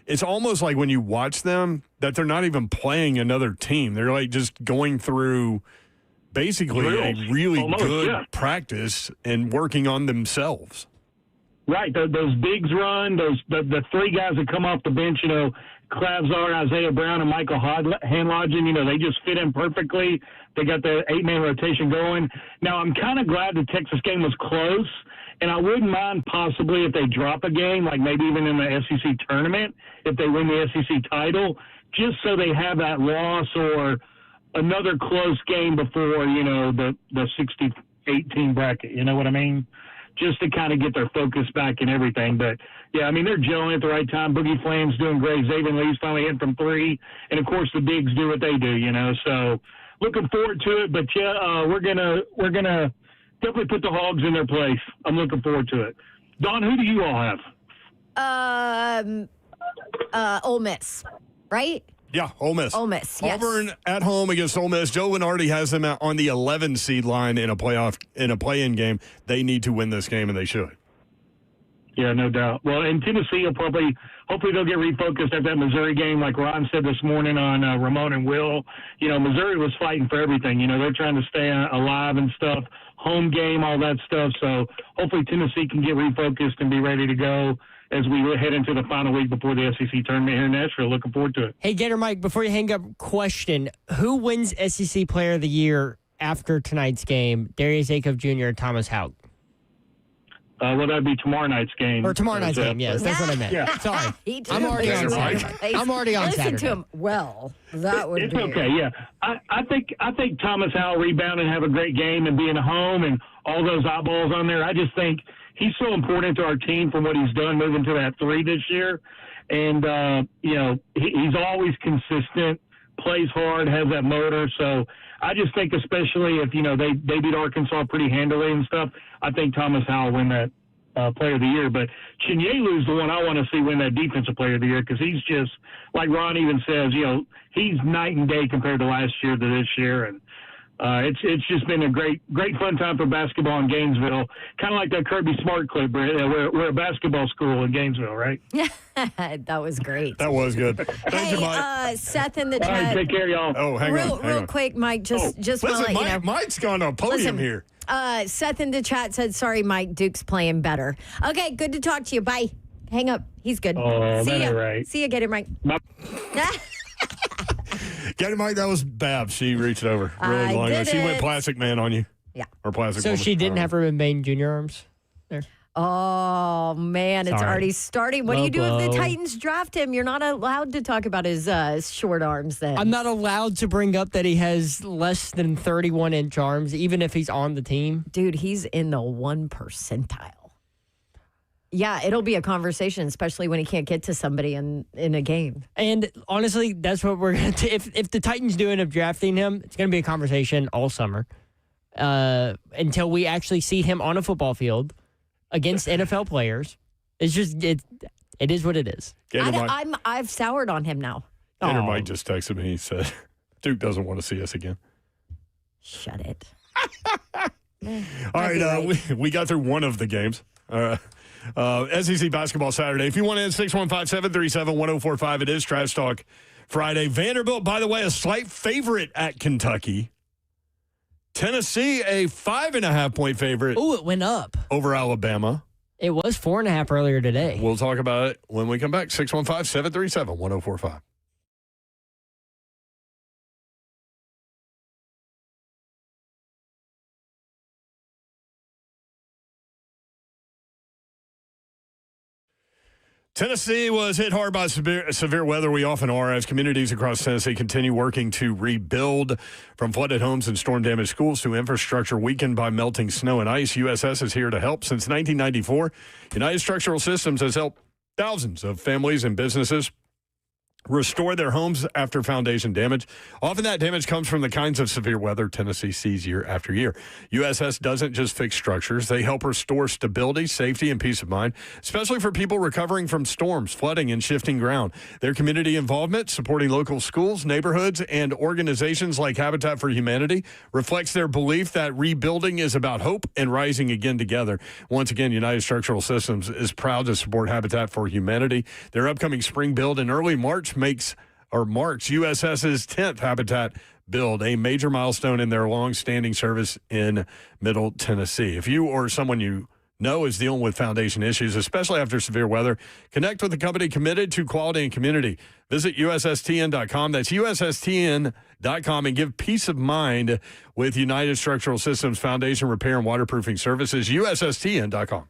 it's almost like when you watch them, that they're not even playing another team. They're like just going through basically a really good practice and working on themselves. Right, those bigs run. The three guys that come off the bench, Clavzar, Isaiah Brown, and Michael Hanlodgen, they just fit in perfectly. They got the 8-man rotation going. Now, I'm kind of glad the Texas game was close, and I wouldn't mind possibly if they drop a game, like maybe even in the SEC tournament, if they win the SEC title, just so they have that loss or another close game before, the 68-team bracket. You know what I mean? Just to kind of get their focus back and everything. But, yeah, they're gelling at the right time. Boogie Flam's doing great. Xavier Lee's finally hitting from 3. And, of course, the bigs do what they do, So, looking forward to it. But, yeah, we're gonna definitely put the Hogs in their place. I'm looking forward to it. Don, who do you all have? Ole Miss, right? Yeah, Ole Miss. Ole Miss, yes. Auburn at home against Ole Miss. Joe Lenardi has them on the 11 seed line in a play-in game. They need to win this game, and they should. Yeah, no doubt. Well, and Tennessee will hopefully they'll get refocused at that Missouri game, like Ron said this morning on Ramon and Will. Missouri was fighting for everything. They're trying to stay alive and stuff, home game, all that stuff. So hopefully Tennessee can get refocused and be ready to go as we head into the final week before the SEC tournament here in Nashville. Looking forward to it. Hey, Gator Mike, before you hang up, question. Who wins SEC Player of the Year after tonight's game? Darius Acuff Jr. or Thomas Houck? Well, that'd be tomorrow night's game. Or tomorrow night's game, yes. That's what I meant. Yeah. Sorry. I'm already on Saturday. I'm already on Listen Saturday. to him. Well, that would it's be. Okay, yeah. I think Thomas Howell rebound and have a great game and being home and all those eyeballs on there. I just think he's so important to our team from what he's done moving to that 3 this year. And, he's always consistent, plays hard, has that motor. So I just think especially if, they beat Arkansas pretty handily and stuff, I think Thomas Howell win that Player of the Year. But Chinyelu is the one I want to see win that Defensive Player of the Year because he's just, like Ron even says, he's night and day compared to last year to this year. And it's just been a great fun time for basketball in Gainesville. Kind of like that Kirby Smart clip. We're a basketball school in Gainesville, right? That was great. That was good. Thank you, Mike. Seth in the All right, chat. take care, y'all. Oh, hang on. Real quick, Mike, just want to Listen, let you know. Mike's gone on a podium here. Seth in the chat said, sorry, Mike, Duke's playing better. Okay, good to talk to you. Bye. Hang up. He's good. Oh, See ya. right. See you, get it, Mike. Get it, Mike. That was Bab. She reached over really long. did She it. went Plastic Man on you. Yeah. Or Plastic So Woman. she didn't have her Jermaine Jr. arms there? Oh, man, it's Sorry. already starting. What do you do if Low the blow. Titans draft him? You're not allowed to talk about his short arms then. I'm not allowed to bring up that he has less than 31-inch arms, even if he's on the team. Dude, he's in the 1 percentile. Yeah, it'll be a conversation, especially when he can't get to somebody in a game. And honestly, that's what we're going to if the Titans do end up drafting him, it's going to be a conversation all summer until we actually see him on a football field against NFL players. It's just, it is what it is. I've soured on him now. Gator Mike just texted me. He said, Duke doesn't want to see us again. Shut it. All right, we got through one of the games. SEC Basketball Saturday. If you want to, 615-737-1045. It is Trash Talk Friday. Vanderbilt, by the way, a slight favorite at Kentucky. Tennessee, a 5.5-point favorite. Oh, it went up. Over Alabama. It was 4.5 earlier today. We'll talk about it when we come back. 615-737-1045. Tennessee was hit hard by severe weather. We often are as communities across Tennessee continue working to rebuild from flooded homes and storm-damaged schools to infrastructure weakened by melting snow and ice. USS is here to help. Since 1994, United Structural Systems has helped thousands of families and businesses restore their homes after foundation damage. Often that damage comes from the kinds of severe weather Tennessee sees year after year. USS doesn't just fix structures. They help restore stability, safety, and peace of mind, especially for people recovering from storms, flooding, and shifting ground. Their community involvement, supporting local schools, neighborhoods, and organizations like Habitat for Humanity, reflects their belief that rebuilding is about hope and rising again together. Once again, United Structural Systems is proud to support Habitat for Humanity. Their upcoming spring build in early March makes marks USS's 10th habitat build, a major milestone in their long-standing service in Middle Tennessee. If you or someone you know is dealing with foundation issues, especially after severe weather, connect with a company committed to quality and community. Visit USSTN.com. That's USSTN.com, and give peace of mind with United Structural Systems Foundation Repair and Waterproofing Services. USSTN.com.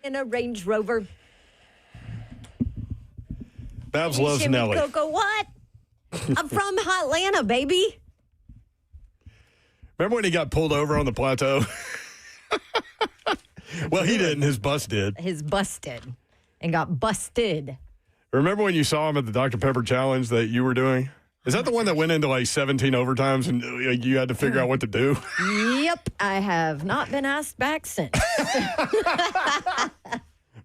In a Range Rover. Babs loves Jimmy Nelly. Coco, what? I'm from Atlanta, baby. Remember when he got pulled over on the plateau? Well, he didn't. His bus did. His busted and got busted. Remember when you saw him at the Dr. Pepper challenge that you were doing? Is that the one that went into like 17 overtimes and you had to figure out what to do? Yep. I have not been asked back since.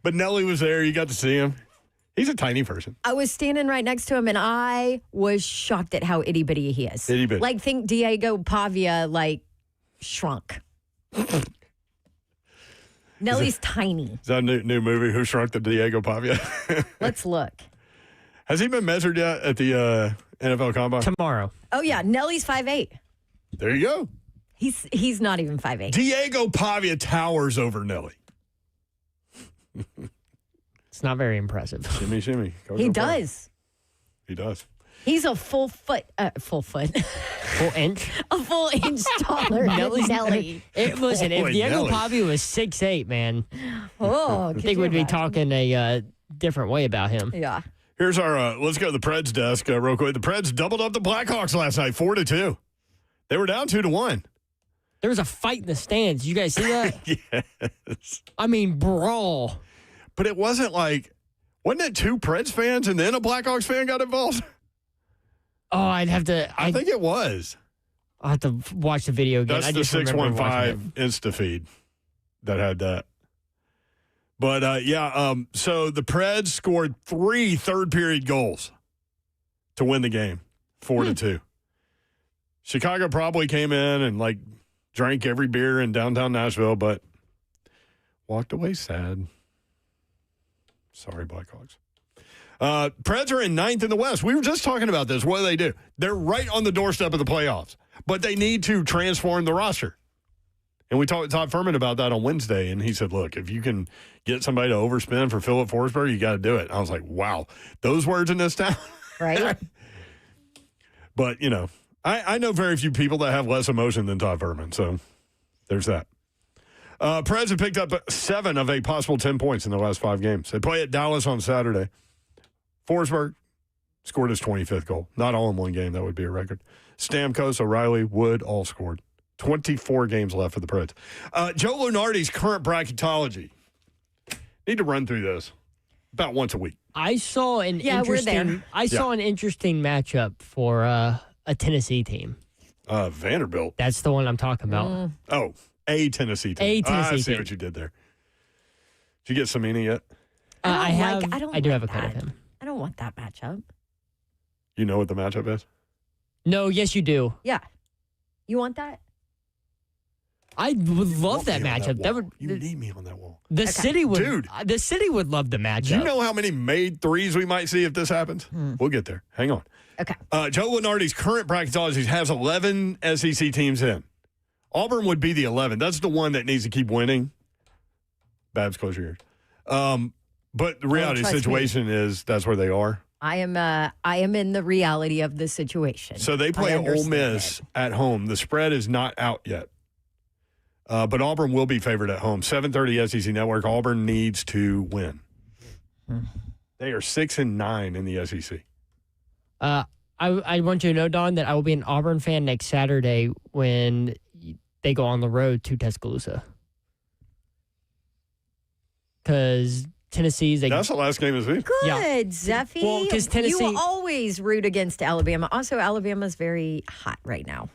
But Nelly was there. You got to see him. He's a tiny person. I was standing right next to him, and I was shocked at how itty-bitty he is. Itty-bitty. Like, think Diego Pavia, like, shrunk. Nelly's tiny. Is that a new movie, Who Shrunk the Diego Pavia? Let's look. Has he been measured yet at the NFL Combine? Tomorrow. Oh, yeah. Nelly's 5'8". There you go. He's not even 5'8". Diego Pavia towers over Nelly. It's not very impressive. Shimmy, shimmy. He does. He does. He's a full foot. Full inch. A full inch taller than Nelly. Listen, if Boy, Diego Nelly. Pavia was 6'8", man, Oh, I think we'd be talking a different way about him. Yeah. Here's our, let's go to the Preds desk real quick. The Preds doubled up the Blackhawks last night, 4-2. They were down 2-1. There was a fight in the stands. You guys see that? Yes. I mean, brawl. But it wasn't like, wasn't it two Preds fans and then a Blackhawks fan got involved? Oh, I'd have to. I think it was. I'll have to watch the video again. That's I the just remember watching 615 Insta feed that had that. But, so the Preds scored 3 third-period goals to win the game, 4-2. Chicago probably came in and, like, drank every beer in downtown Nashville, but walked away sad. Sorry, Blackhawks. Preds are in 9th in the West. We were just talking about this. What do? They're right on the doorstep of the playoffs, but they need to transform the roster. And we talked to Todd Furman about that on Wednesday, and he said, look, if you can get somebody to overspend for Philip Forsberg, you got to do it. And I was like, wow, those words in this town? Right? But, I know very few people that have less emotion than Todd Furman, so there's that. Preds have picked up 7 of a possible 10 points in the last 5 games. They play at Dallas on Saturday. Forsberg scored his 25th goal. Not all in one game. That would be a record. Stamkos, O'Reilly, Wood all scored. 24 games left for the Preds. Joe Lunardi's current bracketology. Need to run through this about once a week. I saw an we're there. I saw an interesting matchup for a Tennessee team. Vanderbilt. That's the one I'm talking about. Oh, a Tennessee team. A Tennessee I see team. what you did there. Did you get Cimini yet? I do have a cut of him. I don't want that matchup. You know what the matchup is? No, yes, you do. Yeah. You want that? I would love Want that me on matchup. That wall. would You need me on that wall. the city would. Dude. The city would love the matchup. Do you know how many made threes we might see if this happens? We'll get there. Hang on. Okay. Joe Lunardi's current bracketology has 11 SEC teams in. Auburn would be the 11. That's the one that needs to keep winning. Babs, close your ears. But the reality of the situation is that's where they are. I am in the reality of the situation. So they play I Ole understand Miss it. at home. The spread is not out yet. But Auburn will be favored at home. 7:30 SEC Network. Auburn needs to win. They are 6-9 in the SEC. I want you to know, Don, that I will be an Auburn fan next Saturday when they go on the road to Tuscaloosa. Because Tennessee's That's the last game of the week. Good, Yeah. Zeffy. Well, 'cause Tennessee- You always root against Alabama. Also, Alabama's very hot right now.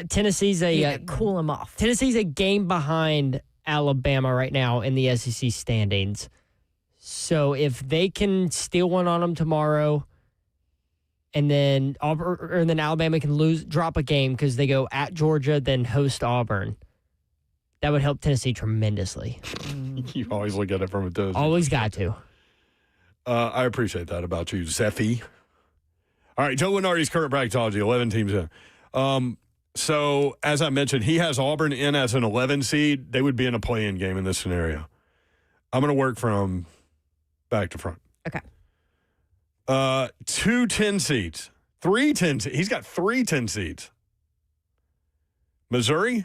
Tennessee's You a need to cool them off. Tennessee's a game behind Alabama right now in the SEC standings. So if they can steal one on them tomorrow, and then Alabama can drop a game because they go at Georgia, then host Auburn, that would help Tennessee tremendously. You always look at it from a Tennessee. Always got to. I appreciate that about you, Zeffy. All right, Joe Lunardi's current bracketology, 11 teams in. So, as I mentioned, he has Auburn in as an 11 seed. They would be in a play-in game in this scenario. I'm going to work from back to front. Okay. 2 10 seeds. 3 10 seeds. He's got 3 10 seeds. Missouri,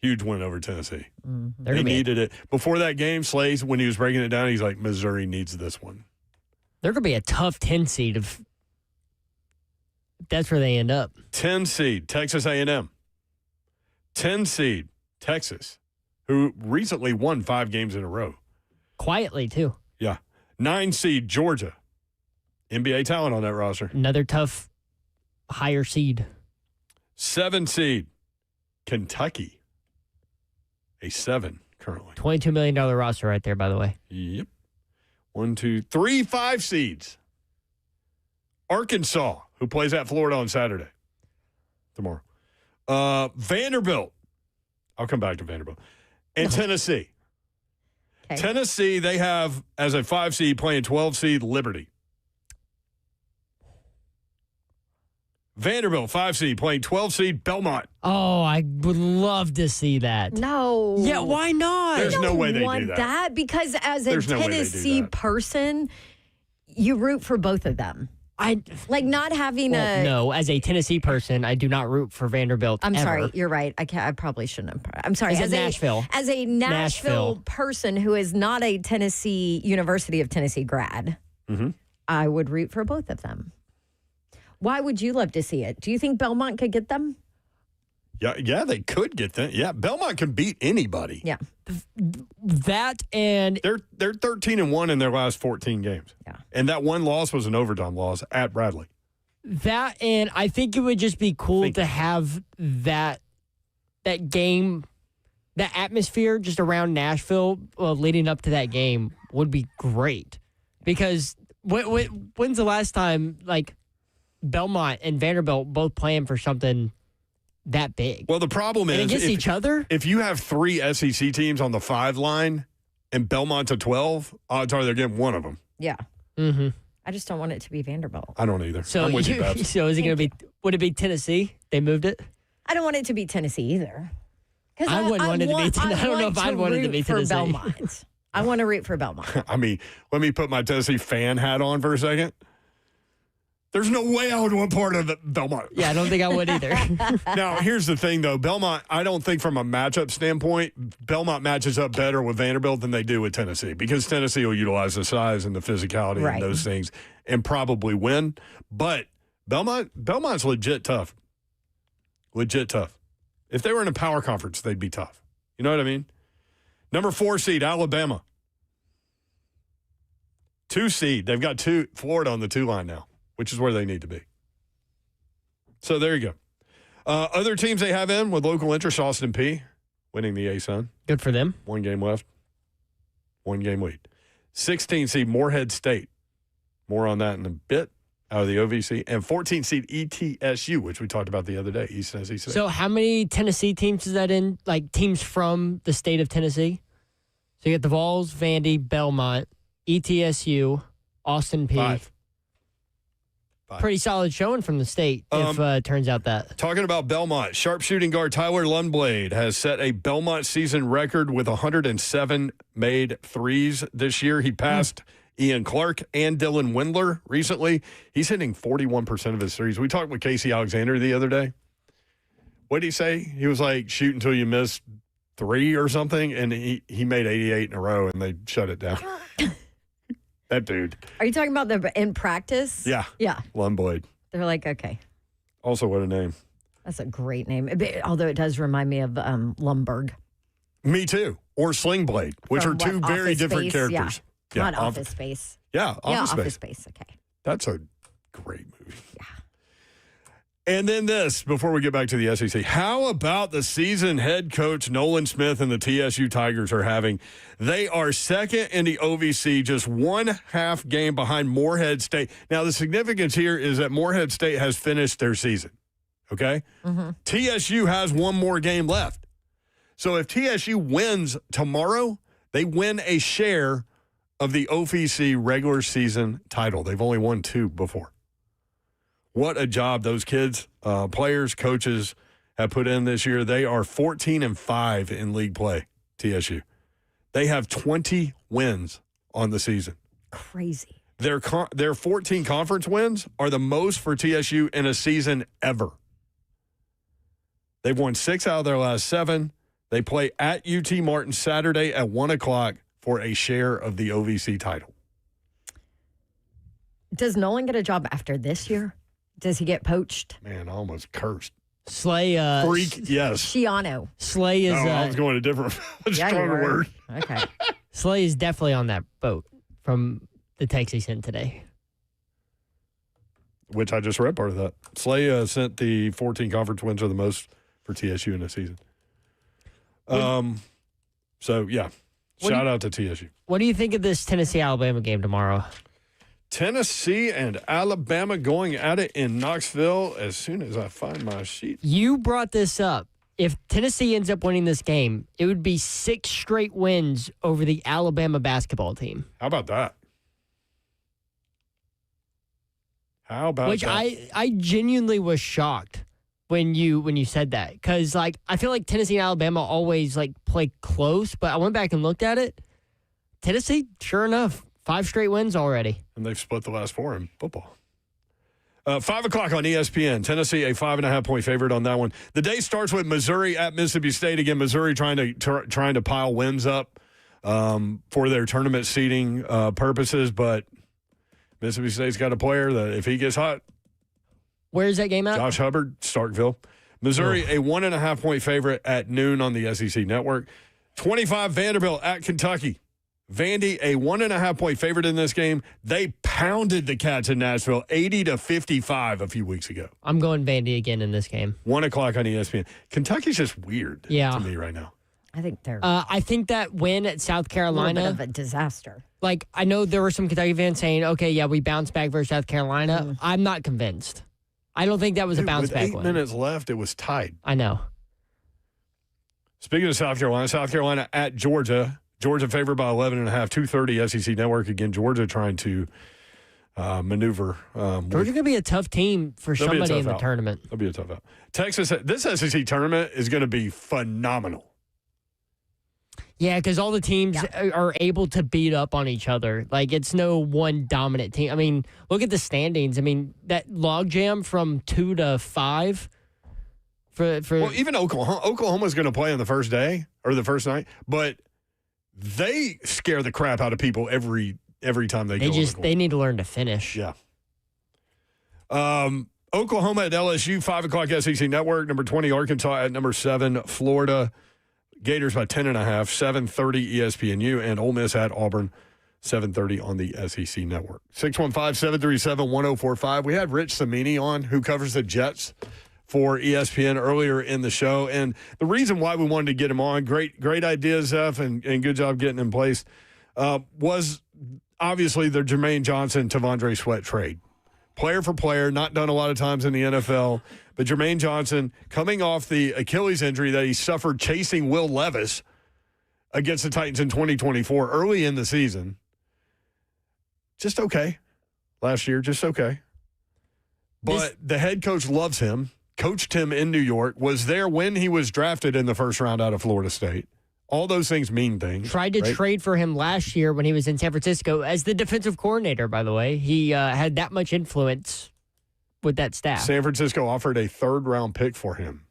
Huge win over Tennessee. They needed it. Before that game, Slay, when he was breaking it down, he's like, Missouri needs this one. They're going to be a tough 10 seed if that's where they end up. 10 seed, Texas A&M. 10 seed, Texas, who recently won 5 games in a row. Quietly, too. Yeah. 9 seed, Georgia. NBA talent on that roster. Another tough higher seed. 7 seed, Kentucky. A 7 currently. $22 million roster right there, by the way. Yep. 1, 2, 3, 5 seeds. Arkansas, who plays at Florida on Saturday. Tomorrow. Vanderbilt. I'll come back to Vanderbilt. And Tennessee. Okay. Tennessee, they have, as a 5 seed, playing 12 seed Liberty. Vanderbilt, 5 seed, playing 12 seed Belmont. Oh, I would love to see that. No. Yeah, why not? There's no way they want do that. because as There's a no way they do Tennessee that. person, you root for both of them. Like not having No, as a Tennessee person, I do not root for Vanderbilt. I'm ever. sorry, you're right. I probably shouldn't have. I'm sorry. As a Nashville. As a Nashville person who is not a University of Tennessee grad, I would root for both of them. Why would you love to see it? Do you think Belmont could get them? Yeah, they could get that. Yeah, Belmont can beat anybody. Yeah. That and They're 13-1 in their last 14 games. Yeah. And that one loss was an overtime loss at Bradley. that and I think it would just be cool to have that game, that atmosphere just around Nashville leading up to that game would be great. Because when's the last time like Belmont and Vanderbilt both playing for something that big? Well, the problem And is against each other? If you have 3 SEC teams on the 5 line and Belmont to 12, odds are they're getting one of them. Yeah. Mm-hmm. I just don't want it to be Vanderbilt. I don't either. So, I'm with you, Babs. so is it going to be? Would it be Tennessee? They moved it. I don't want it to be Tennessee either. I wouldn't want it to be Tennessee. I don't know if I'd want it to be for Tennessee. Belmont. I want to root for Belmont. I mean, let me put my Tennessee fan hat on for a second. There's no way I would want part of Belmont. Yeah, I don't think I would either. Now, here's the thing, though. Belmont, I don't think from a matchup standpoint, Belmont matches up better with Vanderbilt than they do with Tennessee because Tennessee will utilize the size and the physicality and those things and probably win. But Belmont's legit tough. Legit tough. If they were in a power conference, they'd be tough. You know what I mean? Number 4 seed, Alabama. 2 seed. They've got Florida on the 2 line now, which is where they need to be. So there you go. Other teams they have in with local interest, Austin P winning the ASUN. Good for them. 1 game left. 1 game lead. 16 seed Morehead State. More on that in a bit out of the OVC. And 14 seed ETSU, which we talked about the other day, East Tennessee State. So how many Tennessee teams is that in? Like teams from the state of Tennessee? So you got the Vols, Vandy, Belmont, ETSU, Austin P. 5. Pretty solid showing from the state if it turns out that. Talking about Belmont, sharpshooting guard Tyler Lundblade has set a Belmont season record with 107 made threes this year. He passed Ian Clark and Dylan Windler recently. He's hitting 41% of his threes. We talked with Casey Alexander the other day. What did he say? He was like, shoot until you miss 3 or something, and he made 88 in a row, and they shut it down. That dude. Are you talking about in practice? Yeah. Yeah. Lundblade. They're like, okay. Also, what a name. That's a great name. Although it does remind me of Lumberg. Me too. Or Sling Blade, which From are 2 very Office different Space? characters. Yeah. Not Office Space. Yeah, Office Space. Okay. That's a great movie. Yeah. And then this, before we get back to the SEC, how about the season head coach Nolan Smith and the TSU Tigers are having? They are second in the OVC, just 1.5 game behind Morehead State. Now, the significance here is that Morehead State has finished their season, okay? Mm-hmm. TSU has 1 more game left. So if TSU wins tomorrow, they win a share of the OVC regular season title. They've only won 2 before. What a job those kids, players, coaches have put in this year. They are 14-5 in league play, TSU. They have 20 wins on the season. Crazy. Their 14 conference wins are the most for TSU in a season ever. They've won 6 out of their last 7. They play at UT Martin Saturday at 1 o'clock for a share of the OVC title. Does Nolan get a job after this year? Does he get poached? Man, I almost cursed. Slay. Freak, yes. Shiano. Slay is. I was going a different, stronger word. Okay. Slay is definitely on that boat from the text he sent today. Which I just read part of that. Slay sent the 14 conference wins are the most for TSU in a season. So, yeah. Shout out to TSU. What do you think of this Tennessee-Alabama game tomorrow? Tennessee and Alabama going at it in Knoxville as soon as I find my sheet. You brought this up. If Tennessee ends up winning this game, it would be 6 straight wins over the Alabama basketball team. How about that? Which I genuinely was shocked when you said that, because I feel like Tennessee and Alabama always play close, but I went back and looked at it. Tennessee, sure enough, 5 straight wins already. And they've split the last 4 in football. 5 o'clock on ESPN. Tennessee, a 5.5-point favorite on that one. The day starts with Missouri at Mississippi State. Again, Missouri trying to pile wins up for their tournament seeding purposes, but Mississippi State's got a player that if he gets hot. Where's that game at? Josh Hubbard, Starkville. Missouri, a 1.5-point favorite at noon on the SEC Network. 25 Vanderbilt at Kentucky. Vandy, a 1.5-point favorite in this game. They pounded the Cats in Nashville 80-55 a few weeks ago. I'm going Vandy again in this game. 1 o'clock on ESPN. Kentucky's just weird to me right now. I think they're. I think that win at South Carolina. A little bit of a disaster. I know there were some Kentucky fans saying, okay, yeah, we bounced back versus South Carolina. I'm not convinced. I don't think that was a bounce back win. With 8 minutes left, it was tied. I know. Speaking of South Carolina at Georgia. Georgia favored by 11.5, 2:30 SEC Network. Again, Georgia trying to maneuver. Georgia going to be a tough team for somebody in the tournament. That'll be a tough out. Texas, this SEC tournament is going to be phenomenal. Yeah, because all the teams are able to beat up on each other. It's no one dominant team. I mean, look at the standings. I mean, that logjam from 2 to 5. Well, even Oklahoma's going to play on the first day or the first night, but they scare the crap out of people every time they go. They need to learn to finish. Yeah. Oklahoma at LSU, 5 o'clock SEC Network. Number 20 Arkansas at number 7 Florida. Gators by 10.5, 7:30 ESPNU, and Ole Miss at Auburn, 7:30 on the SEC Network. 615-737-1045. We had Rich Cimini on, who covers the Jets for ESPN earlier in the show. And the reason why we wanted to get him on, great ideas, Zeph, and good job getting in place, was obviously the Jermaine Johnson-Tavondre Sweat trade. Player for player, not done a lot of times in the NFL. But Jermaine Johnson, coming off the Achilles injury that he suffered chasing Will Levis against the Titans in 2024 early in the season, just okay. Last year, just okay. But the head coach loves him, coached him in New York, was there when he was drafted in the first round out of Florida State. All those things mean things. Tried to trade for him last year when he was in San Francisco as the defensive coordinator, by the way. He had that much influence with that staff. San Francisco offered a 3rd-round pick for him.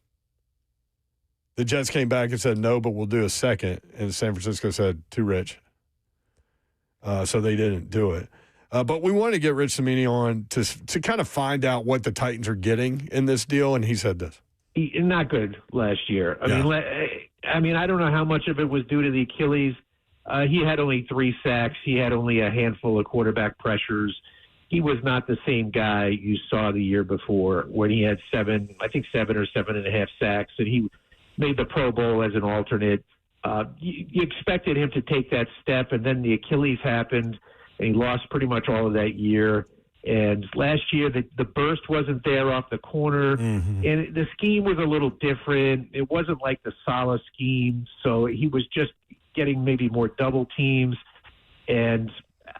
The Jets came back and said, no, but we'll do a second. And San Francisco said, too rich. So they didn't do it. But we wanted to get Rich Cimini on to kind of find out what the Titans are getting in this deal, and he said this. Not good last year. I mean, I don't know how much of it was due to the Achilles. He had only 3 sacks. He had only a handful of quarterback pressures. He was not the same guy you saw the year before when he had 7 or 7.5 sacks, and he made the Pro Bowl as an alternate. You expected him to take that step, and then the Achilles happened, and he lost pretty much all of that year. And last year, the burst wasn't there off the corner, and the scheme was a little different. It wasn't like the Saleh scheme, so he was just getting maybe more double teams. And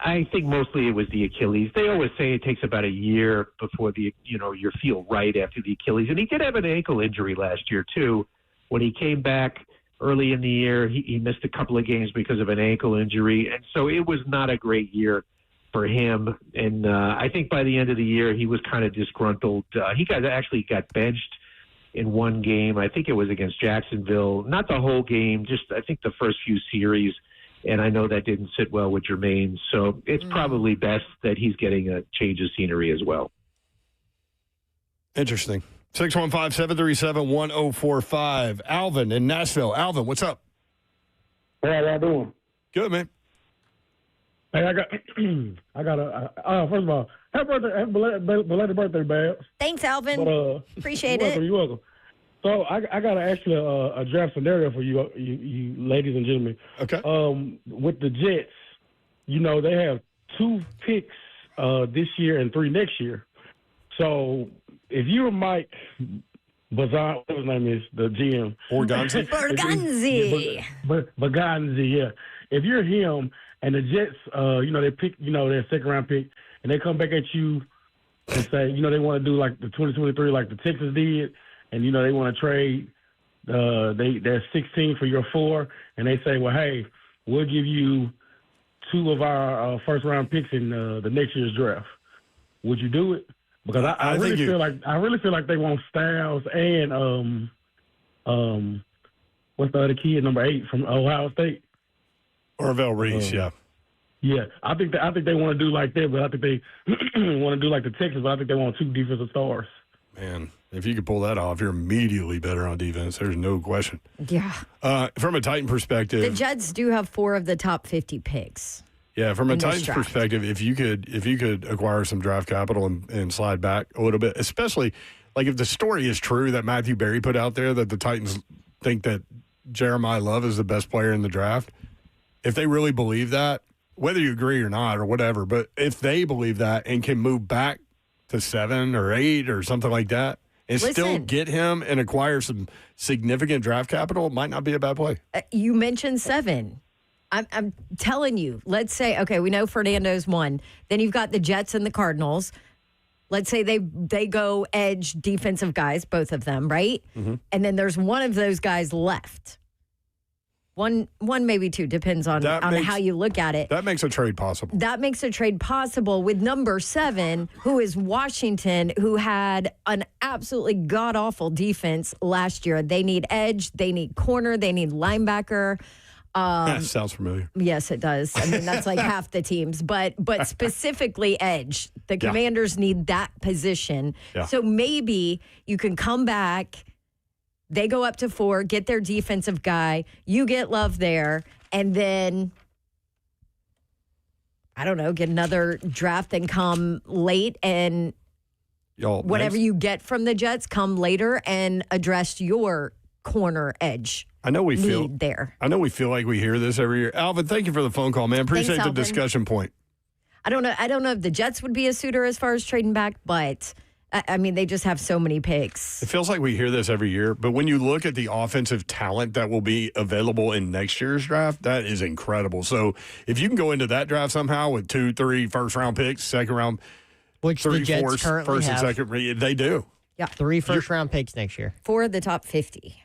I think mostly it was the Achilles. They always say it takes about a year before you feel right after the Achilles. And he did have an ankle injury last year, too. When he came back early in the year, he missed a couple of games because of an ankle injury. And so it was not a great year for him. And I think by the end of the year, he was kind of disgruntled. He actually got benched in one game. I think it was against Jacksonville. Not the whole game, just I think the first few series. And I know that didn't sit well with Jermaine. So it's probably best that he's getting a change of scenery as well. Interesting. 615-737-1045. Alvin in Nashville. Alvin, what's up? Hey, how y'all doing? Good, man. Hey, I got first of all, happy belated birthday, Babs. Thanks, Alvin. But, Appreciate you're welcome, it. You're welcome. So I got actually a draft scenario for you ladies and gentlemen. Okay. With the Jets, they have 2 picks this year and 3 next year. So if you were Mike Bazan, what his name is, the GM. Borgonzi. Borgonzi, yeah. If you're him and the Jets, they pick, their second-round pick, and they come back at you and say, they want to do like the 2023 like the Texans did, and, they want to trade their 16 for your 4, and they say, well, hey, we'll give you 2 of our first-round picks in the next year's draft. Would you do it? Because I really feel like they want Styles and what's the other kid, number 8 from Ohio State? Orville Reese, yeah. Yeah, I think they want to do like that, but I think they want to do like the Texans, but I think they want 2 defensive stars. Man, if you could pull that off, you're immediately better on defense. There's no question. Yeah. From a Titan perspective, The Jets do have 4 of the top 50 picks. yeah, from a in this Titans draft. perspective, if you could acquire some draft capital and slide back a little bit, especially like if the story is true that Matthew Berry put out there that the Titans think that Jeremiah Love is the best player in the draft, if they really believe that, whether you agree or not or whatever, but if they believe that and can move back to 7 or 8 or something like that and still get him and acquire some significant draft capital, it might not be a bad play. You mentioned 7. I'm telling you, let's say, okay, we know Fernando's 1. Then you've got the Jets and the Cardinals. Let's say they go edge defensive guys, both of them, right? Mm-hmm. And then there's one of those guys left. One maybe 2, depends on how you look at it. That makes a trade possible. That makes a trade possible with number 7, who is Washington, who had an absolutely god-awful defense last year. They need edge, they need corner, they need linebacker. Sounds familiar. Yes, it does. I mean, that's like half the teams, but specifically edge. The Commanders need that position. Yeah. So maybe you can come back. They go up to 4, get their defensive guy. You get Love there, and then, I don't know, get another draft and come late, and whatever you get from the Jets, come later and address your corner edge. I know we feel there. I know we feel like we hear this every year. Alvin, thank you for the phone call, man. Appreciate Thanks, the Alvin. discussion point. I don't know if the Jets would be a suitor as far as trading back, but I mean, they just have so many picks. It feels like we hear this every year, but when you look at the offensive talent that will be available in next year's draft, that is incredible. So if you can go into that draft somehow with 2, 3 first-round picks, second-round, Which 3, the Jets 4, currently first have. and second, they do. Yeah. 3 first-round picks next year. 4 of the top 50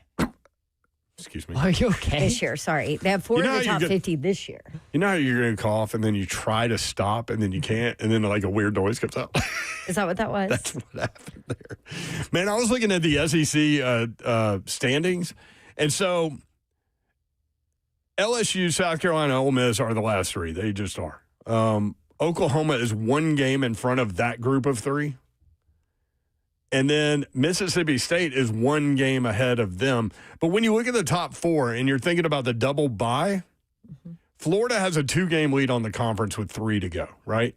Excuse me. Are you okay? this year. Sorry. They have 4 You know of the how top you get- 50 this year. You know how you're going to cough and then you try to stop and then you can't and then like a weird noise comes out? Is that what that was? That's what happened there. Man, I was looking at the SEC standings, and so LSU, South Carolina, Ole Miss are the last 3. They just are. Oklahoma is 1 game in front of that group of 3. And then Mississippi State is 1 game ahead of them. But when you look at the top 4 and you're thinking about the double bye, Florida has a 2-game lead on the conference with 3 to go, right?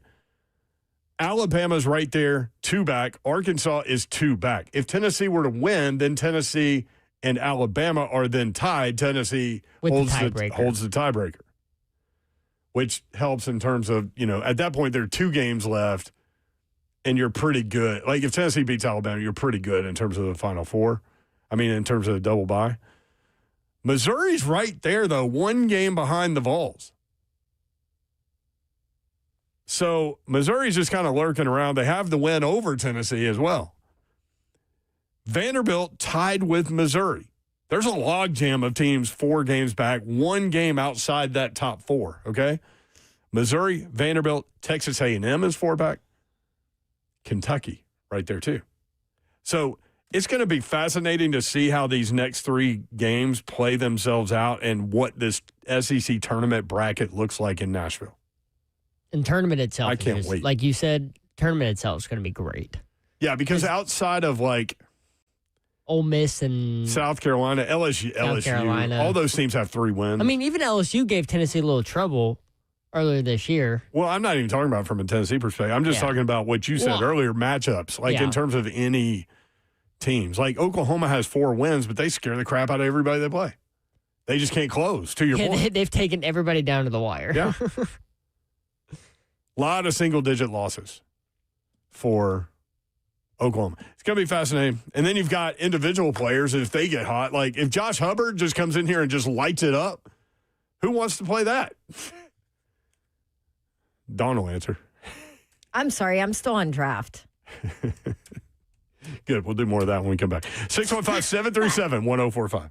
Alabama's right there, 2 back. Arkansas is 2 back. If Tennessee were to win, then Tennessee and Alabama are then tied. Tennessee holds the tiebreaker, which helps in terms of, at that point, there are 2 games left. And you're pretty good. Like, if Tennessee beats Alabama, you're pretty good in terms of the Final Four. I mean, in terms of the double bye. Missouri's right there, though, 1 game behind the Vols. So Missouri's just kind of lurking around. They have the win over Tennessee as well. Vanderbilt tied with Missouri. There's a logjam of teams 4 games back, 1 game outside that top 4, okay? Missouri, Vanderbilt, Texas A&M is 4 back. Kentucky right there too. So It's going to be fascinating to see how these next 3 games play themselves out and what this SEC tournament bracket looks like in Nashville. And tournament itself, I can't wait. Like you said, tournament itself is going to be great. Yeah, because outside of like Ole Miss and South Carolina, LSU, Carolina. all those teams have 3 wins. I mean, even LSU gave Tennessee a little trouble earlier this year. Well, I'm not even talking about from a Tennessee perspective. I'm just talking about what you said earlier, matchups, like in terms of any teams. Like Oklahoma has 4 wins, but they scare the crap out of everybody they play. They just can't close, to your point. They've taken everybody down to the wire. Yeah. A lot of single-digit losses for Oklahoma. It's going to be fascinating. And then you've got individual players, if they get hot. Like, if Josh Hubbard just comes in here and just lights it up, who wants to play that? Dawn will answer. I'm sorry. I'm still on draft. Good. We'll do more of that when we come back. 615-737-1045.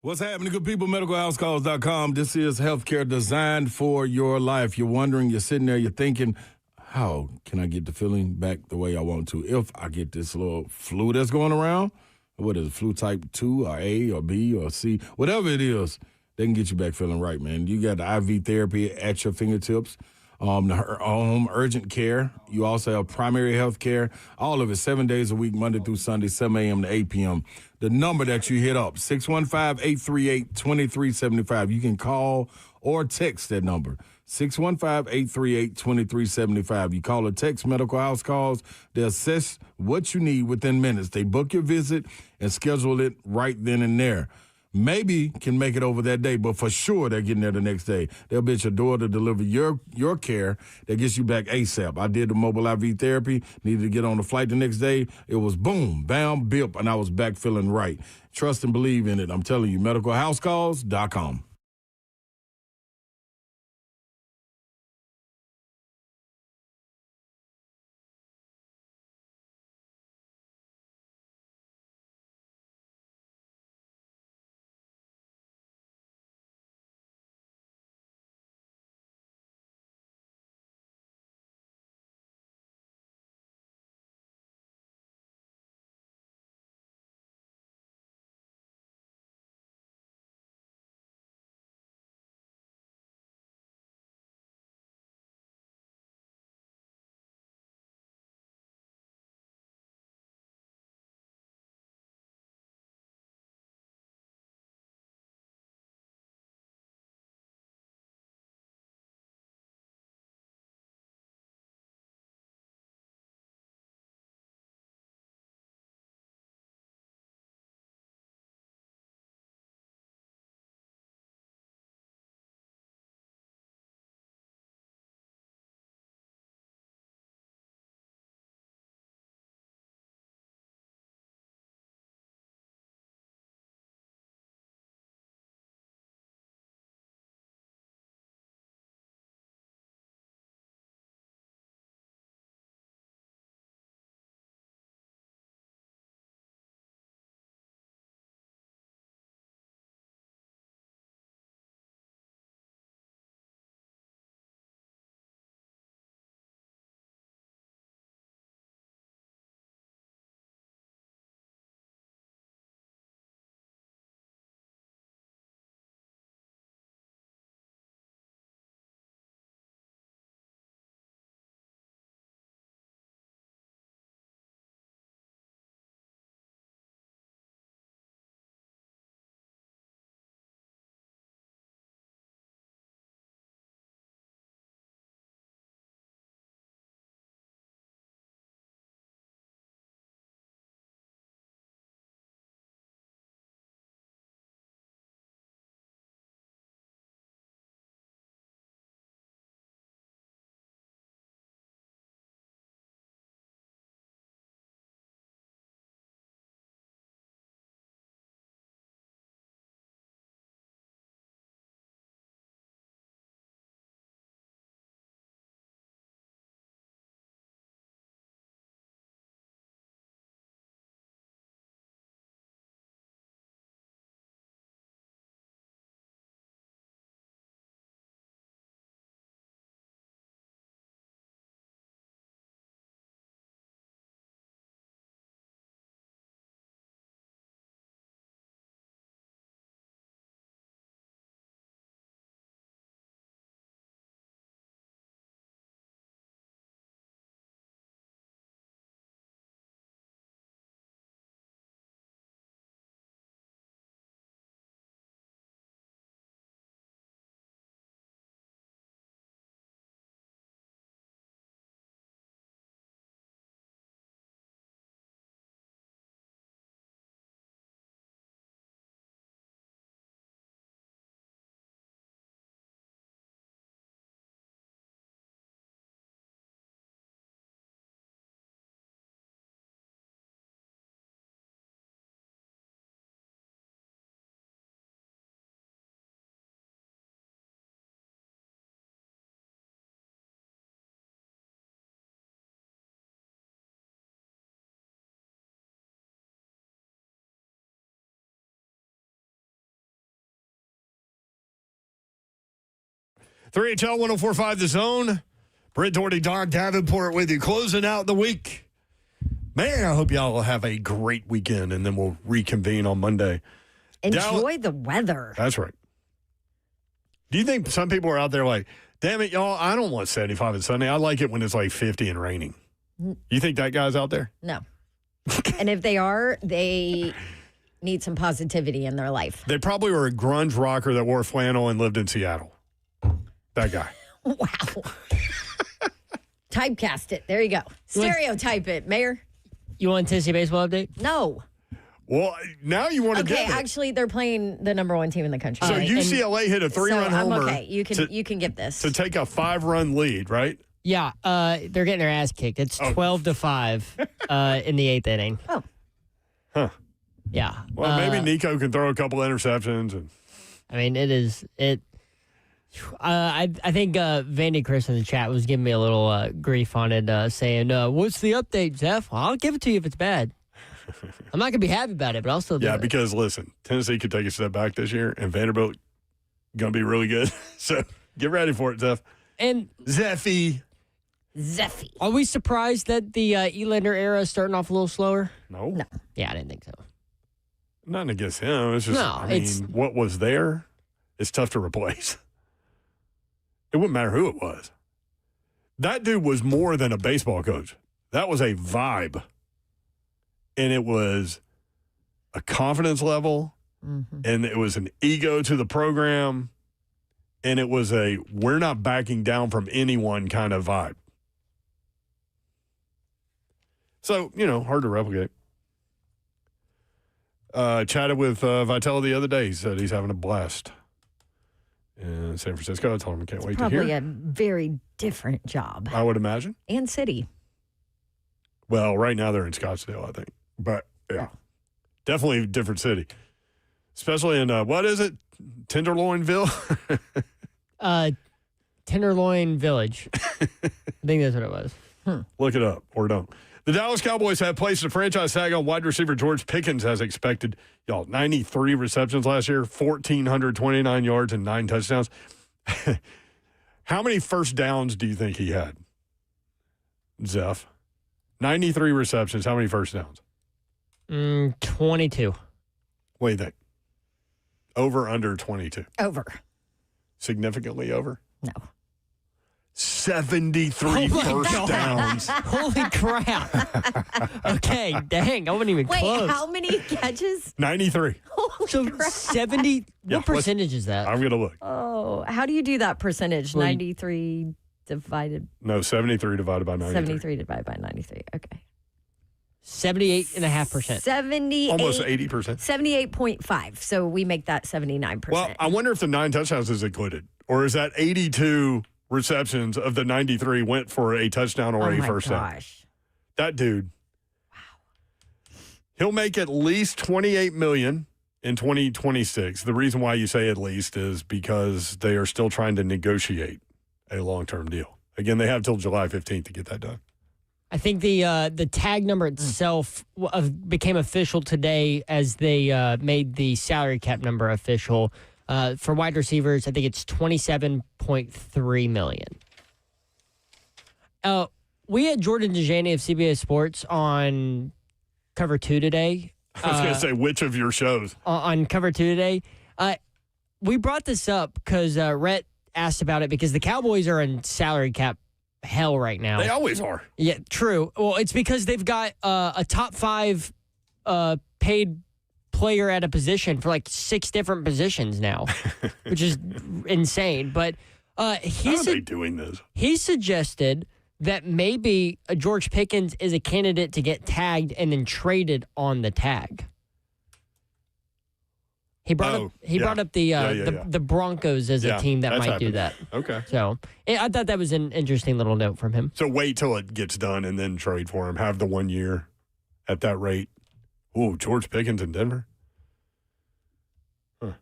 What's happening, good people? MedicalHouseCalls.com. This is healthcare designed for your life. You're wondering, you're sitting there, you're thinking, how can I get the feeling back the way I want to if I get this little flu that's going around? What is it, flu type 2 or A or B or C? Whatever it is, they can get you back feeling right, man. You got the IV therapy at your fingertips. The home urgent care. You also have primary health care. All of it 7 days a week, Monday through Sunday, 7 a.m. to 8 p.m. The number that you hit up, 615-838-2375. You can call or text that number, 615-838-2375. You call or text Medical House Calls. They assess what you need within minutes. They book your visit and schedule it right then and there. Maybe can make it over that day, but for sure they're getting there the next day. They'll be at your door to deliver your care that gets you back ASAP. I did the mobile IV therapy, needed to get on the flight the next day. It was boom, bam, bip, and I was back feeling right. Trust and believe in it. I'm telling you, medicalhousecalls.com. 3HL 104.5 The Zone. Britt Doherty, Don Davenport with you, closing out the week. Man, I hope y'all will have a great weekend, and then we'll reconvene on Monday. Enjoy the weather. That's right. Do you think some people are out there like, damn it, y'all, I don't want 75 and sunny. I like it when it's like 50 and raining. You think that guy's out there? No. And if they are, they need some positivity in their life. They probably were a grunge rocker that wore flannel and lived in Seattle. That guy. Wow. Typecast it. There you go. Stereotype it, Mayor. You want Tennessee baseball update? No. Well, now you want to Okay, get it. actually, they're playing the number one team in the country. So UCLA hit a 3-run homer. Okay, you can get this. To take a 5-run lead, right? Yeah, they're getting their ass kicked. It's 12-5 in the 8th inning. Oh. Huh. Yeah. Well, maybe Nico can throw a couple interceptions. And I mean, I think Vandy Chris in the chat was giving me a little grief on it, saying, what's the update, Jeff? Well, I'll give it to you if it's bad. I'm not going to be happy about it, but I'll still do it. Yeah, because, listen, Tennessee could take a step back this year, and Vanderbilt going to be really good. So get ready for it, Zeph. And Zeffy. Are we surprised that the Elander era is starting off a little slower? No. Yeah, I didn't think so. Nothing against him. It's just, what was there is tough to replace. It wouldn't matter who it was. That dude was more than a baseball coach. That was a vibe. And it was a confidence level. Mm-hmm. And it was an ego to the program. And it was a we're not backing down from anyone kind of vibe. So, hard to replicate. Chatted with Vitella the other day. He said he's having a blast in San Francisco. I told him I can't wait to hear. Probably a very different job. I would imagine. And city. Well, right now they're in Scottsdale, I think. But, yeah, definitely a different city. Especially in, what is it? Tenderloinville? Tenderloin Village. I think that's what it was. Look it up or don't. The Dallas Cowboys have placed a franchise tag on wide receiver George Pickens as expected. 93 receptions last year, 1,429 yards, and 9 touchdowns. How many first downs do you think he had, Zeph? 93 receptions. How many first downs? 22. What do you think? Over, under 22? Over. Significantly over? No. 73 first downs. Holy crap. Okay, dang. I wasn't even Wait, close. how many catches? 93. Holy so crap. 70. What percentage is that? I'm going to look. Oh, how do you do that percentage? 93 divided. No, 73 divided by 93. 73 divided by 93. Okay. 78.5%. 78. Almost 80%. 78.5. So we make that 79%. Well, I wonder if the 9 touchdowns is included. Or is that 82 receptions of the 93 went for a touchdown or a first down? That dude. Wow. He'll make at least $28 million in 2026. The reason why you say at least is because they are still trying to negotiate a long-term deal. Again, they have till July 15th to get that done. I think the tag number itself became official today as they made the salary cap number official. For wide receivers, I think it's $27.3 million. We had Jordan DeJaney of CBS Sports on Cover 2 today. I was going to say, which of your shows? On Cover 2 today. We brought this up because Rhett asked about it because the Cowboys are in salary cap hell right now. They always are. Yeah, true. Well, it's because they've got a top 5 paid player at a position for like 6 different positions now, which is insane. But how are they doing this? He suggested that maybe George Pickens is a candidate to get tagged and then traded on the tag. He brought up the Broncos as a team that might do that. Okay. So I thought that was an interesting little note from him. So wait till it gets done and then trade for him. Have the 1 year at that rate. Ooh, George Pickens in Denver. Huh.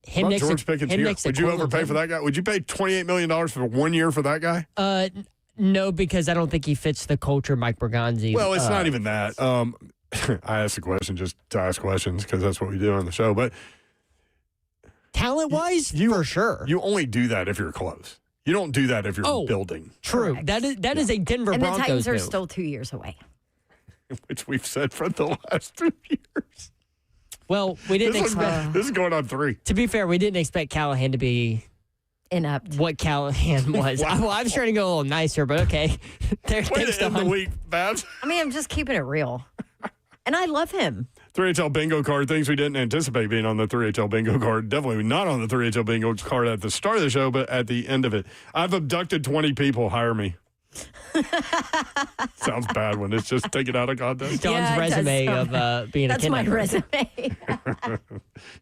George Pickens here. Would you overpay for that guy? Would you pay $28 million for 1 year for that guy? No, because I don't think he fits the culture Mike Berganzi. Well, it's not even that. I asked the question just to ask questions because that's what we do on the show. But talent-wise, for sure. You only do that if you're close. You don't do that if you're building. True. Correct. That is a Denver And Broncos the Titans are move. still 2 years away. Which we've said for the last 2 years. Well, we didn't expect. This is going on 3. To be fair, we didn't expect Callahan to be inept. What Callahan was. Wow. I was trying to go a little nicer, but okay. Way to end the week, Babs. I mean, I'm just keeping it real. And I love him. 3HL bingo card, things we didn't anticipate being on the 3HL bingo card. Definitely not on the 3HL bingo card at the start of the show, but at the end of it. I've abducted 20 people. Hire me. Sounds bad when it's just taken out of context. John's resume of being a kidnapper. That's my resume.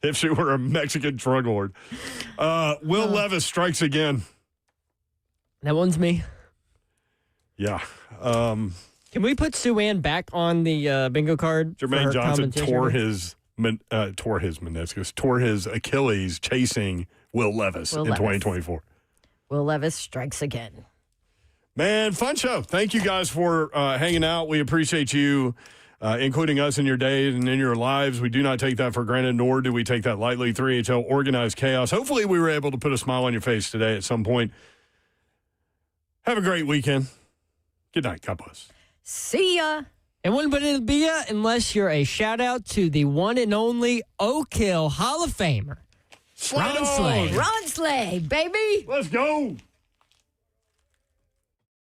If she were a Mexican drug lord. Will Levis strikes again. That one's me. Yeah. Can we put Sue Ann back on the bingo card? Jermaine Johnson tore his meniscus, tore his Achilles chasing Will Levis in 2024. Will Levis strikes again. Man, fun show. Thank you guys for hanging out. We appreciate you including us in your day and in your lives. We do not take that for granted, nor do we take that lightly. 3HL Organized Chaos. Hopefully we were able to put a smile on your face today at some point. Have a great weekend. Good night. God bless. See ya. And wouldn't it be ya unless you're a shout out to the one and only Oak Hill Hall of Famer, Ron Slay. Ron Slay, baby. Let's go.